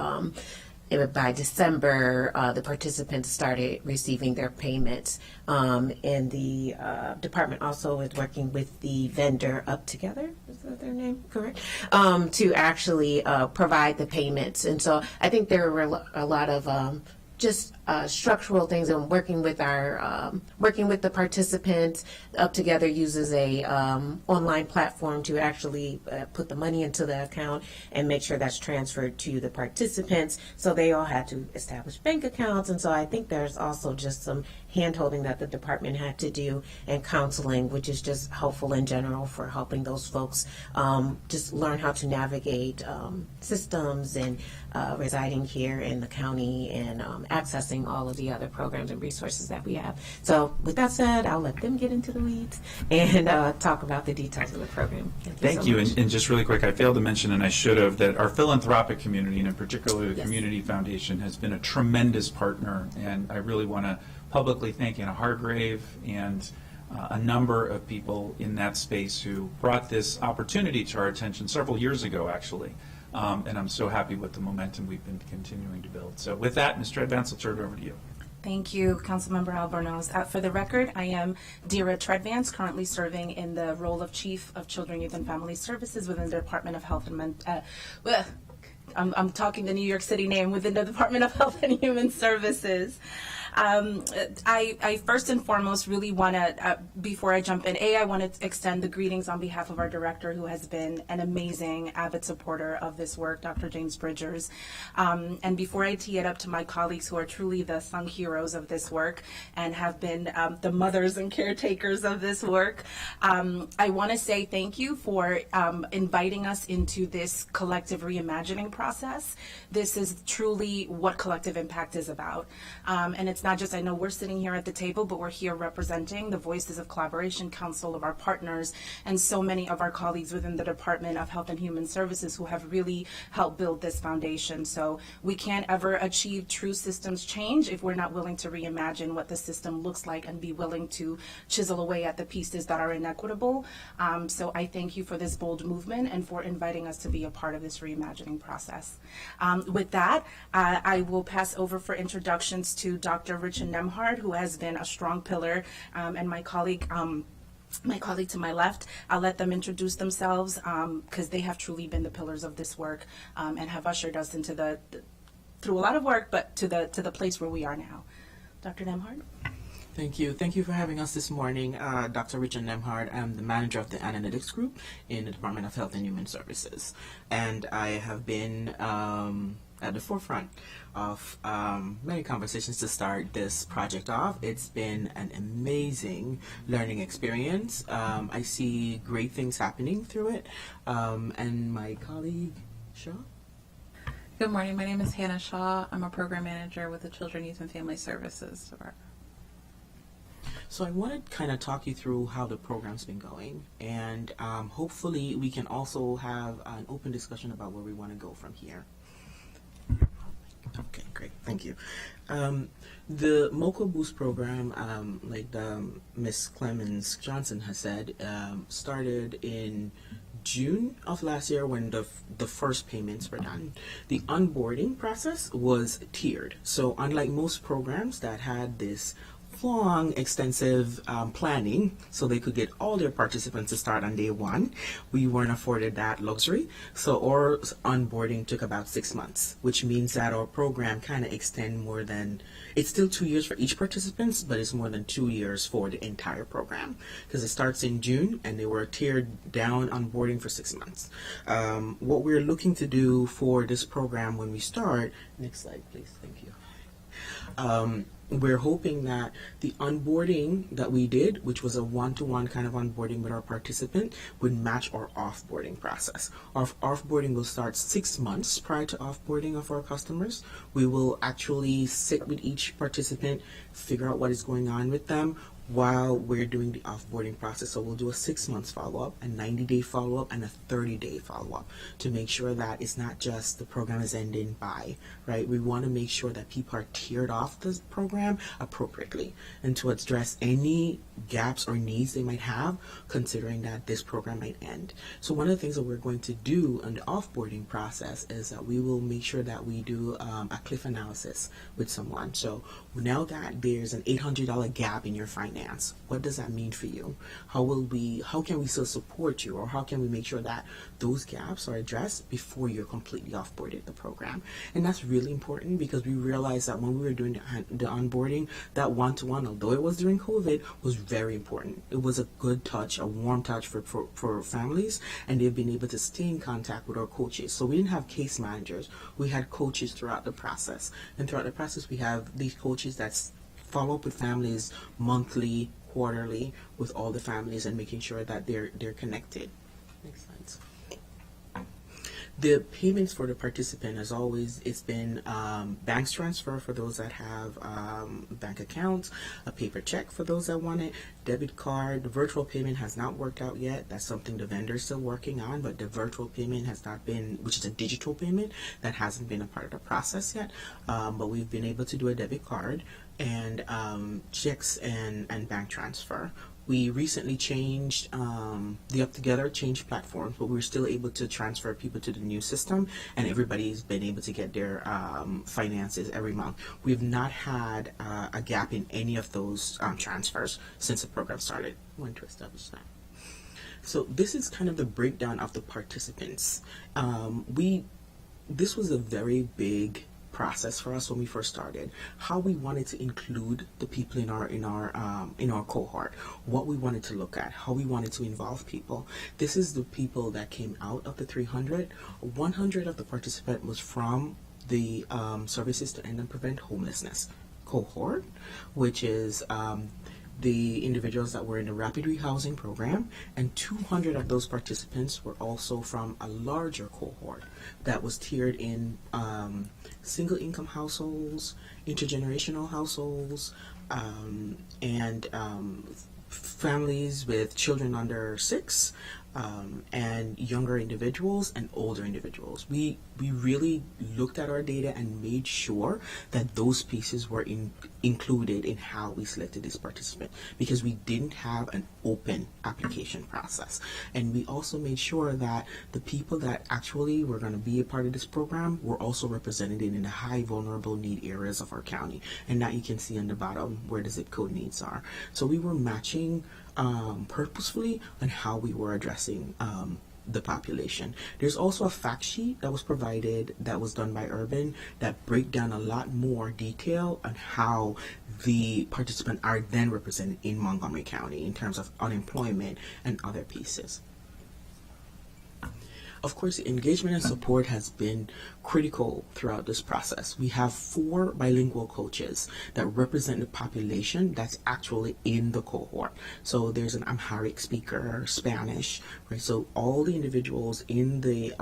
Speaker 2: by December, the participants started receiving their payments. And the department also is working with the vendor Up Together, is that their name? Correct? To actually provide the payments. And so I think there were a lot of just structural things and working with the participants. Up Together uses a online platform to actually put the money into the account and make sure that's transferred to the participants. So they all had to establish bank accounts, and so I think there's also just some hand-holding that the department had to do and counseling, which is just helpful in general for helping those folks just learn how to navigate systems and residing here in the county and accessing all of the other programs and resources that we have. So with that said, I'll let them get into the weeds and talk about the details of the program.
Speaker 1: Thank you. And just really quick, I failed to mention, and I should have, that our philanthropic community, and in particular the
Speaker 2: Yes.
Speaker 1: Community Foundation, has been a tremendous partner. And I really want to publicly thank Anna Hargrave and a number of people in that space who brought this opportunity to our attention several years ago, actually. And I'm so happy with the momentum we've been continuing to build. So with that, Mr. Advance, I'll turn it over to you.
Speaker 9: Thank you, Councilmember Albornoz. For the record, I am Dira Treadvance, currently serving in the role of Chief of Children, Youth, and Family Services within the Department of Health and I'm talking the New York City name within the Department of Health and Human Services. I first and foremost really want to, before I jump in, I want to extend the greetings on behalf of our director, who has been an amazing, avid supporter of this work, Dr. James Bridgers. And before I tee it up to my colleagues who are truly the sung heroes of this work and have been the mothers and caretakers of this work, I want to say thank you for inviting us into this collective reimagining process. This is truly what collective impact is about. And it's not just, I know we're sitting here at the table, but we're here representing the Voices of Collaboration Council, of our partners, and so many of our colleagues within the Department of Health and Human Services who have really helped build this foundation. So we can't ever achieve true systems change if we're not willing to reimagine what the system looks like and be willing to chisel away at the pieces that are inequitable. So I thank you for this bold movement and for inviting us to be a part of this reimagining process. With that, I will pass over for introductions to Dr. Richard Nemhard, who has been a strong pillar, and my colleague to my left. I'll let them introduce themselves because they have truly been the pillars of this work and have ushered us into through a lot of work, but to the place where we are now. Dr. Nemhard.
Speaker 10: Thank you. Thank you for having us this morning. Dr. Richard Nemhard. I'm the manager of the Analytics Group in the Department of Health and Human Services. And I have been at the forefront of many conversations to start this project off. It's been an amazing learning experience. I see great things happening through it. And my colleague, Shaw?
Speaker 11: Good morning. My name is Hannah Shaw. I'm a program manager with the Children, Youth, and Family Services Department.
Speaker 10: So I want to kind of talk you through how the program's been going, and hopefully we can also have an open discussion about where we want to go from here. Okay, great. Thank you. The MOCO Boost program, like Ms. Clemens Johnson has said, started in June of last year when the first payments were done. The onboarding process was tiered. So unlike most programs that had this long, extensive planning so they could get all their participants to start on day one, we weren't afforded that luxury. So our onboarding took about 6 months, which means that our program kind of extend more than, it's still 2 years for each participant, but it's more than 2 years for the entire program because it starts in June and they were tiered down onboarding for 6 months. What we're looking to do for this program when we start, next slide please, thank you. We're hoping that the onboarding that we did, which was a one-to-one kind of onboarding with our participant, would match our offboarding process. Our offboarding will start 6 months prior to offboarding of our customers. We will actually sit with each participant, figure out what is going on with them while we're doing the offboarding process. So we'll do a 6 months follow-up, a 90-day follow-up, and a 30-day follow-up to make sure that it's not just the program is ending by, right? We want to make sure that people are tiered off the program appropriately and to address any gaps or needs they might have, considering that this program might end. So one of the things that we're going to do in the offboarding process is that we will make sure that we do a cliff analysis with someone. So now that there's an $800 gap in your finances, finance. What does that mean for you? How can we still support you, or how can we make sure that those gaps are addressed before you're completely offboarded the program? And that's really important, because we realized that when we were doing the onboarding, that one-to-one, although it was during COVID, was very important. It was a good touch, a warm touch for families, and they've been able to stay in contact with our coaches. So we didn't have case managers. We had coaches throughout the process. And throughout the process, we have these coaches that follow up with families monthly, quarterly, with all the families, and making sure that they're connected. Makes sense. The payments for the participant, as always, it's been bank transfer for those that have bank accounts, a paper check for those that want it, debit card. The virtual payment has not worked out yet. That's something the vendor is still working on, but the virtual payment has not been, which is a digital payment, that hasn't been a part of the process yet. But we've been able to do a debit card and checks and bank transfer. We recently changed the Up Together changed platforms, but we're still able to transfer people to the new system, and everybody's been able to get their finances every month. We've not had a gap in any of those transfers since the program started. I want to establish that. So this is kind of the breakdown of the participants. This was a very big process for us when we first started. How we wanted to include the people in our cohort, what we wanted to look at, how we wanted to involve people. This is the people that came out of the 300. 100 of the participant was from the Services to End and Prevent Homelessness cohort, which is the individuals that were in the rapid rehousing program, and 200 of those participants were also from a larger cohort that was tiered in single income households, intergenerational households, and families with children under 6, and younger individuals and older individuals. We really looked at our data and made sure that those pieces were included in how we selected this participant, because we didn't have an open application process. And we also made sure that the people that actually were going to be a part of this program were also represented in the high vulnerable need areas of our county. And that you can see on the bottom where the zip code needs are. So we were matching purposefully on how we were addressing the population. There's also a fact sheet that was provided, that was done by Urban, that break down a lot more detail on how the participants are then represented in Montgomery County in terms of unemployment and other pieces. Of course, engagement and support has been critical throughout this process. We have 4 bilingual coaches that represent the population that's actually in the cohort. So there's an Amharic speaker, Spanish, right? So all the individuals in the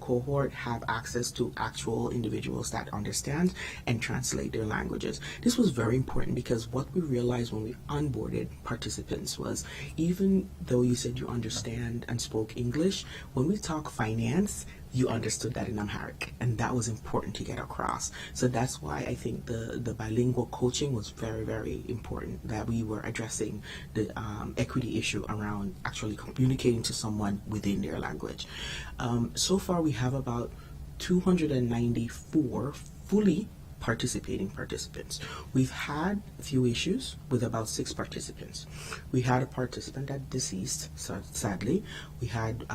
Speaker 10: cohort have access to actual individuals that understand and translate their languages. This was very important, because what we realized when we onboarded participants was, even though you said you understand and spoke English, when we talk finance, you understood that in Amharic, and that was important to get across. So that's why I think the bilingual coaching was very, very important, that we were addressing the equity issue around actually communicating to someone within their language. So far, we have about 294 fully participating participants. We've had a few issues with about 6 participants. We had a participant that deceased, sadly. We had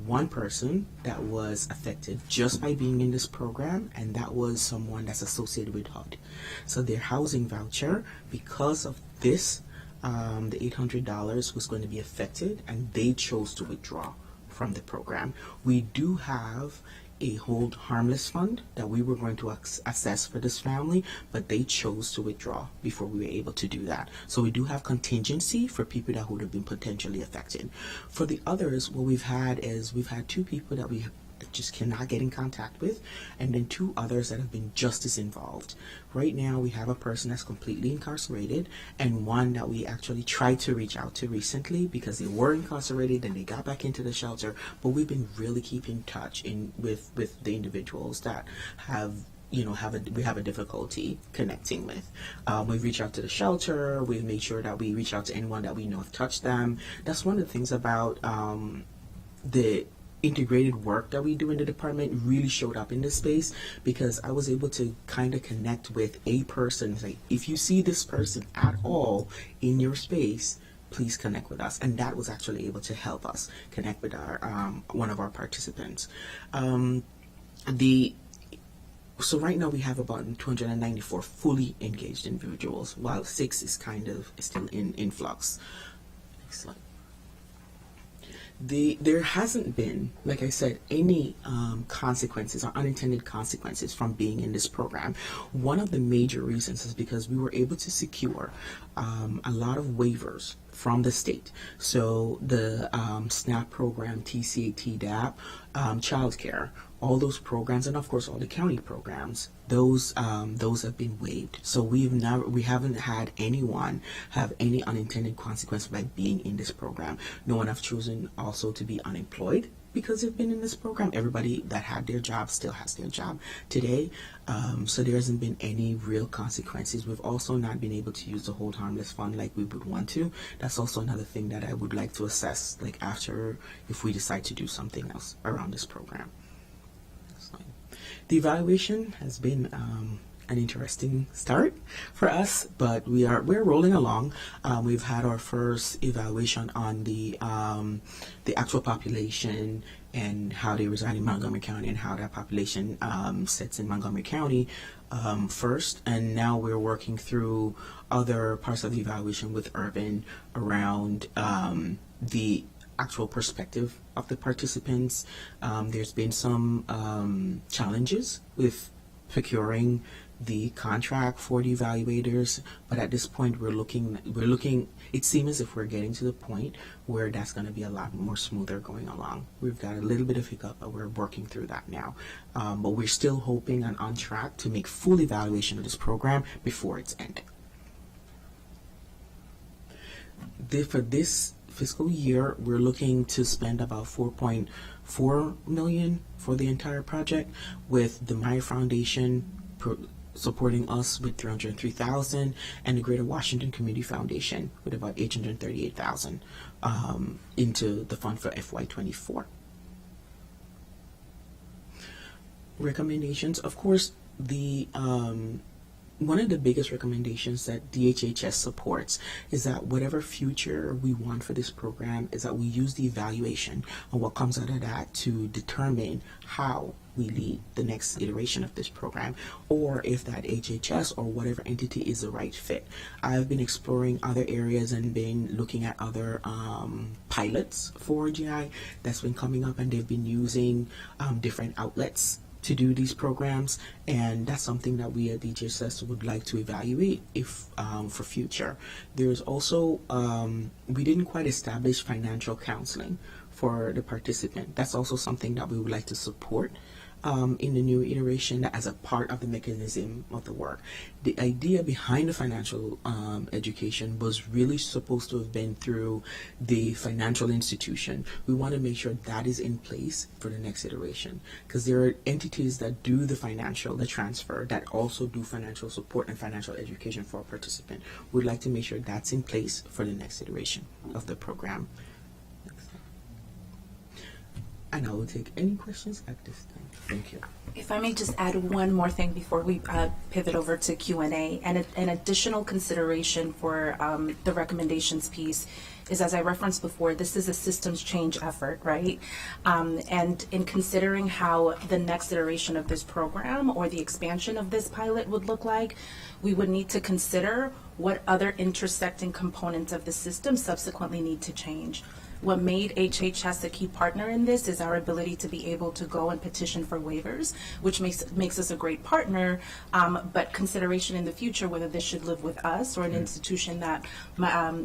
Speaker 10: one person that was affected just by being in this program, and that was someone that's associated with HUD. So their housing voucher, because of this, the $800 was going to be affected, and they chose to withdraw from the program. We do have a hold harmless fund that we were going to assess for this family, but they chose to withdraw before we were able to do that. So we do have contingency for people that would have been potentially affected. For the others, what we've had is we've had 2 people that we just cannot get in contact with, and then 2 others that have been justice involved. Right now we have a person that's completely incarcerated, and one that we actually tried to reach out to recently because they were incarcerated and they got back into the shelter, but we've been really keeping in touch with the individuals that we have a difficulty connecting with. We've reached out to the shelter. We've made sure that we reach out to anyone that we know have touched them. That's one of the things about the integrated work that we do in the department really showed up in this space, because I was able to kind of connect with a person. It's like, if you see this person at all in your space, please connect with us. And that was actually able to help us connect with our one of our participants. So right now we have about 294 fully engaged individuals, while 6 is still in flux. Next slide. There hasn't been, like I said, any consequences or unintended consequences from being in this program. One of the major reasons is because we were able to secure a lot of waivers from the state. So the SNAP program, TCAT, DAP, childcare, all those programs, and of course all the county programs, those have been waived. So we haven't had anyone have any unintended consequence by being in this program. No one have chosen also to be unemployed because they've been in this program. Everybody that had their job still has their job today. So there hasn't been any real consequences. We've also not been able to use the Hold Harmless Fund like we would want to. That's also another thing that I would like to assess, like after, if we decide to do something else around this program. The evaluation has been an interesting start for us, but we're rolling along. We've had our first evaluation on the actual population and how they reside in Montgomery County and how that population sits in Montgomery County first, and now we're working through other parts of the evaluation with Urban around the actual perspective of the participants. There's been some challenges with procuring the contract for the evaluators, but at this point we're looking, it seems as if we're getting to the point where that's going to be a lot more smoother going along. We've got a little bit of hiccup, but we're working through that now. But we're still hoping and on track to make full evaluation of this program before it's ended. For this fiscal year, we're looking to spend about $4.4 million for the entire project, with the Meyer Foundation supporting us with $303,000 and the Greater Washington Community Foundation with about $838,000 into the fund for FY24. Recommendations, of course, one of the biggest recommendations that DHHS supports is that whatever future we want for this program is that we use the evaluation and what comes out of that to determine how we lead the next iteration of this program, or if that HHS or whatever entity is the right fit. I've been exploring other areas and been looking at other pilots for GI that's been coming up, and they've been using different outlets to do these programs, and that's something that we at DHHS would like to evaluate if for future. There's also we didn't quite establish financial counseling for the participant. That's also something that we would like to support in the new iteration as a part of the mechanism of the work. The idea behind the financial education was really supposed to have been through the financial institution. We want to make sure that is in place for the next iteration, because there are entities that do the transfer, that also do financial support and financial education for a participant. We'd like to make sure that's in place for the next iteration of the program. And I will take any questions at this time. Thank you.
Speaker 9: If I may just add one more thing before we pivot over to Q&A, and an additional consideration for the recommendations piece is, as I referenced before, this is a systems change effort, right? And in considering how the next iteration of this program or the expansion of this pilot would look like, we would need to consider what other intersecting components of the system subsequently need to change. What made HHS a key partner in this is our ability to be able to go and petition for waivers, which makes us a great partner, but consideration in the future whether this should live with us or an institution that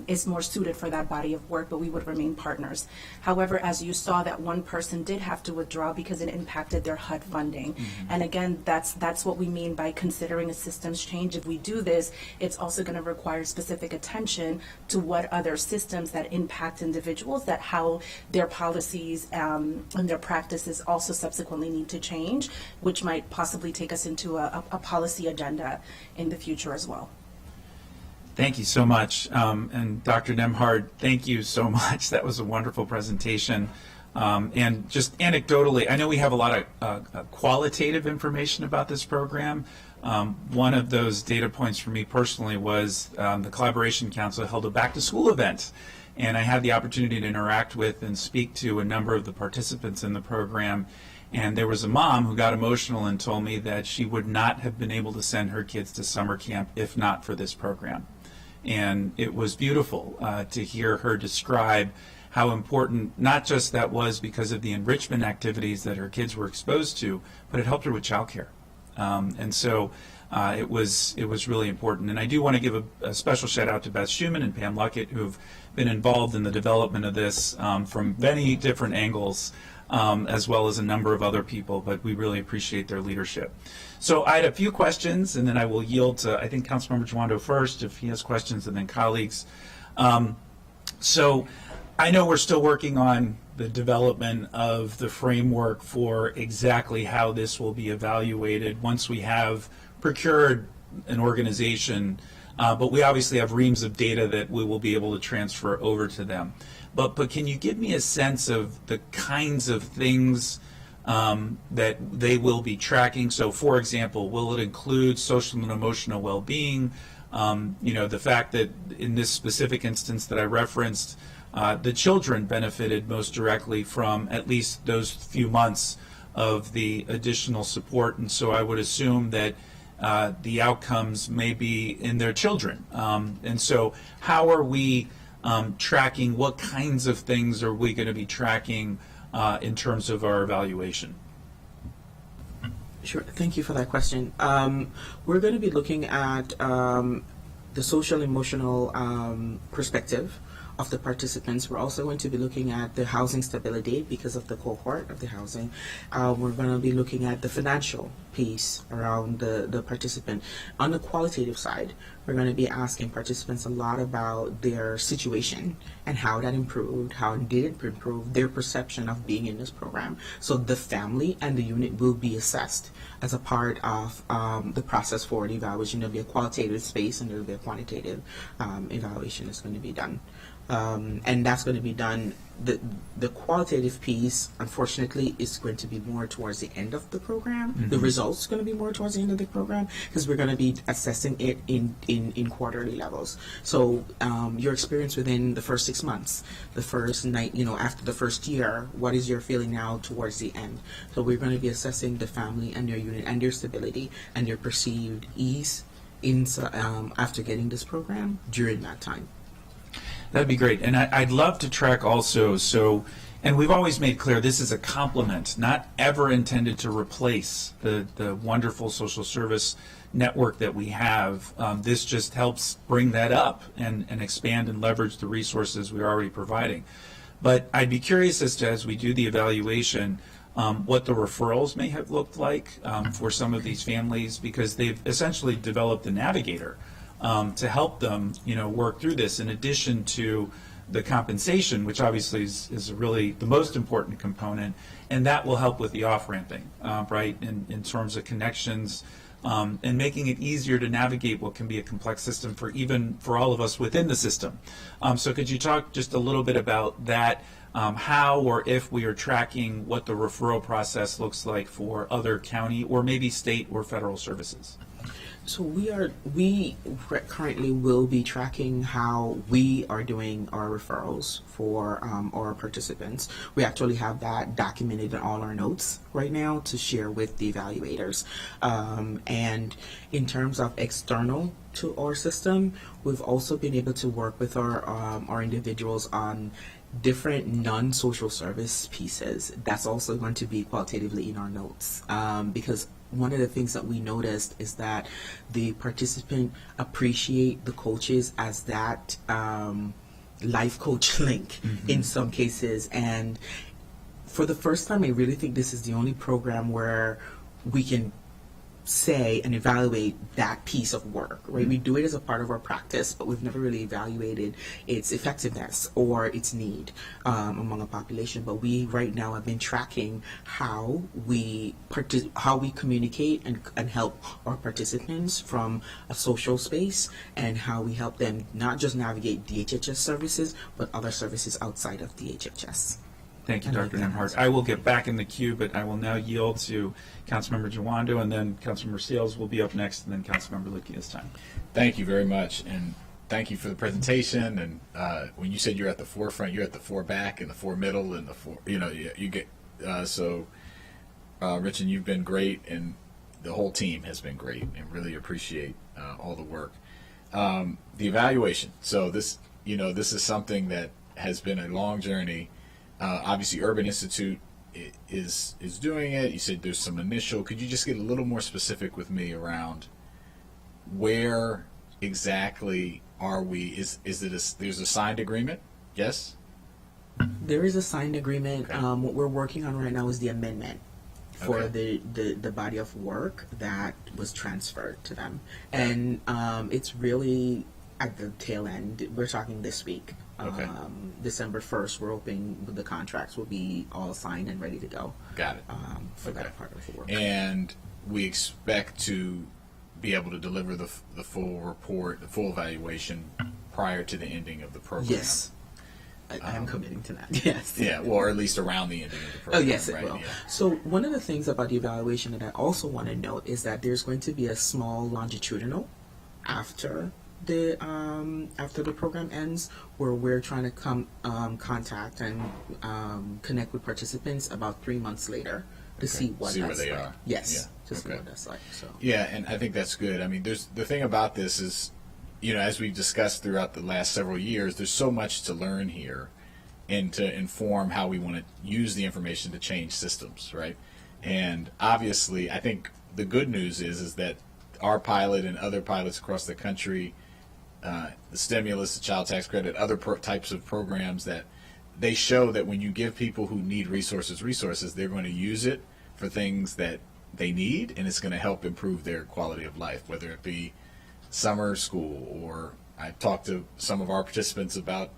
Speaker 9: is more suited for that body of work, but we would remain partners. However, as you saw, that one person did have to withdraw because it impacted their HUD funding. And again, that's what we mean by considering a systems change. If we do this, it's also going to require specific attention to what other systems that impact individuals, that how their policies and their practices also subsequently need to change, which might possibly take us into a policy agenda in the future as well.
Speaker 1: Thank you so much. And Dr. Nemhard, thank you so much. That was a wonderful presentation And just anecdotally, I know we have a lot of qualitative information about this program. One of those data points for me personally was the Collaboration Council held a back-to-school event, and I had the opportunity to interact with and speak to a number of the participants in the program. And there was a mom who got emotional and told me that she would not have been able to send her kids to summer camp if not for this program. And it was beautiful to hear her describe how important not just that was because of the enrichment activities that her kids were exposed to, but it helped her with childcare. And so it was really important. And I do want to give a special shout out to Beth Schumann and Pam Luckett, who've been involved in the development of this from many different angles, as well as a number of other people, but we really appreciate their leadership. So I had a few questions, and then I will yield to, I think, Councilmember Jawando first, if he has questions, and then colleagues. So I know we're still working on the development of the framework for exactly how this will be evaluated once we have procured an organization, but we obviously have reams of data that we will be able to transfer over to them. But can you give me a sense of the kinds of things that they will be tracking? So, for example, will it include social and emotional well-being? The fact that in this specific instance that I referenced, the children benefited most directly from at least those few months of the additional support, and so I would assume that the outcomes may be in their children. And so how are we tracking? What kinds of things are we going to be tracking in terms of our evaluation?
Speaker 10: Sure. Thank you for that question. We're going to be looking at the social emotional perspective of the participants. We're also going to be looking at the housing stability because of the cohort of the housing. We're going to be looking at the financial piece around the participant. On the qualitative side, we're going to be asking participants a lot about their situation and how that improved, how did it improve, their perception of being in this program. So the family and the unit will be assessed as a part of the process for the evaluation. There'll be a qualitative space and there'll be a quantitative evaluation that's going to be done. And that's going to be done, the qualitative piece, unfortunately, is going to be more towards the end of the program. Mm-hmm. The results are going to be more towards the end of the program because we're going to be assessing it in quarterly levels. So your experience within the first 6 months, the first night, after the first year, what is your feeling now towards the end? So we're going to be assessing the family and their unit and their stability and their perceived ease after getting this program during that time.
Speaker 1: That'd be great. And I'd love to track also, and we've always made clear this is a complement, not ever intended to replace the wonderful social service network that we have. This just helps bring that up and expand and leverage the resources we're already providing. But I'd be curious as we do the evaluation, what the referrals may have looked like for some of these families, because they've essentially developed a navigator to help them, work through this, in addition to the compensation, which obviously is really the most important component, and that will help with the off-ramping, right, in terms of connections, and making it easier to navigate what can be a complex system for all of us within the system. So could you talk just a little bit about that, how or if we are tracking what the referral process looks like for other county or maybe state or federal services?
Speaker 10: So we currently will be tracking how we are doing our referrals for our participants. We actually have that documented in all our notes right now to share with the evaluators. And in terms of external to our system, we've also been able to work with our individuals on different non-social service pieces. That's also going to be qualitatively in our notes, because one of the things that we noticed is that the participant appreciate the coaches as that life coach link in some cases. And for the first time, I really think this is the only program where we can say and evaluate that piece of work, right? We do it as a part of our practice, but we've never really evaluated its effectiveness or its need among a population. But we right now have been tracking how we communicate and help our participants from a social space, and how we help them not just navigate DHHS services, but other services outside of DHHS.
Speaker 1: Thank you,
Speaker 10: And I
Speaker 1: Dr.
Speaker 10: think
Speaker 1: Nemhart. I will get back in the queue, but I will now yield to Councilmember Jawando, and then Councilmember Seals will be up next, and then Councilmember Licky this time.
Speaker 8: Thank you very much, and thank you for the presentation. And when you said you're at the forefront, you're at the four back and the four middle and the four. You get Rich, and you've been great, and the whole team has been great, and really appreciate all the work. The evaluation. So this is something that has been a long journey. Obviously, Urban Institute is doing it. You said there's some initial. Could you just get a little more specific with me around where exactly are we? Is it there's a signed agreement? Yes.
Speaker 10: There is a signed agreement.
Speaker 8: Okay.
Speaker 10: What we're working on right now is the amendment for
Speaker 8: Okay.
Speaker 10: the body of work that was transferred to them, and it's really at the tail end. We're talking this week.
Speaker 8: Okay.
Speaker 10: December 1st, we're hoping the contracts will be all signed and ready to go.
Speaker 8: Got it.
Speaker 10: For
Speaker 8: Okay.
Speaker 10: that part of the work.
Speaker 8: And we expect to be able to deliver the full report, the full evaluation prior to the ending of the program.
Speaker 10: Yes. I am committing to that. Yes.
Speaker 8: Yeah, well, or at least around the ending of the
Speaker 10: Oh,
Speaker 8: program.
Speaker 10: yes, it
Speaker 8: right?
Speaker 10: will.
Speaker 8: Yeah.
Speaker 10: So one of the things about the evaluation that I also want to note is that there's going to be a small longitudinal after the program ends, where we're trying to contact and connect with participants about 3 months later to see what
Speaker 8: where
Speaker 10: that's
Speaker 8: they
Speaker 10: like.
Speaker 8: are.
Speaker 10: Yes,
Speaker 8: Yeah.
Speaker 10: to see
Speaker 8: Okay.
Speaker 10: what that's like. So
Speaker 8: Yeah, and I think that's good. I mean, there's the thing about this is, as we've discussed throughout the last several years, there's so much to learn here and to inform how we want to use the information to change systems, right? And obviously, I think the good news is that our pilot and other pilots across the country, the stimulus, the child tax credit, other types of programs, that they show that when you give people who need resources, they're going to use it for things that they need, and it's going to help improve their quality of life, whether it be summer school, or I talked to some of our participants about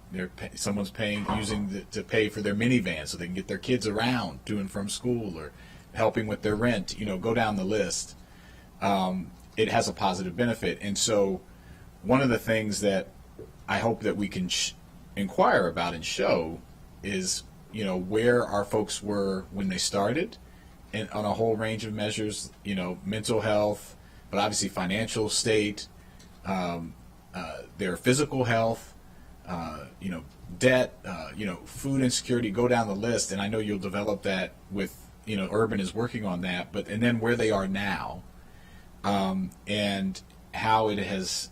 Speaker 8: someone's using to pay for their minivan so they can get their kids around to and from school, or helping with their rent. Go down the list. It has a positive benefit, and so one of the things that I hope that we can inquire about and show is, where our folks were when they started, and on a whole range of measures, mental health, but obviously financial state, their physical health, debt, food insecurity, go down the list. And I know you'll develop that with, Urban is working on that, and then where they are now, and how it has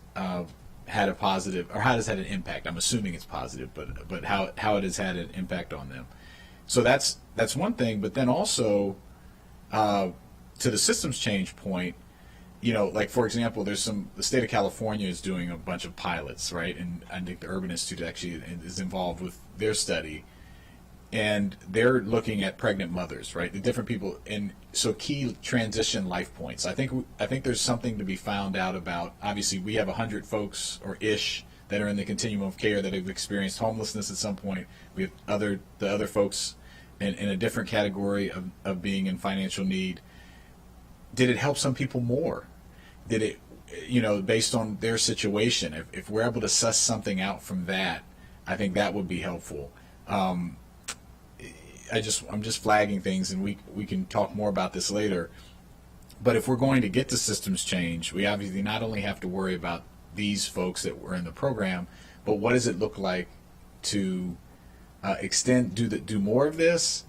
Speaker 8: had a positive, or how it has had an impact. I'm assuming it's positive, but how it has had an impact on them. So that's one thing. But then also, to the systems change point, like, for example, the state of California is doing a bunch of pilots, right? And I think the Urban Institute actually is involved with their study, and they're looking at pregnant mothers, right? The different people, and so key transition life points. I think there's something to be found out about. Obviously, we have 100 folks or ish that are in the continuum of care that have experienced homelessness at some point. We have the other folks in a different category of being in financial need. Did it help some people more? Did it, based on their situation? If we're able to suss something out from that, I think that would be helpful. I'm just flagging things, and we can talk more about this later. But if we're going to get the systems change, we obviously not only have to worry about these folks that were in the program, but what does it look like to do more of this?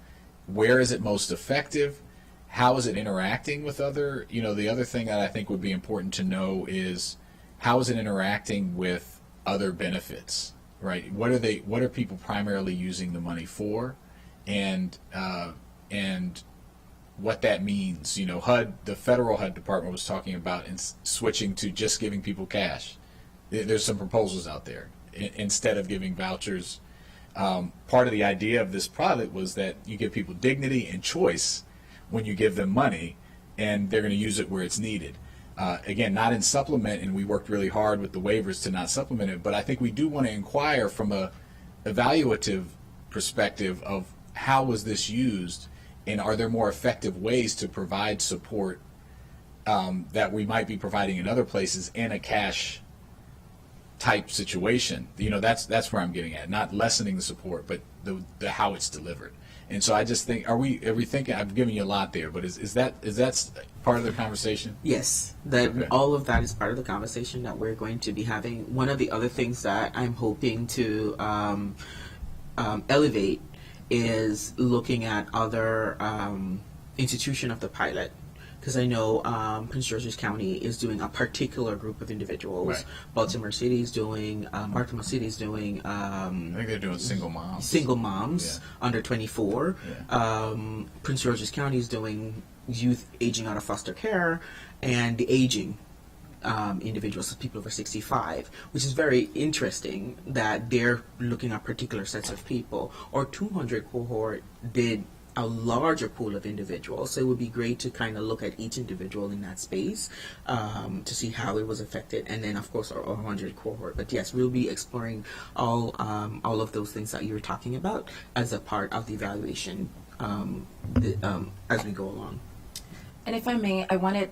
Speaker 8: Where is it most effective? How is it interacting with other? The other thing that I think would be important to know is, how is it interacting with other benefits, right? What are people primarily using the money for? And what that means. HUD, the federal HUD department, was talking about switching to just giving people cash. There's some proposals out there instead of giving vouchers. Part of the idea of this pilot was that you give people dignity and choice when you give them money, and they're going to use it where it's needed. Again, not in supplement, and we worked really hard with the waivers to not supplement it, but I think we do want to inquire from a evaluative perspective of, how was this used, and are there more effective ways to provide support that we might be providing in other places in a cash type situation? That's where I'm getting at. Not lessening the support, but the how it's delivered. And so I just think, are we thinking? I'm giving you a lot there, but is that part of the conversation?
Speaker 10: Yes, that
Speaker 8: Okay.
Speaker 10: all of that is part of the conversation that we're going to be having. One of the other things that I'm hoping to elevate is looking at other institution of the pilot. Because I know Prince George's County is doing a particular group of individuals.
Speaker 8: Right.
Speaker 10: Baltimore City is doing, Baltimore City is doing
Speaker 8: I think they're doing single moms.
Speaker 10: single moms under 24.
Speaker 8: Yeah.
Speaker 10: Prince George's County is doing youth aging out of foster care and the aging individuals, so people over 65, which is very interesting that they're looking at particular sets of people. Or 200 cohort did a larger pool of individuals, so it would be great to kind of look at each individual in that space to see how it was affected, and then of course our 100 cohort. But yes, we'll be exploring all of those things that you were talking about as a part of the evaluation as we go along.
Speaker 9: And if I may, I wanted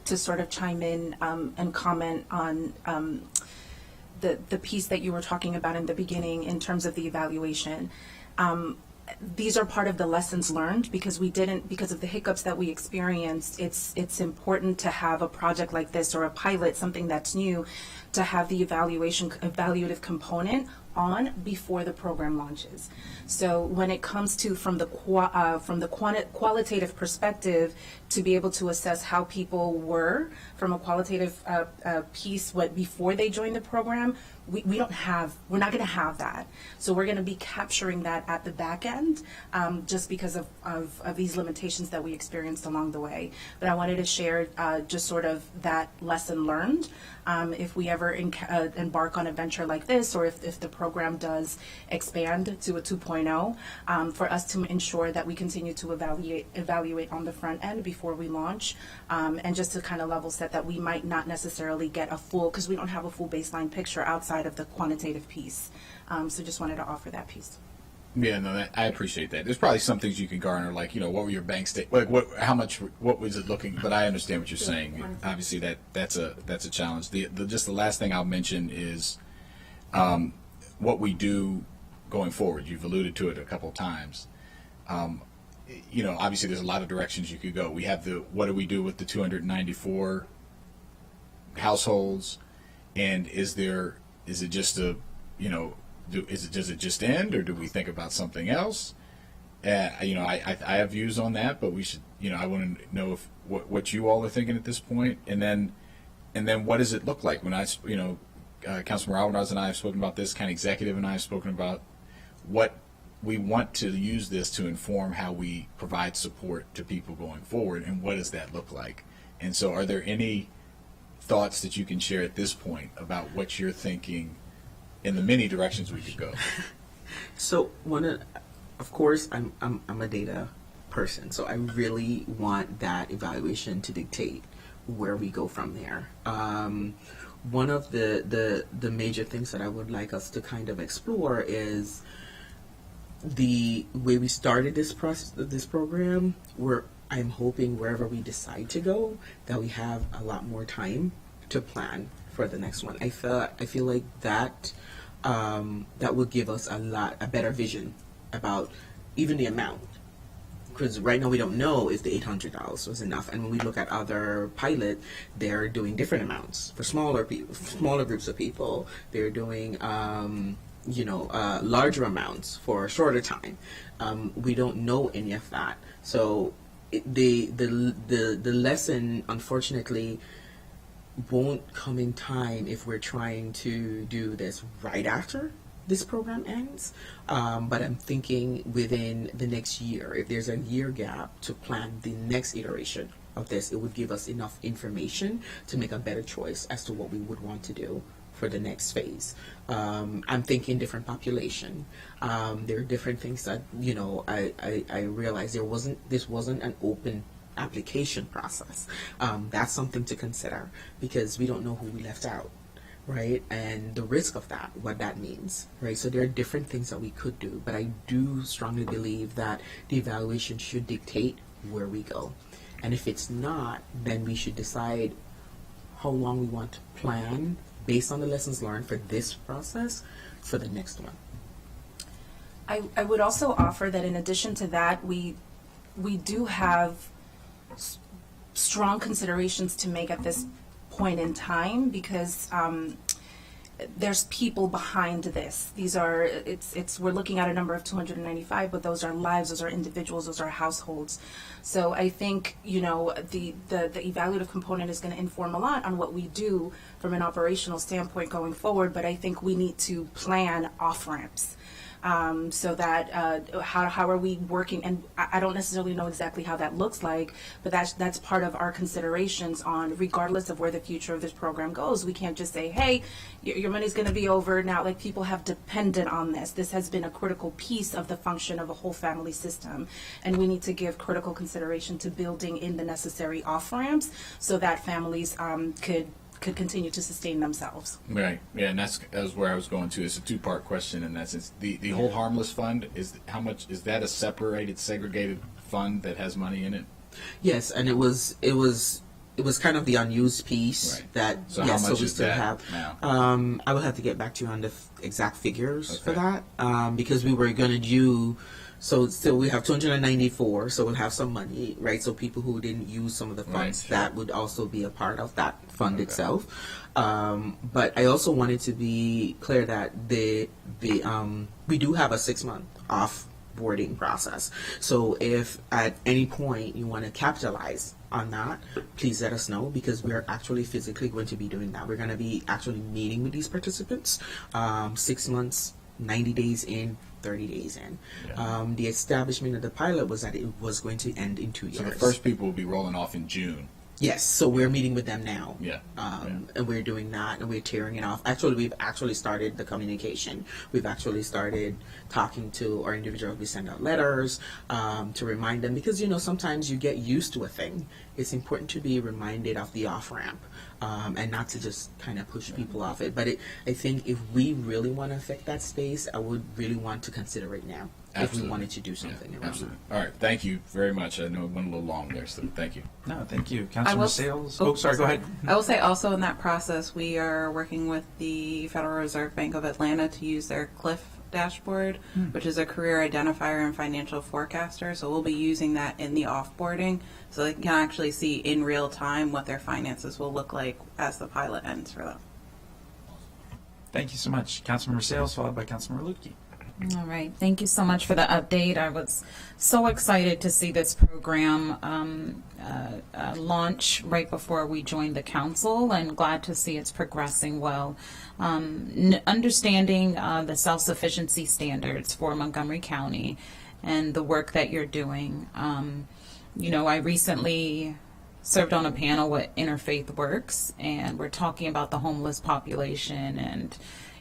Speaker 9: to sort of chime in and comment on the piece that you were talking about in the beginning in terms of the evaluation. These are part of the lessons learned because because of the hiccups that we experienced. It's important to have a project like this or a pilot, something that's new, to have the evaluative component on before the program launches. So when it comes to from the qualitative perspective, to be able to assess how people were from a qualitative piece before they joined the program, we're not going to have that. So we're going to be capturing that at the back end, just because of these limitations that we experienced along the way. But I wanted to share just sort of that lesson learned. If we ever embark on a venture like this, or if the program does expand to a 2.0, for us to ensure that we continue to evaluate on the front end before we launch, and just to kind of level set that we might not necessarily get because we don't have a full baseline picture outside of the quantitative piece. So just wanted to offer that piece.
Speaker 8: Yeah, no, I appreciate that. There's probably some things you can garner, like, what were your bank statements? Like, what was it looking? But I understand what you're saying. Obviously, that's a challenge. Just the last thing I'll mention is what we do going forward. You've alluded to it a couple of times. Obviously, there's a lot of directions you could go. We have what do we do with the 294 households, and does it just end, or do we think about something else? I have views on that, but we should, I want to know what you all are thinking at this point, and then what does it look like? When Councilman Alvarez and I have spoken about this, county executive and I have spoken about what we want to use this to inform how we provide support to people going forward, and what does that look like? And so, are there any thoughts that you can share at this point about what you're thinking in the many directions we could go?
Speaker 10: So of course, I'm a data person, so I really want that evaluation to dictate where we go from there. One of the major things that I would like us to kind of explore is the way we started this program. I'm hoping wherever we decide to go, that we have a lot more time to plan for the next one. I feel like that will give us a better vision about even the amount. Because right now we don't know if the $800 was enough, and when we look at other pilot, they're doing different amounts for smaller groups of people. They're doing larger amounts for a shorter time. We don't know any of that, so the lesson, unfortunately, won't come in time if we're trying to do this right after this program ends. But I'm thinking within the next year, if there's a year gap to plan the next iteration of this, it would give us enough information to make a better choice as to what we would want to do for the next phase. I'm thinking different population. There are different things that, I realized this wasn't an open application process. That's something to consider, because we don't know who we left out, right? And the risk of that, what that means, right? So there are different things that we could do, but I do strongly believe that the evaluation should dictate where we go. And if it's not, then we should decide how long we want to plan based on the lessons learned for this process for the next one.
Speaker 9: I would also offer that in addition to that, we do have strong considerations to make at this point in time, because there's people behind this. These are, we're looking at a number of 295, but those are lives, those are individuals, those are households. So I think, you know, the evaluative component is going to inform a lot on what we do from an operational standpoint going forward, but I think we need to plan off-ramps. So that how are we working, and I don't necessarily know exactly how that looks like, but that's part of our considerations on, regardless of where the future of this program goes. We can't just say, hey, your money's going to be over now. Like, people have depended on this. This has been a critical piece of the function of a whole family system, and we need to give critical consideration to building in the necessary off ramps so that families could continue to sustain themselves.
Speaker 8: Right. Yeah, and that's where I was going to. It's a two-part question, and that's the whole harmless fund is how much is that a separated, segregated fund that has money in it?
Speaker 10: Yes, and it was kind of the unused piece that
Speaker 8: So how much
Speaker 10: so we
Speaker 8: is
Speaker 10: still
Speaker 8: that
Speaker 10: have.
Speaker 8: now?
Speaker 10: I will have to get back to you on the exact figures for
Speaker 8: Okay.
Speaker 10: that, because we were going to do. So still we have 294, so we'll have some money, right? So people who didn't use some of the funds,
Speaker 8: Right, sure.
Speaker 10: that would also be a part of that fund
Speaker 8: Okay.
Speaker 10: itself. But I also wanted to be clear that we do have a 6-month off-boarding process. So if at any point you want to capitalize on that, please let us know, because we're actually physically going to be doing that. We're going to be actually meeting with these participants 6 months, 90 days in, 30 days in.
Speaker 8: Yeah.
Speaker 10: The establishment of the pilot was that it was going to end in 2 years.
Speaker 8: So the first people will be rolling off in June.
Speaker 10: Yes, so we're meeting with them now.
Speaker 8: Yeah.
Speaker 10: And we're doing that, and we're tearing it off. Actually, we've actually started the communication. We've actually started talking to our individuals. We send out letters to remind them, because, you know, sometimes you get used to a thing. It's important to be reminded of the off-ramp and not to just kind of push people off it. But I think if we really want to affect that space, I would really want to consider it now.
Speaker 8: Absolutely.
Speaker 10: If we wanted to do something
Speaker 8: Yeah,
Speaker 10: around
Speaker 8: absolutely. All right. Thank you very much. I know it went a little long there, so thank you.
Speaker 1: No, thank you.
Speaker 11: I
Speaker 1: Councilor
Speaker 11: will-
Speaker 1: Sales.
Speaker 11: oh,
Speaker 1: Oh, sorry, go ahead.
Speaker 11: I will say also in that process, we are working with the Federal Reserve Bank of Atlanta to use their CLIF dashboard, which is a career identifier and financial forecaster. So we'll be using that in the offboarding, so they can actually see in real time what their finances will look like as the pilot ends for them.
Speaker 1: Thank you so much. Councilmember Sales, followed by Councilmember Lutke.
Speaker 5: All right. Thank you so much for the update. I was so excited to see this program launch right before we joined the council, and glad to see it's progressing well. Understanding the self-sufficiency standards for Montgomery County and the work that you're doing. You know, I recently served on a panel with Interfaith Works, and we're talking about the homeless population, and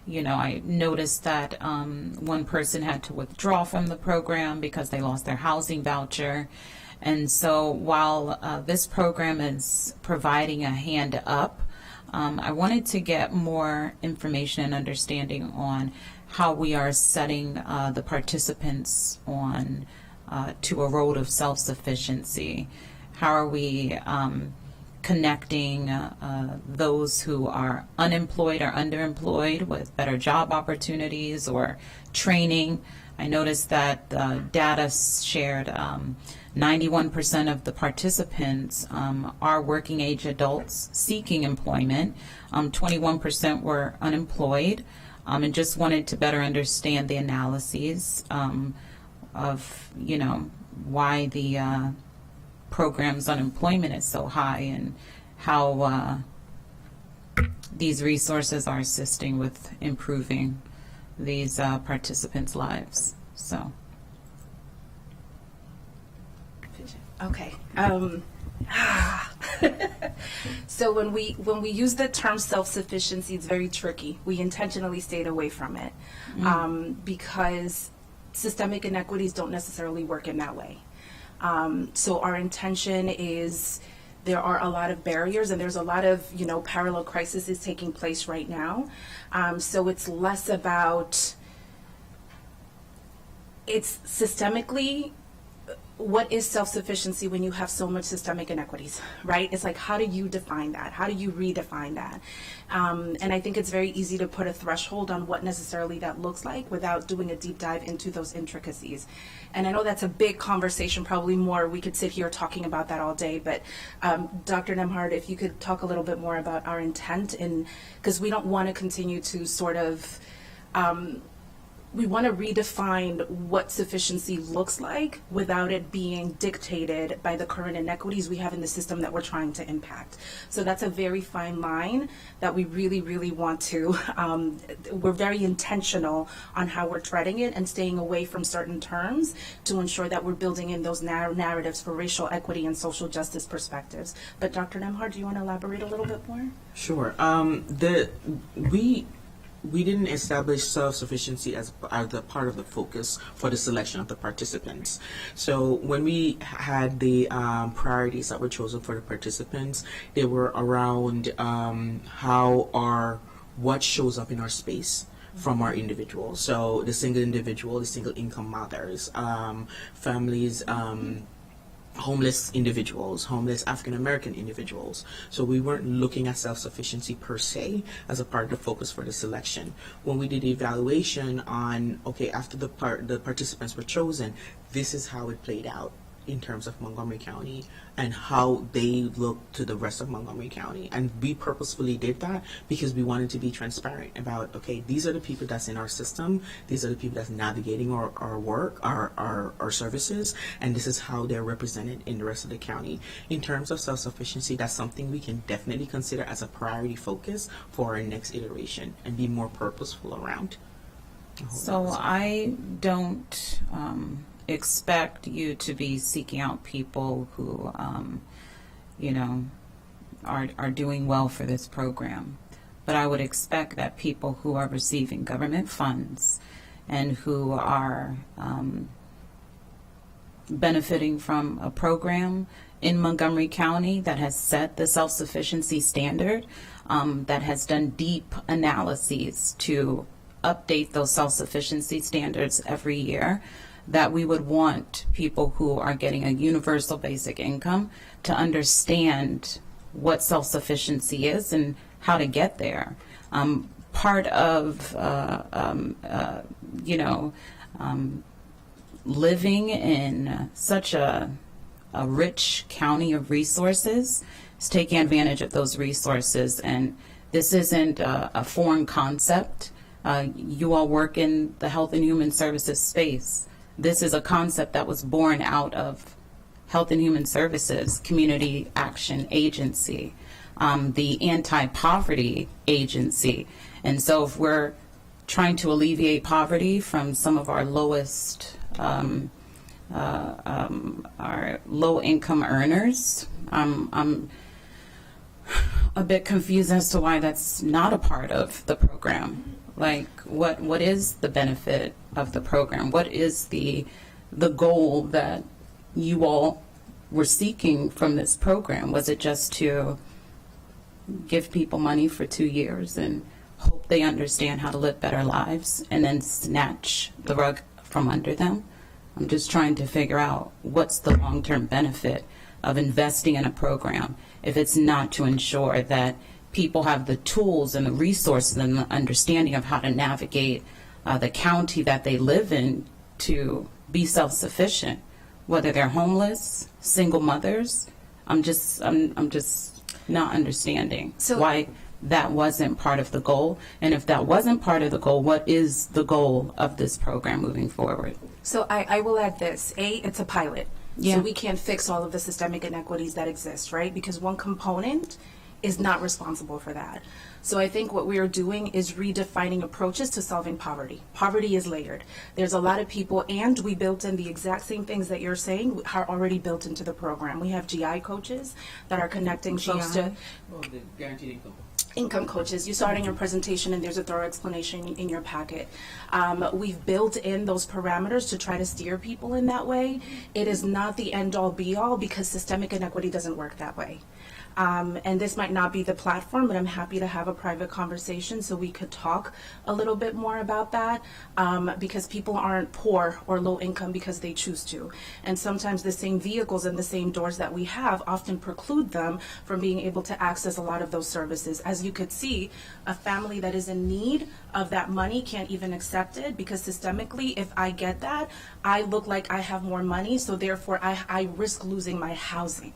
Speaker 5: you know, I noticed that one person had to withdraw from the program because they lost their housing voucher. And so while this program is providing a hand up, I wanted to get more information and understanding on how we are setting the participants on to a road of self-sufficiency. How are we connecting those who are unemployed or underemployed with better job opportunities or training? I noticed that data shared 91% of the participants are working age adults seeking employment. 21% were unemployed, and just wanted to better understand the analyses of, you know, why the program's unemployment is so high, and how these resources are assisting with improving these participants' lives. So.
Speaker 9: Okay. So when we use the term self-sufficiency, it's very tricky. We intentionally stayed away from it because systemic inequities don't necessarily work in that way. So our intention is, there are a lot of barriers, and there's a lot of, you know, parallel crises taking place right now. So it's less about, it's systemically what is self-sufficiency when you have so much systemic inequities, right? It's like, how do you define that? How do you redefine that? And I think it's very easy to put a threshold on what necessarily that looks like without doing a deep dive into those intricacies. And I know that's a big conversation, probably more, we could sit here talking about that all day, but Dr. Nemhard, if you could talk a little bit more about our intent, because we don't want to continue to sort of, we want to redefine what sufficiency looks like without it being dictated by the current inequities we have in the system that we're trying to impact. So that's a very fine line that we really, really want to, we're very intentional on how we're treading it and staying away from certain terms to ensure that we're building in those narratives for racial equity and social justice perspectives. But Dr. Nemhard, do you want to elaborate a little bit more?
Speaker 10: Sure. We didn't establish self-sufficiency as the part of the focus for the selection of the participants. So when we had the priorities that were chosen for the participants, they were around what shows up in our space from our individuals. So the single individual, the single income mothers, families, homeless individuals, homeless African American individuals. So we weren't looking at self-sufficiency per se as a part of the focus for the selection. When we did the evaluation on, okay, after the participants were chosen, this is how it played out in terms of Montgomery County and how they look to the rest of Montgomery County. And we purposefully did that because we wanted to be transparent about, okay, these are the people that's in our system, these are the people that's navigating our work, our services, and this is how they're represented in the rest of the county. In terms of self-sufficiency, that's something we can definitely consider as a priority focus for our next iteration and be more purposeful around.
Speaker 5: So I don't expect you to be seeking out people who, are doing well for this program. But I would expect that people who are receiving government funds and who are benefiting from a program in Montgomery County that has set the self-sufficiency standard, that has done deep analyses to update those self-sufficiency standards every year, that we would want people who are getting a universal basic income to understand what self-sufficiency is and how to get there. Part of, living in such a rich county of resources is taking advantage of those resources. And this isn't a foreign concept. You all work in the Health and Human Services space. This is a concept that was born out of Health and Human Services Community Action Agency, the Anti-Poverty Agency. And so if we're trying to alleviate poverty from some of our lowest, our low-income earners, I'm a bit confused as to why that's not a part of the program. Like, what is the benefit of the program? What is the goal that you all were seeking from this program? Was it just to give people money for 2 years and hope they understand how to live better lives and then snatch the rug from under them? I'm just trying to figure out what's the long-term benefit of investing in a program if it's not to ensure that people have the tools and the resources and the understanding of how to navigate the county that they live in to be self-sufficient, whether they're homeless, single mothers. I'm just not understanding why that wasn't part of the goal. And if that wasn't part of the goal, what is the goal of this program moving forward?
Speaker 9: So I will add this. It's a pilot.
Speaker 5: Yeah.
Speaker 9: So we can't fix all of the systemic inequities that exist, right? Because one component is not responsible for that. So I think what we are doing is redefining approaches to solving poverty. Poverty is layered. There's a lot of people, and we built in the exact same things that you're saying are already built into the program. We have GI coaches that are connecting folks to
Speaker 10: the guaranteed
Speaker 9: income coaches. You saw it in your presentation, and there's a thorough explanation in your packet. We've built in those parameters to try to steer people in that way. It is not the end-all be-all because systemic inequity doesn't work that way. And this might not be the platform, but I'm happy to have a private conversation so we could talk a little bit more about that, because people aren't poor or low income because they choose to. And sometimes the same vehicles and the same doors that we have often preclude them from being able to access a lot of those services. As you could see, a family that is in need of that money can't even accept it, because systemically, if I get that, I look like I have more money, so therefore I risk losing my housing.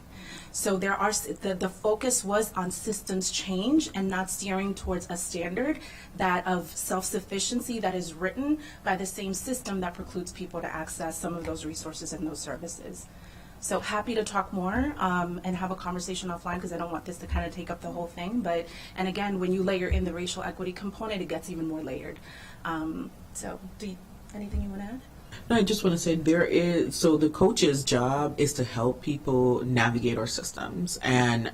Speaker 9: So there are the focus was on systems change and not steering towards a standard that of self-sufficiency that is written by the same system that precludes people to access some of those resources and those services. So happy to talk more and have a conversation offline, because I don't want this to kind of take up the whole thing. But, and again, when you layer in the racial equity component, it gets even more layered. So anything you want to add?
Speaker 10: No, I just want to say so the coach's job is to help people navigate our systems and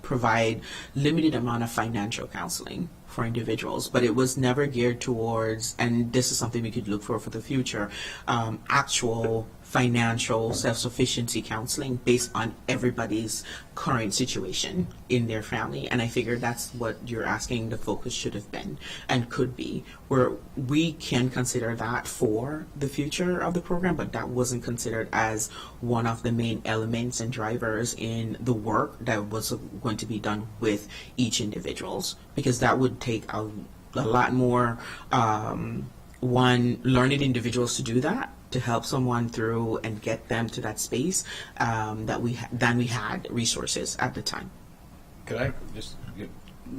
Speaker 10: provide limited amount of financial counseling for individuals, but it was never geared towards, and this is something we could look for the future, actual financial self-sufficiency counseling based on everybody's current situation in their family. And I figured that's what you're asking the focus should have been and could be, where we can consider that for the future of the program, but that wasn't considered as one of the main elements and drivers in the work that was going to be done with each individuals, because that would take a lot more learned individuals to do that, to help someone through and get them to that space than we had resources at the time.
Speaker 8: Could I just?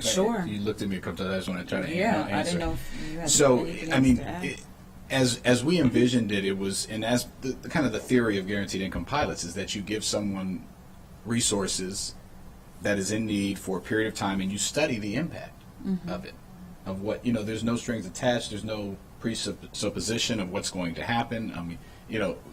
Speaker 5: Sure.
Speaker 8: You looked at me a couple times. I just want to try to
Speaker 5: Yeah,
Speaker 8: answer.
Speaker 5: I didn't know if you had
Speaker 8: So,
Speaker 5: anything
Speaker 8: I
Speaker 5: else
Speaker 8: mean,
Speaker 5: to add.
Speaker 8: as we envisioned it, it was, and as the kind of the theory of guaranteed income pilots is that you give someone resources that is in need for a period of time, and you study the impact of it, of what, there's no strings attached, there's no presupposition of what's going to happen. I mean,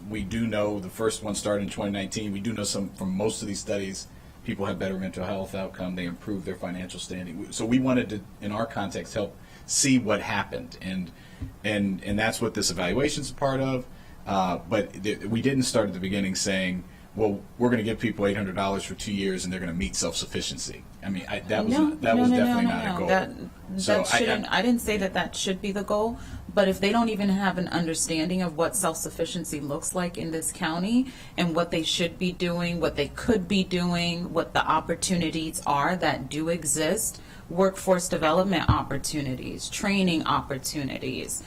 Speaker 8: we do know the first one started in 2019. We do know from most of these studies, people have better mental health outcome. They improve their financial standing. So we wanted to, in our context, help see what happened, and that's what this evaluation is a part of. But we didn't start at the beginning saying, well, we're going to give people $800 for 2 years and they're going to meet self-sufficiency. I mean, that was definitely not a goal.
Speaker 5: That shouldn't. I didn't say that should be the goal. But if they don't even have an understanding of what self-sufficiency looks like in this county and what they should be doing, what they could be doing, what the opportunities are that do exist, workforce development opportunities, training opportunities,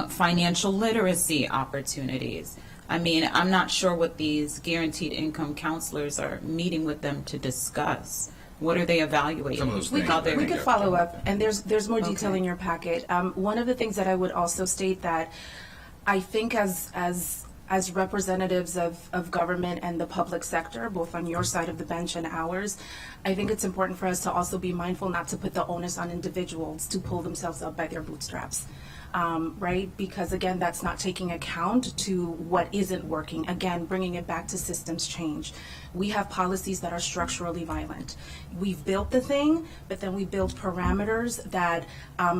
Speaker 5: financial literacy opportunities. I mean, I'm not sure what these guaranteed income counselors are meeting with them to discuss. What are they evaluating?
Speaker 8: Some of those
Speaker 9: We
Speaker 8: things.
Speaker 9: could follow up, and there's more detail
Speaker 5: Okay.
Speaker 9: in your packet. One of the things that I would also state that I think as representatives of government and the public sector, both on your side of the bench and ours, I think it's important for us to also be mindful not to put the onus on individuals to pull themselves up by their bootstraps. Right? Because again, that's not taking account to what isn't working. Again, bringing it back to systems change. We have policies that are structurally violent. We've built the thing, but then we build parameters that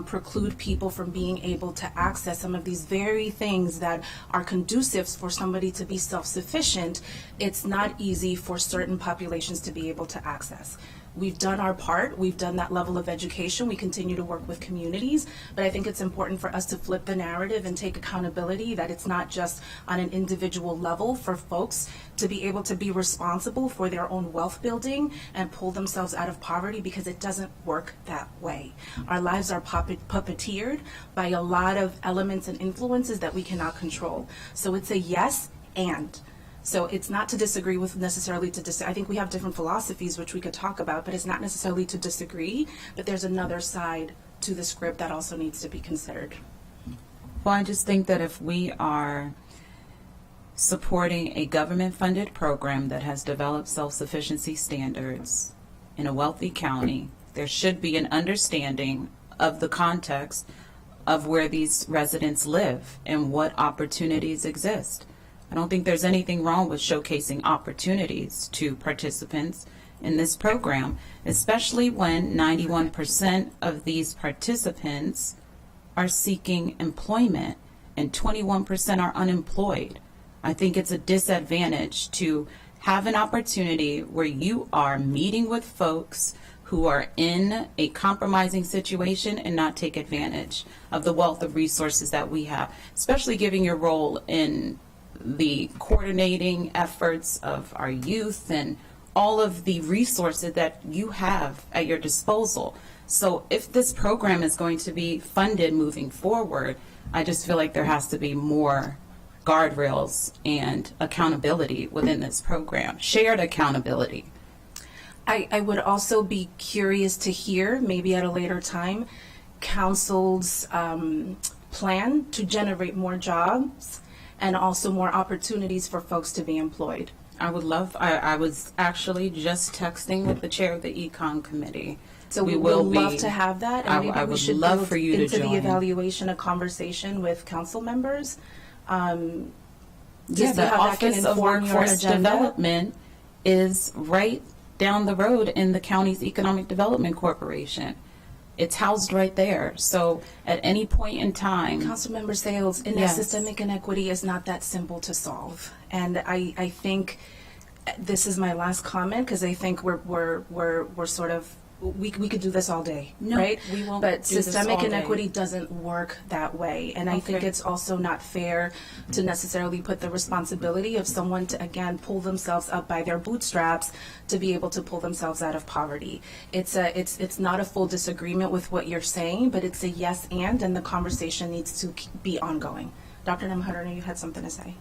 Speaker 9: preclude people from being able to access some of these very things that are conducive for somebody to be self-sufficient. It's not easy for certain populations to be able to access. We've done our part. We've done that level of education. We continue to work with communities, but I think it's important for us to flip the narrative and take accountability that it's not just on an individual level for folks to be able to be responsible for their own wealth building and pull themselves out of poverty, because it doesn't work that way. Our lives are puppeteered by a lot of elements and influences that we cannot control. So it's a yes and. So it's not to disagree with necessarily I think we have different philosophies which we could talk about, but it's not necessarily to disagree, but there's another side to the script that also needs to be considered.
Speaker 5: Well, I just think that if we are supporting a government-funded program that has developed self-sufficiency standards in a wealthy county, there should be an understanding of the context of where these residents live and what opportunities exist. I don't think there's anything wrong with showcasing opportunities to participants in this program, especially when 91% of these participants are seeking employment and 21% are unemployed. I think it's a disadvantage to have an opportunity where you are meeting with folks who are in a compromising situation and not take advantage of the wealth of resources that we have, especially given your role in the coordinating efforts of our youth and all of the resources that you have at your disposal. So if this program is going to be funded moving forward, I just feel like there has to be more guardrails and accountability within this program, shared accountability.
Speaker 9: I would also be curious to hear, maybe at a later time, council's plan to generate more jobs and also more opportunities for folks to be employed.
Speaker 5: I was actually just texting with the chair of the Econ Committee.
Speaker 9: So we will love to have that, and maybe
Speaker 5: I
Speaker 9: we
Speaker 5: would
Speaker 9: should
Speaker 5: love
Speaker 9: build
Speaker 5: for you to
Speaker 9: into the
Speaker 5: join.
Speaker 9: evaluation a conversation with council members.
Speaker 5: Yeah,
Speaker 9: see
Speaker 5: the
Speaker 9: how that can
Speaker 5: Office of
Speaker 9: inform your
Speaker 5: Workforce
Speaker 9: agenda.
Speaker 5: Development is right down the road in the county's Economic Development Corporation. It's housed right there. So at any point in time,
Speaker 9: Councilmember Sales,
Speaker 5: Yes.
Speaker 9: systemic inequity is not that simple to solve, and I think this is my last comment because I think we're sort of. We could do this all day,
Speaker 5: No,
Speaker 9: right?
Speaker 5: we won't
Speaker 9: But
Speaker 5: do this
Speaker 9: systemic
Speaker 5: all day.
Speaker 9: inequity doesn't work that way, and I think
Speaker 5: Okay.
Speaker 9: it's also not fair to necessarily put the responsibility of someone to again pull themselves up by their bootstraps to be able to pull themselves out of poverty. It's not a full disagreement with what you're saying, but it's a yes and the conversation needs to be ongoing. Dr. Namharana, you had something to say.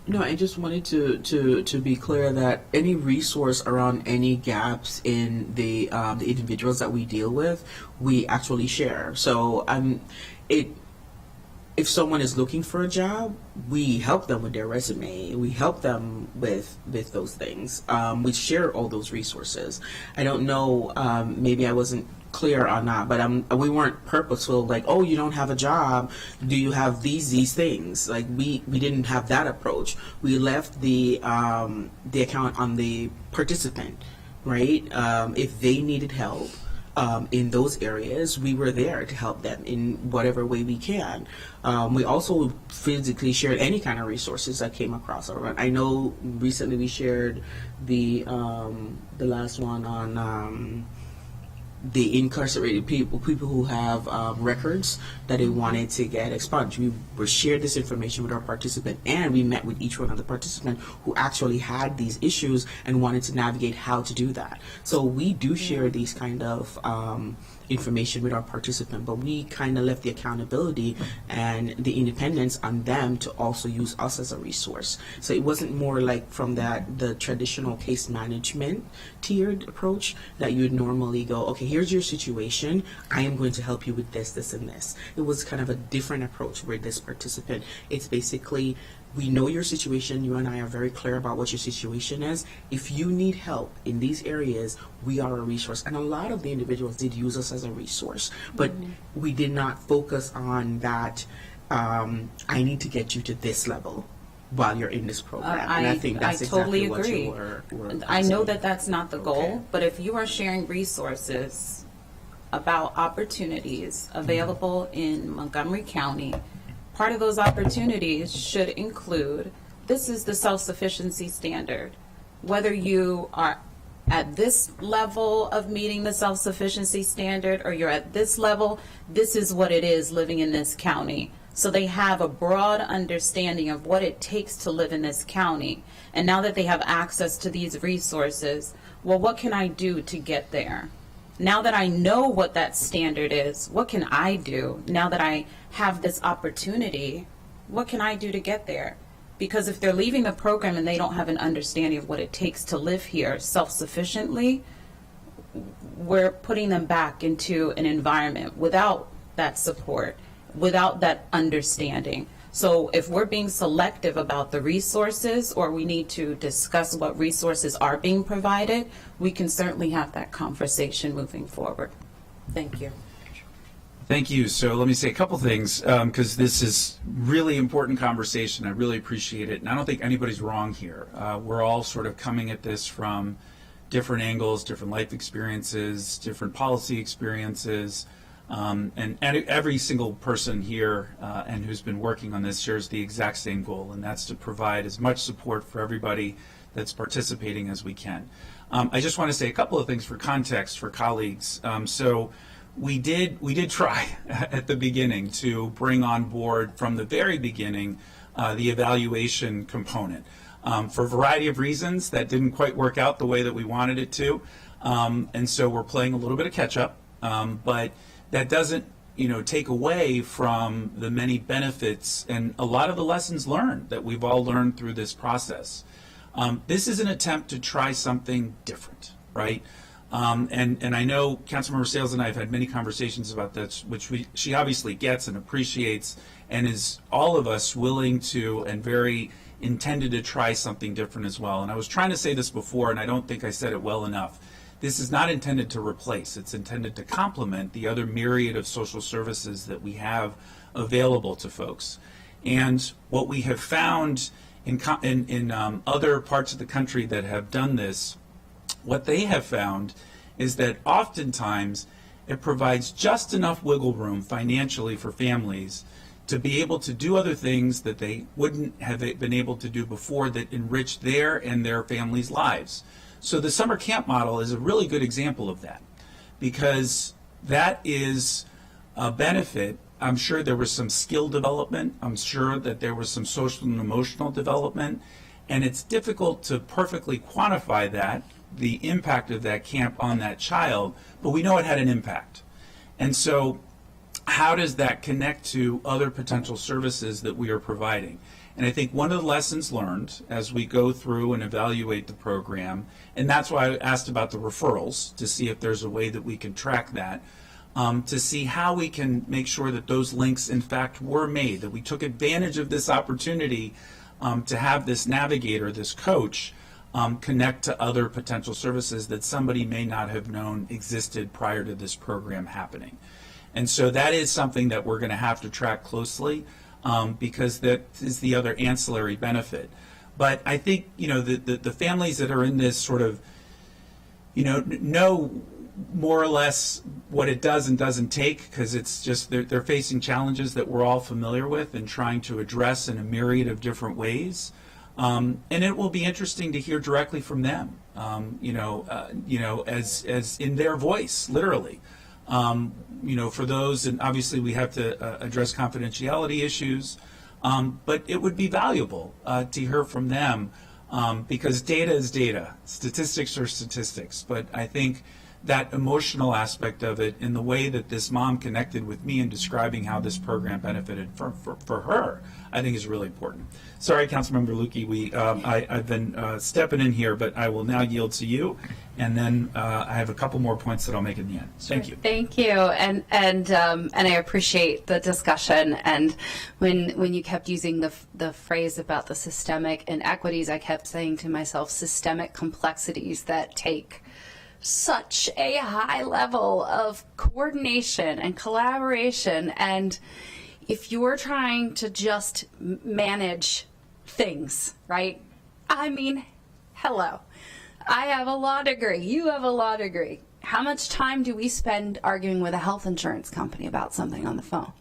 Speaker 10: No, I just wanted to be clear that any resource around any gaps in the individuals that we deal with, we actually share. So if someone is looking for a job, we help them with their resume. We help them with those things. We share all those resources. I don't know, maybe I wasn't clear on that, but we weren't purposeful, like, oh, you don't have a job, do you have these things? Like, we didn't have that approach. We left the account on the participant, right? If they needed help in those areas, we were there to help them in whatever way we can. We also physically shared any kind of resources that came across our run. I know recently we shared the last one on the incarcerated people who have records that they wanted to get expunged. We shared this information with our participant, and we met with each one of the participants who actually had these issues and wanted to navigate how to do that. So we do share these kind of information with our participant, but we kind of left the accountability and the independence on them to also use us as a resource. So it wasn't more like from the traditional case management tiered approach that you would normally go, okay, here's your situation, I am going to help you with this, this, and this. It was kind of a different approach with this participant. It's basically, we know your situation, you and I are very clear about what your situation is. If you need help in these areas, we are a resource. And a lot of the individuals did use us as a resource, but we did not focus on that, I need to get you to this level while you're in this program. And I think that's
Speaker 5: totally
Speaker 10: exactly
Speaker 5: agree.
Speaker 10: what you were
Speaker 5: I know
Speaker 10: saying.
Speaker 5: that that's not the goal,
Speaker 10: Okay.
Speaker 5: but if you are sharing resources about opportunities available in Montgomery County, part of those opportunities should include, this is the self-sufficiency standard. Whether you are at this level of meeting the self-sufficiency standard or you're at this level, this is what it is living in this county. So they have a broad understanding of what it takes to live in this county. And now that they have access to these resources, well, what can I do to get there? Now that I know what that standard is, what can I do? Now that I have this opportunity, what can I do to get there? Because if they're leaving the program and they don't have an understanding of what it takes to live here self-sufficiently, we're putting them back into an environment without that support, without that understanding. So if we're being selective about the resources, or we need to discuss what resources are being provided, we can certainly have that conversation moving forward. Thank you.
Speaker 1: Thank you. So let me say a couple things, because this is really important conversation. I really appreciate it. And I don't think anybody's wrong here. We're all sort of coming at this from different angles, different life experiences, different policy experiences. And every single person here and who's been working on this shares the exact same goal, and that's to provide as much support for everybody that's participating as we can. I just want to say a couple of things for context for colleagues. So we did try at the beginning to bring on board from the very beginning the evaluation component. For a variety of reasons, that didn't quite work out the way that we wanted it to, and so we're playing a little bit of catch up. But that doesn't, take away from the many benefits and a lot of the lessons learned that we've all learned through this process. This is an attempt to try something different, right? And I know Councilmember Sales and I have had many conversations about this, which she obviously gets and appreciates, and is all of us willing to and very intended to try something different as well. And I was trying to say this before, and I don't think I said it well enough. This is not intended to replace. It's intended to complement the other myriad of social services that we have available to folks. And what we have found in other parts of the country that have done this, what they have found is that oftentimes it provides just enough wiggle room financially for families to be able to do other things that they wouldn't have been able to do before that enrich their and their families' lives. So the summer camp model is a really good example of that, because that is a benefit. I'm sure there was some skill development. I'm sure that there was some social and emotional development, and it's difficult to perfectly quantify that, the impact of that camp on that child, but we know it had an impact. And so how does that connect to other potential services that we are providing? And I think one of the lessons learned as we go through and evaluate the program, and that's why I asked about the referrals, to see if there's a way that we can track that, to see how we can make sure that those links in fact were made, that we took advantage of this opportunity to have this navigator, this coach, connect to other potential services that somebody may not have known existed prior to this program happening. And so that is something that we're going to have to track closely, because that is the other ancillary benefit. But I think, the families that are in this sort of, know more or less what it does and doesn't take, because it's just they're facing challenges that we're all familiar with and trying to address in a myriad of different ways. And it will be interesting to hear directly from them, as in their voice, literally. For those, and obviously we have to address confidentiality issues, but it would be valuable to hear from them, because data is data, statistics are statistics. But I think that emotional aspect of it, in the way that this mom connected with me in describing how this program benefited for her, I think is really important. Sorry, Councilmember Lukey, I've been stepping in here, but I will now yield to you, and then I have a couple more points that I'll make in the end. Thank you.
Speaker 7: Thank you, and I appreciate the discussion. And when you kept using the phrase about the systemic inequities, I kept saying to myself, systemic complexities that take such a high level of coordination and collaboration. And if you're trying to just manage things, right? I mean, hello. I have a law degree. You have a law degree. How much time do we spend arguing with a health insurance company about something on the phone,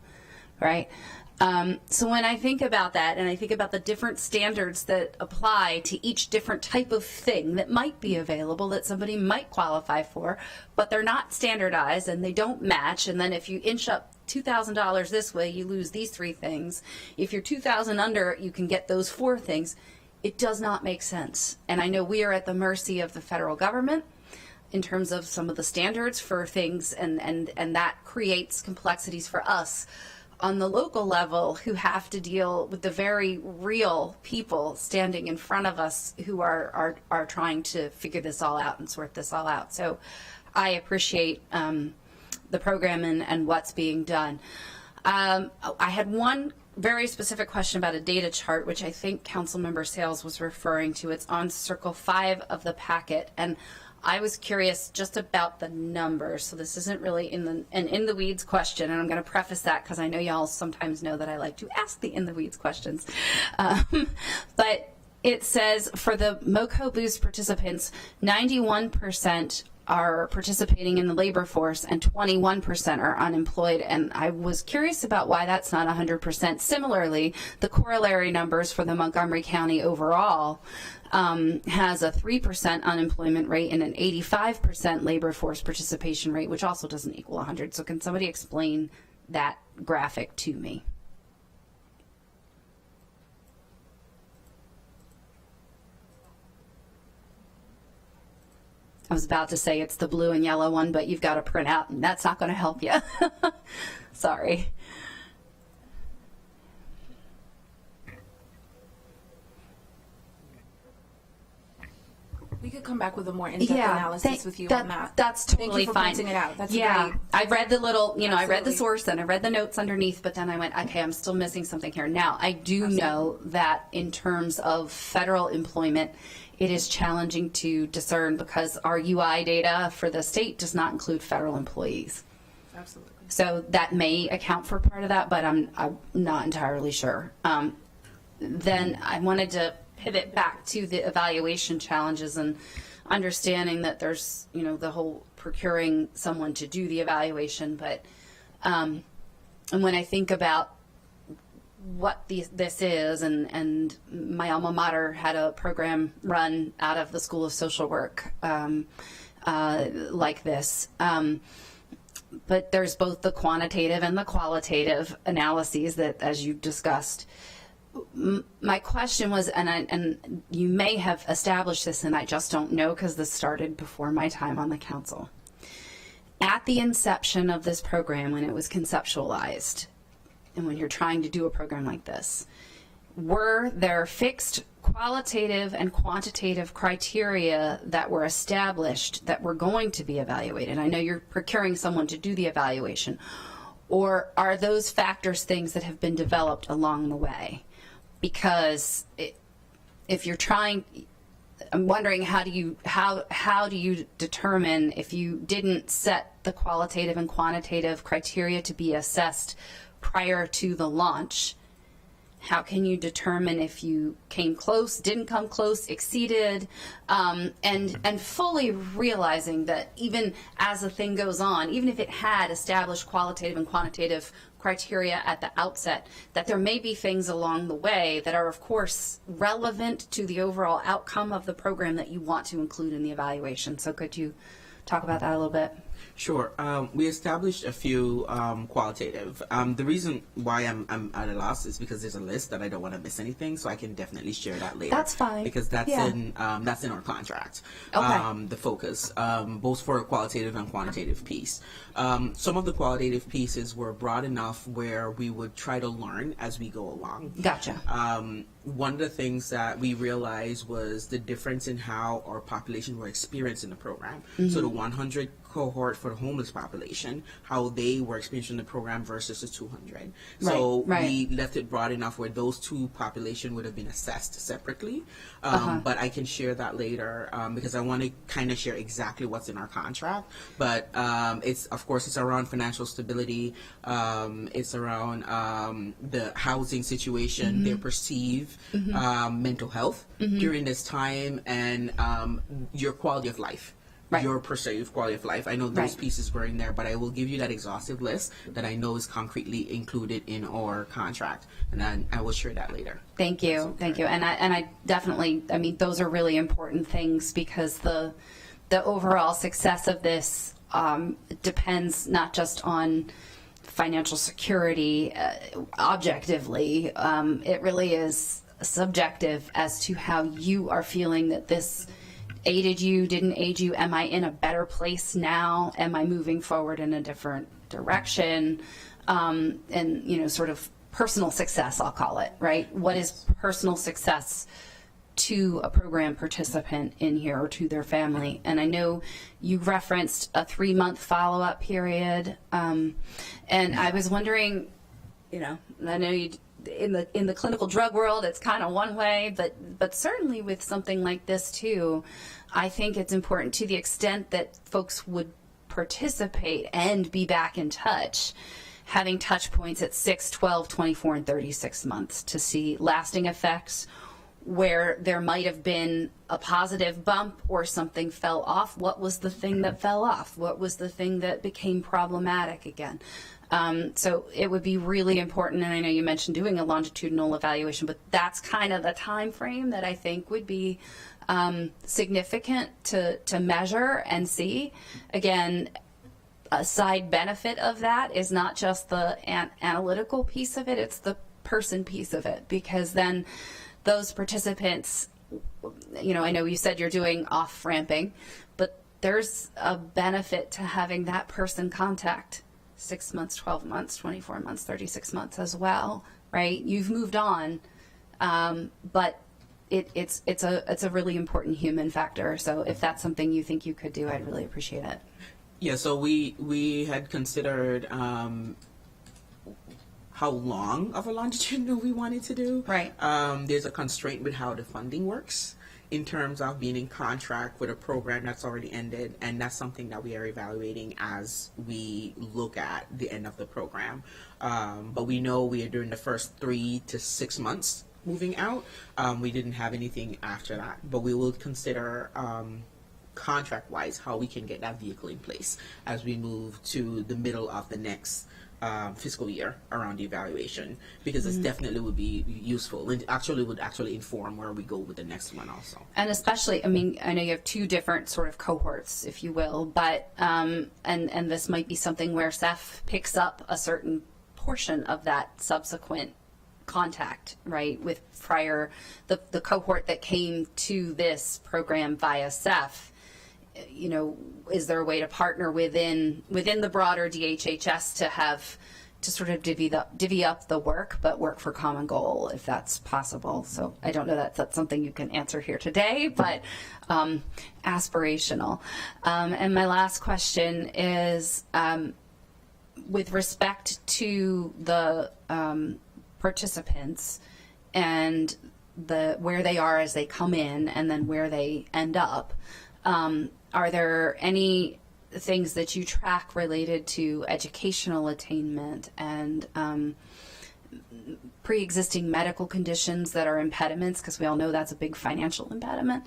Speaker 7: right? So when I think about that, and I think about the different standards that apply to each different type of thing that might be available that somebody might qualify for, but they're not standardized and they don't match, and then if you inch up $2,000 this way, you lose these three things. If you're $2,000 under, you can get those four things. It does not make sense. And I know we are at the mercy of the federal government in terms of some of the standards for things, and that creates complexities for us on the local level, who have to deal with the very real people standing in front of us who are trying to figure this all out and sort this all out. So I appreciate the program and what's being done. I had one very specific question about a data chart, which I think Councilmember Sales was referring to. It's on Circle 5 of the packet, and I was curious just about the numbers. So this isn't really an in the weeds question, and I'm going to preface that because I know y'all sometimes know that I like to ask the in the weeds questions. But it says for the MoCo Boost participants, 91% are participating in the labor force and 21% are unemployed. And I was curious about why that's not 100%. Similarly, the corollary numbers for the Montgomery County overall has a 3% unemployment rate and an 85% labor force participation rate, which also doesn't equal 100. So can somebody explain that graphic to me? I was about to say it's the blue and yellow one, but you've got to print out, and that's not going to help you. Sorry.
Speaker 9: We could come back with a more in-depth analysis with you on that.
Speaker 7: That's totally
Speaker 9: Thank you for
Speaker 7: fine.
Speaker 9: pointing it out. That's
Speaker 7: yeah,
Speaker 9: great.
Speaker 7: I read the little, I read the
Speaker 9: Absolutely.
Speaker 7: source and I read the notes underneath, but then I went, okay, I'm still missing something here. Now, I do know that in terms of federal employment, it is challenging to discern because our UI data for the state does not include federal employees.
Speaker 9: Absolutely.
Speaker 7: So that may account for part of that, but I'm not entirely sure. Then I wanted to pivot back to the evaluation challenges and understanding that there's, the whole procuring someone to do the evaluation. But and when I think about what this is, and my alma mater had a program run out of the School of Social Work like this. But there's both the quantitative and the qualitative analyses that, as you discussed. My question was, and you may have established this, and I just don't know because this started before my time on the council. At the inception of this program, when it was conceptualized, and when you're trying to do a program like this, were there fixed qualitative and quantitative criteria that were established that were going to be evaluated? I know you're procuring someone to do the evaluation, or are those factors things that have been developed along the way? Because if you're trying, I'm wondering how do you determine if you didn't set the qualitative and quantitative criteria to be assessed prior to the launch? How can you determine if you came close, didn't come close, exceeded, and fully realizing that even as the thing goes on, even if it had established qualitative and quantitative criteria at the outset, that there may be things along the way that are, of course, relevant to the overall outcome of the program that you want to include in the evaluation. So could you talk about that a little bit?
Speaker 10: Sure. We established a few qualitative. The reason why I'm at a loss is because there's a list that I don't want to miss anything, so I can definitely share that later.
Speaker 7: That's fine.
Speaker 10: Because that's in our contract.
Speaker 7: Okay.
Speaker 10: The focus, both for a qualitative and quantitative piece. Some of the qualitative pieces were broad enough where we would try to learn as we go along.
Speaker 7: Gotcha.
Speaker 10: One of the things that we realized was the difference in how our population were experiencing the program.
Speaker 7: Mm-hmm.
Speaker 10: So the 100 cohort for the homeless population, how they were experiencing the program versus the 200. So we left it broad enough where those two population would have been assessed separately. But I can share that later because I want to kind of share exactly what's in our contract. But it's around financial stability. It's around the housing situation, their perceived mental health during this time, and your quality of life. Your perceived quality of life. I know those pieces were in there, but I will give you that exhaustive list that I know is concretely included in our contract, and then I will share that later.
Speaker 7: Thank you, thank you, and I definitely, I mean, those are really important things because the overall success of this depends not just on financial security objectively. It really is subjective as to how you are feeling that this aided you, didn't aid you. Am I in a better place now? Am I moving forward in a different direction? And, sort of personal success, I'll call it, right? What is personal success to a program participant in here or to their family? And I know you referenced a 3-month follow-up period. And I was wondering, I know you in the clinical drug world, it's kind of one way, but certainly with something like this too, I think it's important to the extent that folks would participate and be back in touch, having touch points at 6, 12, 24, and 36 months to see lasting effects where there might have been a positive bump or something fell off. What was the thing that fell off? What was the thing that became problematic again? So it would be really important, and I know you mentioned doing a longitudinal evaluation, but that's kind of the time frame that I think would be significant to measure and see. Again, a side benefit of that is not just the analytical piece of it, it's the person piece of it, because then those participants, you know, I know you said you're doing off-ramping, but there's a benefit to having that person contact 6 months, 12 months, 24 months, 36 months as well, right? You've moved on, but it's a really important human factor. So if that's something you think you could do, I'd really appreciate it.
Speaker 10: Yeah, so we had considered how long of a longitudinal we wanted to do.
Speaker 7: Right.
Speaker 10: There's a constraint with how the funding works in terms of being in contract with a program that's already ended, and that's something that we are evaluating as we look at the end of the program. But we know we are doing the first 3 to 6 months moving out. We didn't have anything after that, but we will consider contract-wise how we can get that vehicle in place as we move to the middle of the next fiscal year around the evaluation, because it definitely would be useful and would actually inform where we go with the next one also.
Speaker 7: And especially, I mean, I know you have 2 different sort of cohorts, if you will, but and this might be something where SEF picks up a certain portion of that subsequent contact, right, with prior the cohort that came to this program via SEF. You know, is there a way to partner within the broader DHHS to sort of divvy up the work, but work for common goal, if that's possible? So I don't know that that's something you can answer here today, but aspirational. And my last question is, with respect to the participants and where they are as they come in and then where they end up. Are there any things that you track related to educational attainment and pre-existing medical conditions that are impediments? Because we all know that's a big financial impediment.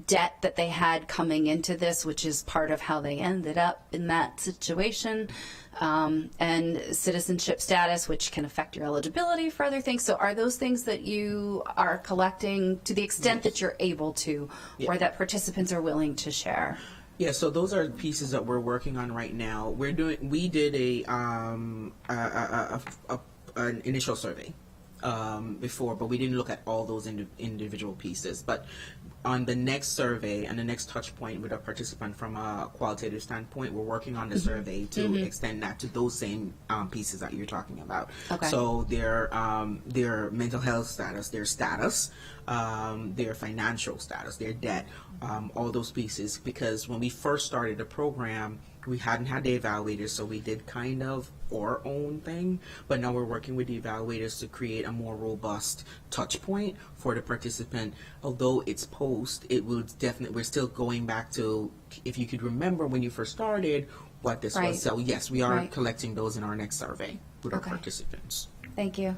Speaker 7: Debt that they had coming into this, which is part of how they ended up in that situation, and citizenship status, which can affect your eligibility for other things. So are those things that you are collecting to the extent that you're able to, or that participants are willing to share?
Speaker 10: Yeah, so those are pieces that we're working on right now. We did an initial survey before, but we didn't look at all those individual pieces. But on the next survey and the next touch point with a participant from a qualitative standpoint, we're working on the survey to extend that to those same pieces that you're talking about.
Speaker 7: Okay.
Speaker 10: So their mental health status, their financial status, their debt, all those pieces. Because when we first started the program, we hadn't had the evaluators, so we did kind of our own thing, but now we're working with the evaluators to create a more robust touch point for the participant. Although it's post, it will definitely, we're still going back to, if you could remember when you first started, what this was. So yes, we are collecting those in our next survey with our participants.
Speaker 7: Thank you.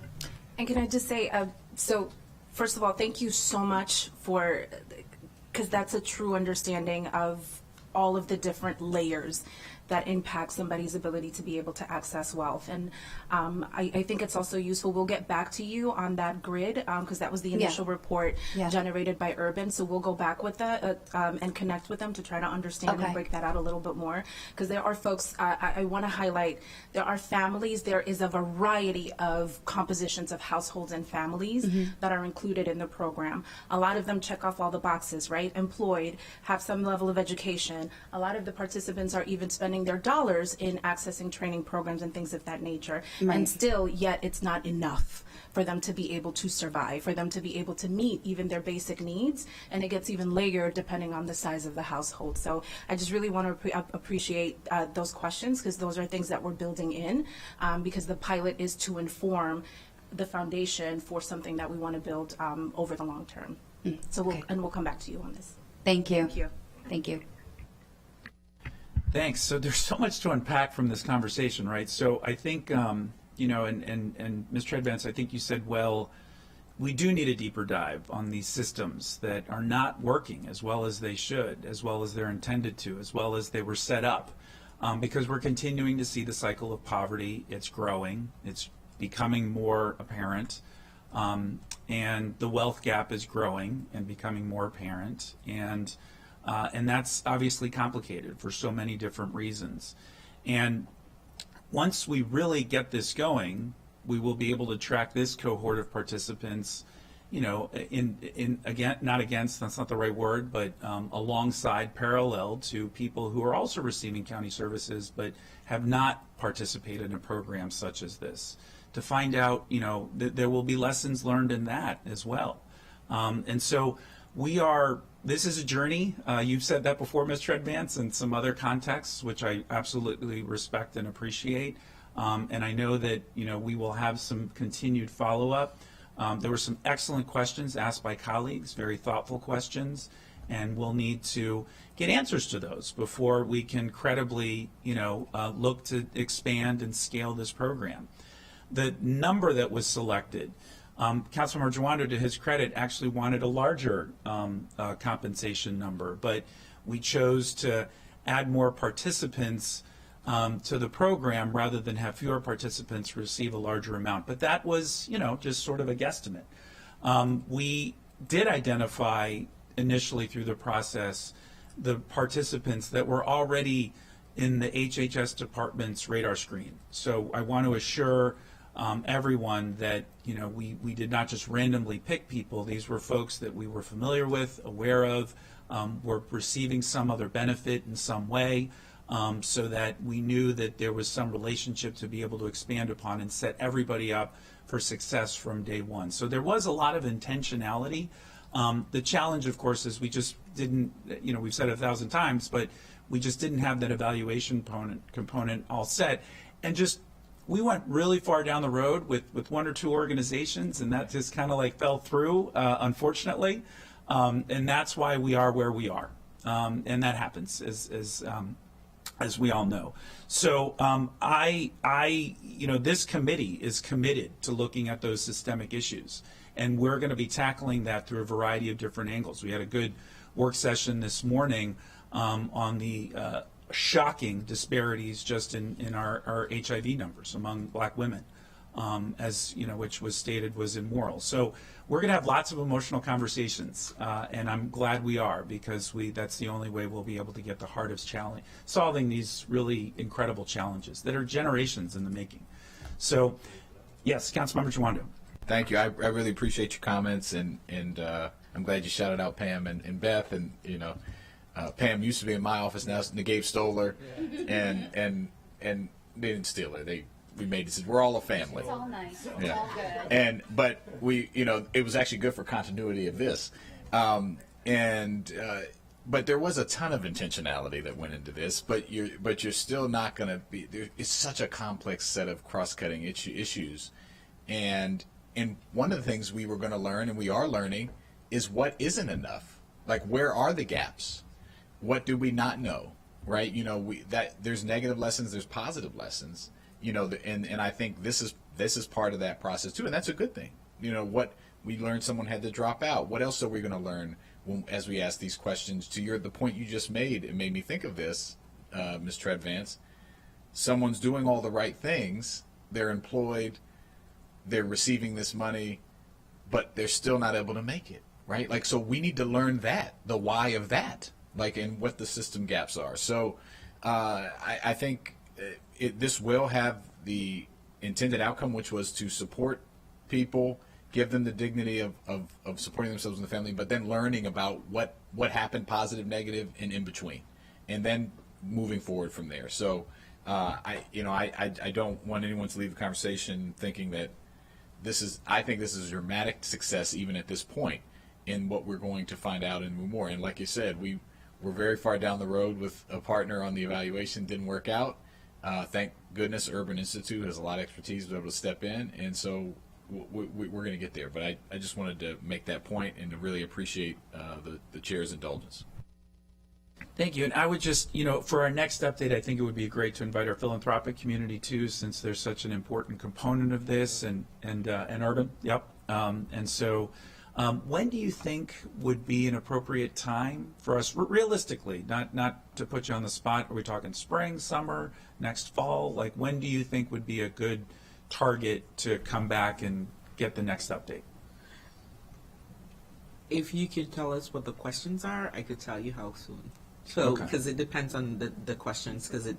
Speaker 9: And can I just say, so first of all, thank you so much because that's a true understanding of all of the different layers that impact somebody's ability to be able to access wealth. And I think it's also useful. We'll get back to you on that grid because that was the initial report generated by Urban. So we'll go back with that and connect with them to try to understand and break that out a little bit more. Because there are folks, I want to highlight, there are families, there is a variety of compositions of households and families that are included in the program. A lot of them check off all the boxes, right? Employed, have some level of education. A lot of the participants are even spending their dollars in accessing training programs and things of that nature. And still, yet it's not enough for them to be able to survive, for them to be able to meet even their basic needs. And it gets even layered depending on the size of the household. So I just really want to appreciate those questions, because those are things that we're building in, because the pilot is to inform the foundation for something that we want to build over the long term. So we'll come back to you on this.
Speaker 7: Thank you.
Speaker 9: Thank you.
Speaker 7: Thank you.
Speaker 1: Thanks. So there's so much to unpack from this conversation, right? So I think, you know, and Ms. Treadvance, I think you said, well, we do need a deeper dive on these systems that are not working as well as they should, as well as they're intended to, as well as they were set up, because we're continuing to see the cycle of poverty. It's growing. It's becoming more apparent. And the wealth gap is growing and becoming more apparent. And that's obviously complicated for so many different reasons. And once we really get this going, we will be able to track this cohort of participants, again, not against, that's not the right word, but alongside, parallel to people who are also receiving county services but have not participated in programs such as this, to find out, that there will be lessons learned in that as well. And so this is a journey. You've said that before, Ms. Treadvance, in some other contexts, which I absolutely respect and appreciate. And I know that, we will have some continued follow-up. There were some excellent questions asked by colleagues, very thoughtful questions, and we'll need to get answers to those before we can credibly, look to expand and scale this program. The number that was selected, Councilmember Jawando, to his credit, actually wanted a larger compensation number, but we chose to add more participants to the program rather than have fewer participants receive a larger amount. But that was, just sort of a guesstimate. We did identify initially through the process the participants that were already in the HHS department's radar screen. So I want to assure everyone that we did not just randomly pick people. These were folks that we were familiar with, aware of, were receiving some other benefit in some way, so that we knew that there was some relationship to be able to expand upon and set everybody up for success from day one. So there was a lot of intentionality. The challenge, of course, is we just didn't, we've said it 1,000 times, but we just didn't have that evaluation component all set. And we went really far down the road with one or two organizations, and that just kind of fell through, unfortunately. And that's why we are where we are. And that happens as we all know. So this committee is committed to looking at those systemic issues, and we're going to be tackling that through a variety of different angles. We had a good work session this morning on the shocking disparities just in our HIV numbers among Black women, which was stated was immoral. So we're going to have lots of emotional conversations, and I'm glad we are, because that's the only way we'll be able to get the heart of solving these really incredible challenges that are generations in the making. So, yes, Councilmember Jawando.
Speaker 8: Thank you. I really appreciate your comments, and I'm glad you shouted out Pam and Beth, and Pam used to be in my office, now Gabe stole her, and they didn't steal her. We made decisions. We're all a family.
Speaker 7: It's all nice. It's
Speaker 8: Yeah.
Speaker 7: all good.
Speaker 8: But it was actually good for continuity of this. But there was a ton of intentionality that went into this. But you're still not going to be. It's such a complex set of cross-cutting issues, and one of the things we were going to learn, and we are learning, is what isn't enough. Like, where are the gaps? What do we not know? Right? There's negative lessons. There's positive lessons. And I think this is part of that process too, and that's a good thing. What we learned, someone had to drop out. What else are we going to learn as we ask these questions? To the point you just made, it made me think of this, Ms. Treadvance. Someone's doing all the right things. They're employed. They're receiving this money, but they're still not able to make it. Right? So we need to learn the why of that, and what the system gaps are. So I think. This will have the intended outcome, which was to support people, give them the dignity of supporting themselves and the family, but then learning about what happened, positive, negative, and in between, and then moving forward from there. So I don't want anyone to leave the conversation thinking that I think this is a dramatic success even at this point in what we're going to find out and more. And like you said, we're very far down the road with a partner on the evaluation. Didn't work out. Thank goodness Urban Institute has a lot of expertise to be able to step in, and so we're going to get there. But I just wanted to make that point and to really appreciate the chair's indulgence.
Speaker 1: Thank you. And I would just, for our next update, I think it would be great to invite our philanthropic community too, since there's such an important component of this, and Urban. Yep. And so when do you think would be an appropriate time for us, realistically, not to put you on the spot, are we talking spring, summer, next fall? Like, when do you think would be a good target to come back and get the next update?
Speaker 10: If you could tell us what the questions are, I could tell you how soon. So,
Speaker 1: Okay.
Speaker 10: because it depends on the questions, because it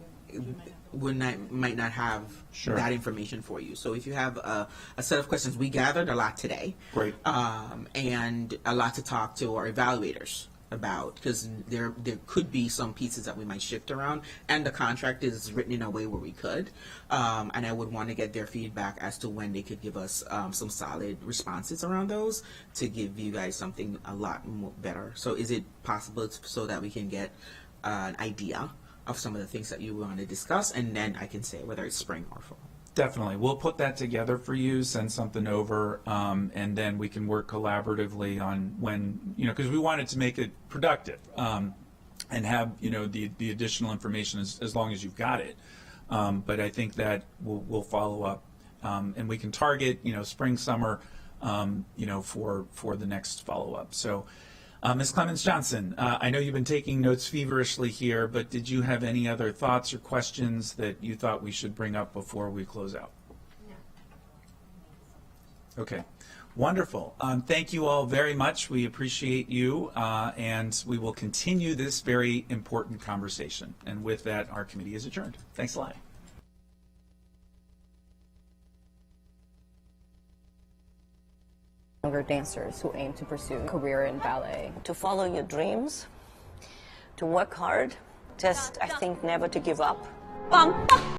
Speaker 10: might not have
Speaker 1: Sure.
Speaker 10: that information for you. So if you have a set of questions, we gathered a lot today.
Speaker 1: Great.
Speaker 10: And a lot to talk to our evaluators about, because there could be some pieces that we might shift around, and the contract is written in a way where we could. And I would want to get their feedback as to when they could give us some solid responses around those to give you guys something a lot more better. So is it possible so that we can get an idea of some of the things that you want to discuss, and then I can say whether it's spring or fall?
Speaker 1: Definitely. We'll put that together for you, send something over, and then we can work collaboratively on when, because we wanted to make it productive and have, the additional information as long as you've got it. But I think that we'll follow up and we can target, spring, summer, for the next follow-up. So, Ms. Clemens-Johnson, I know you've been taking notes feverishly here, but did you have any other thoughts or questions that you thought we should bring up before we close out? No. Okay. Wonderful. Thank you all very much. We appreciate you, and we will continue this very important conversation. And with that, our committee is adjourned. Thanks a lot.
Speaker 12: Younger dancers who aim to pursue a career in ballet.
Speaker 13: To follow your dreams, to work hard, just, I think, never to give up.